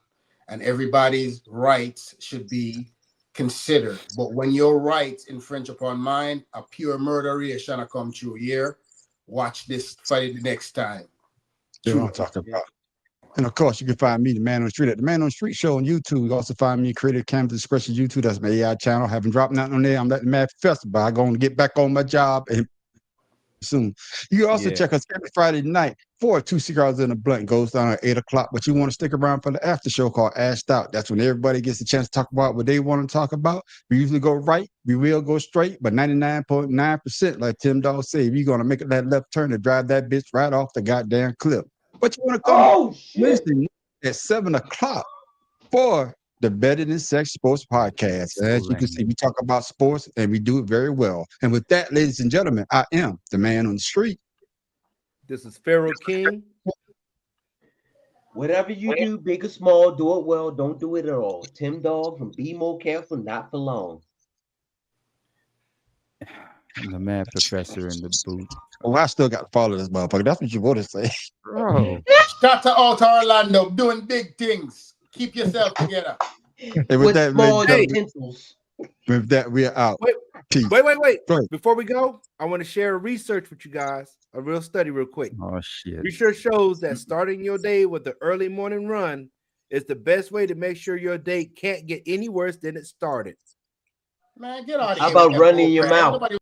and everybody's rights should be considered. But when your rights infringe upon mine, a pure murder shall come true here. Watch this fight the next time. That's what I'm talking about. And of course, you can find me, The Man on the Street, at The Man on the Street Show on YouTube. You can also find me, Creative Canvas Expression YouTube. That's my AI channel. Haven't dropped nothing on there. I'm at the Mad Professor, but I'm going to get back on my job and soon. You can also check us every Friday night for 2 cigars in a blunt. Goes down at 8 o'clock, but you want to stick around for the after show called Ashed Out. That's when everybody gets a chance to talk about what they want to talk about. We usually go right, we will go straight, but 99.9%, like Tim Dog said, you're going to make it that left turn and drive that bitch right off the goddamn cliff. But you want to come Wednesday at 7 o'clock for the Better Than Sex Sports Podcast. As you can see, we talk about sports and we do it very well. And with that, ladies and gentlemen, I am the Man on the Street. This is Pharaoh King. Whatever you do, big or small, do it well. Don't do it at all. Tim Dog from Be More Careful, Not For Long. I'm the Mad Professor in the booth. Oh, I still got to follow this motherfucker. That's what you want to say. Bro. Shout out to Orlando, doing big things. Keep yourself together. And with that, small with that, we are out. Wait. Go ahead. Before we go, I want to share a research with you guys, a real study real quick. Oh, shit. Research shows that starting your day with the early morning run is the best way to make sure your day can't get any worse than it started. Man, get out of How here. with about that running bull your crap. mouth? Nobody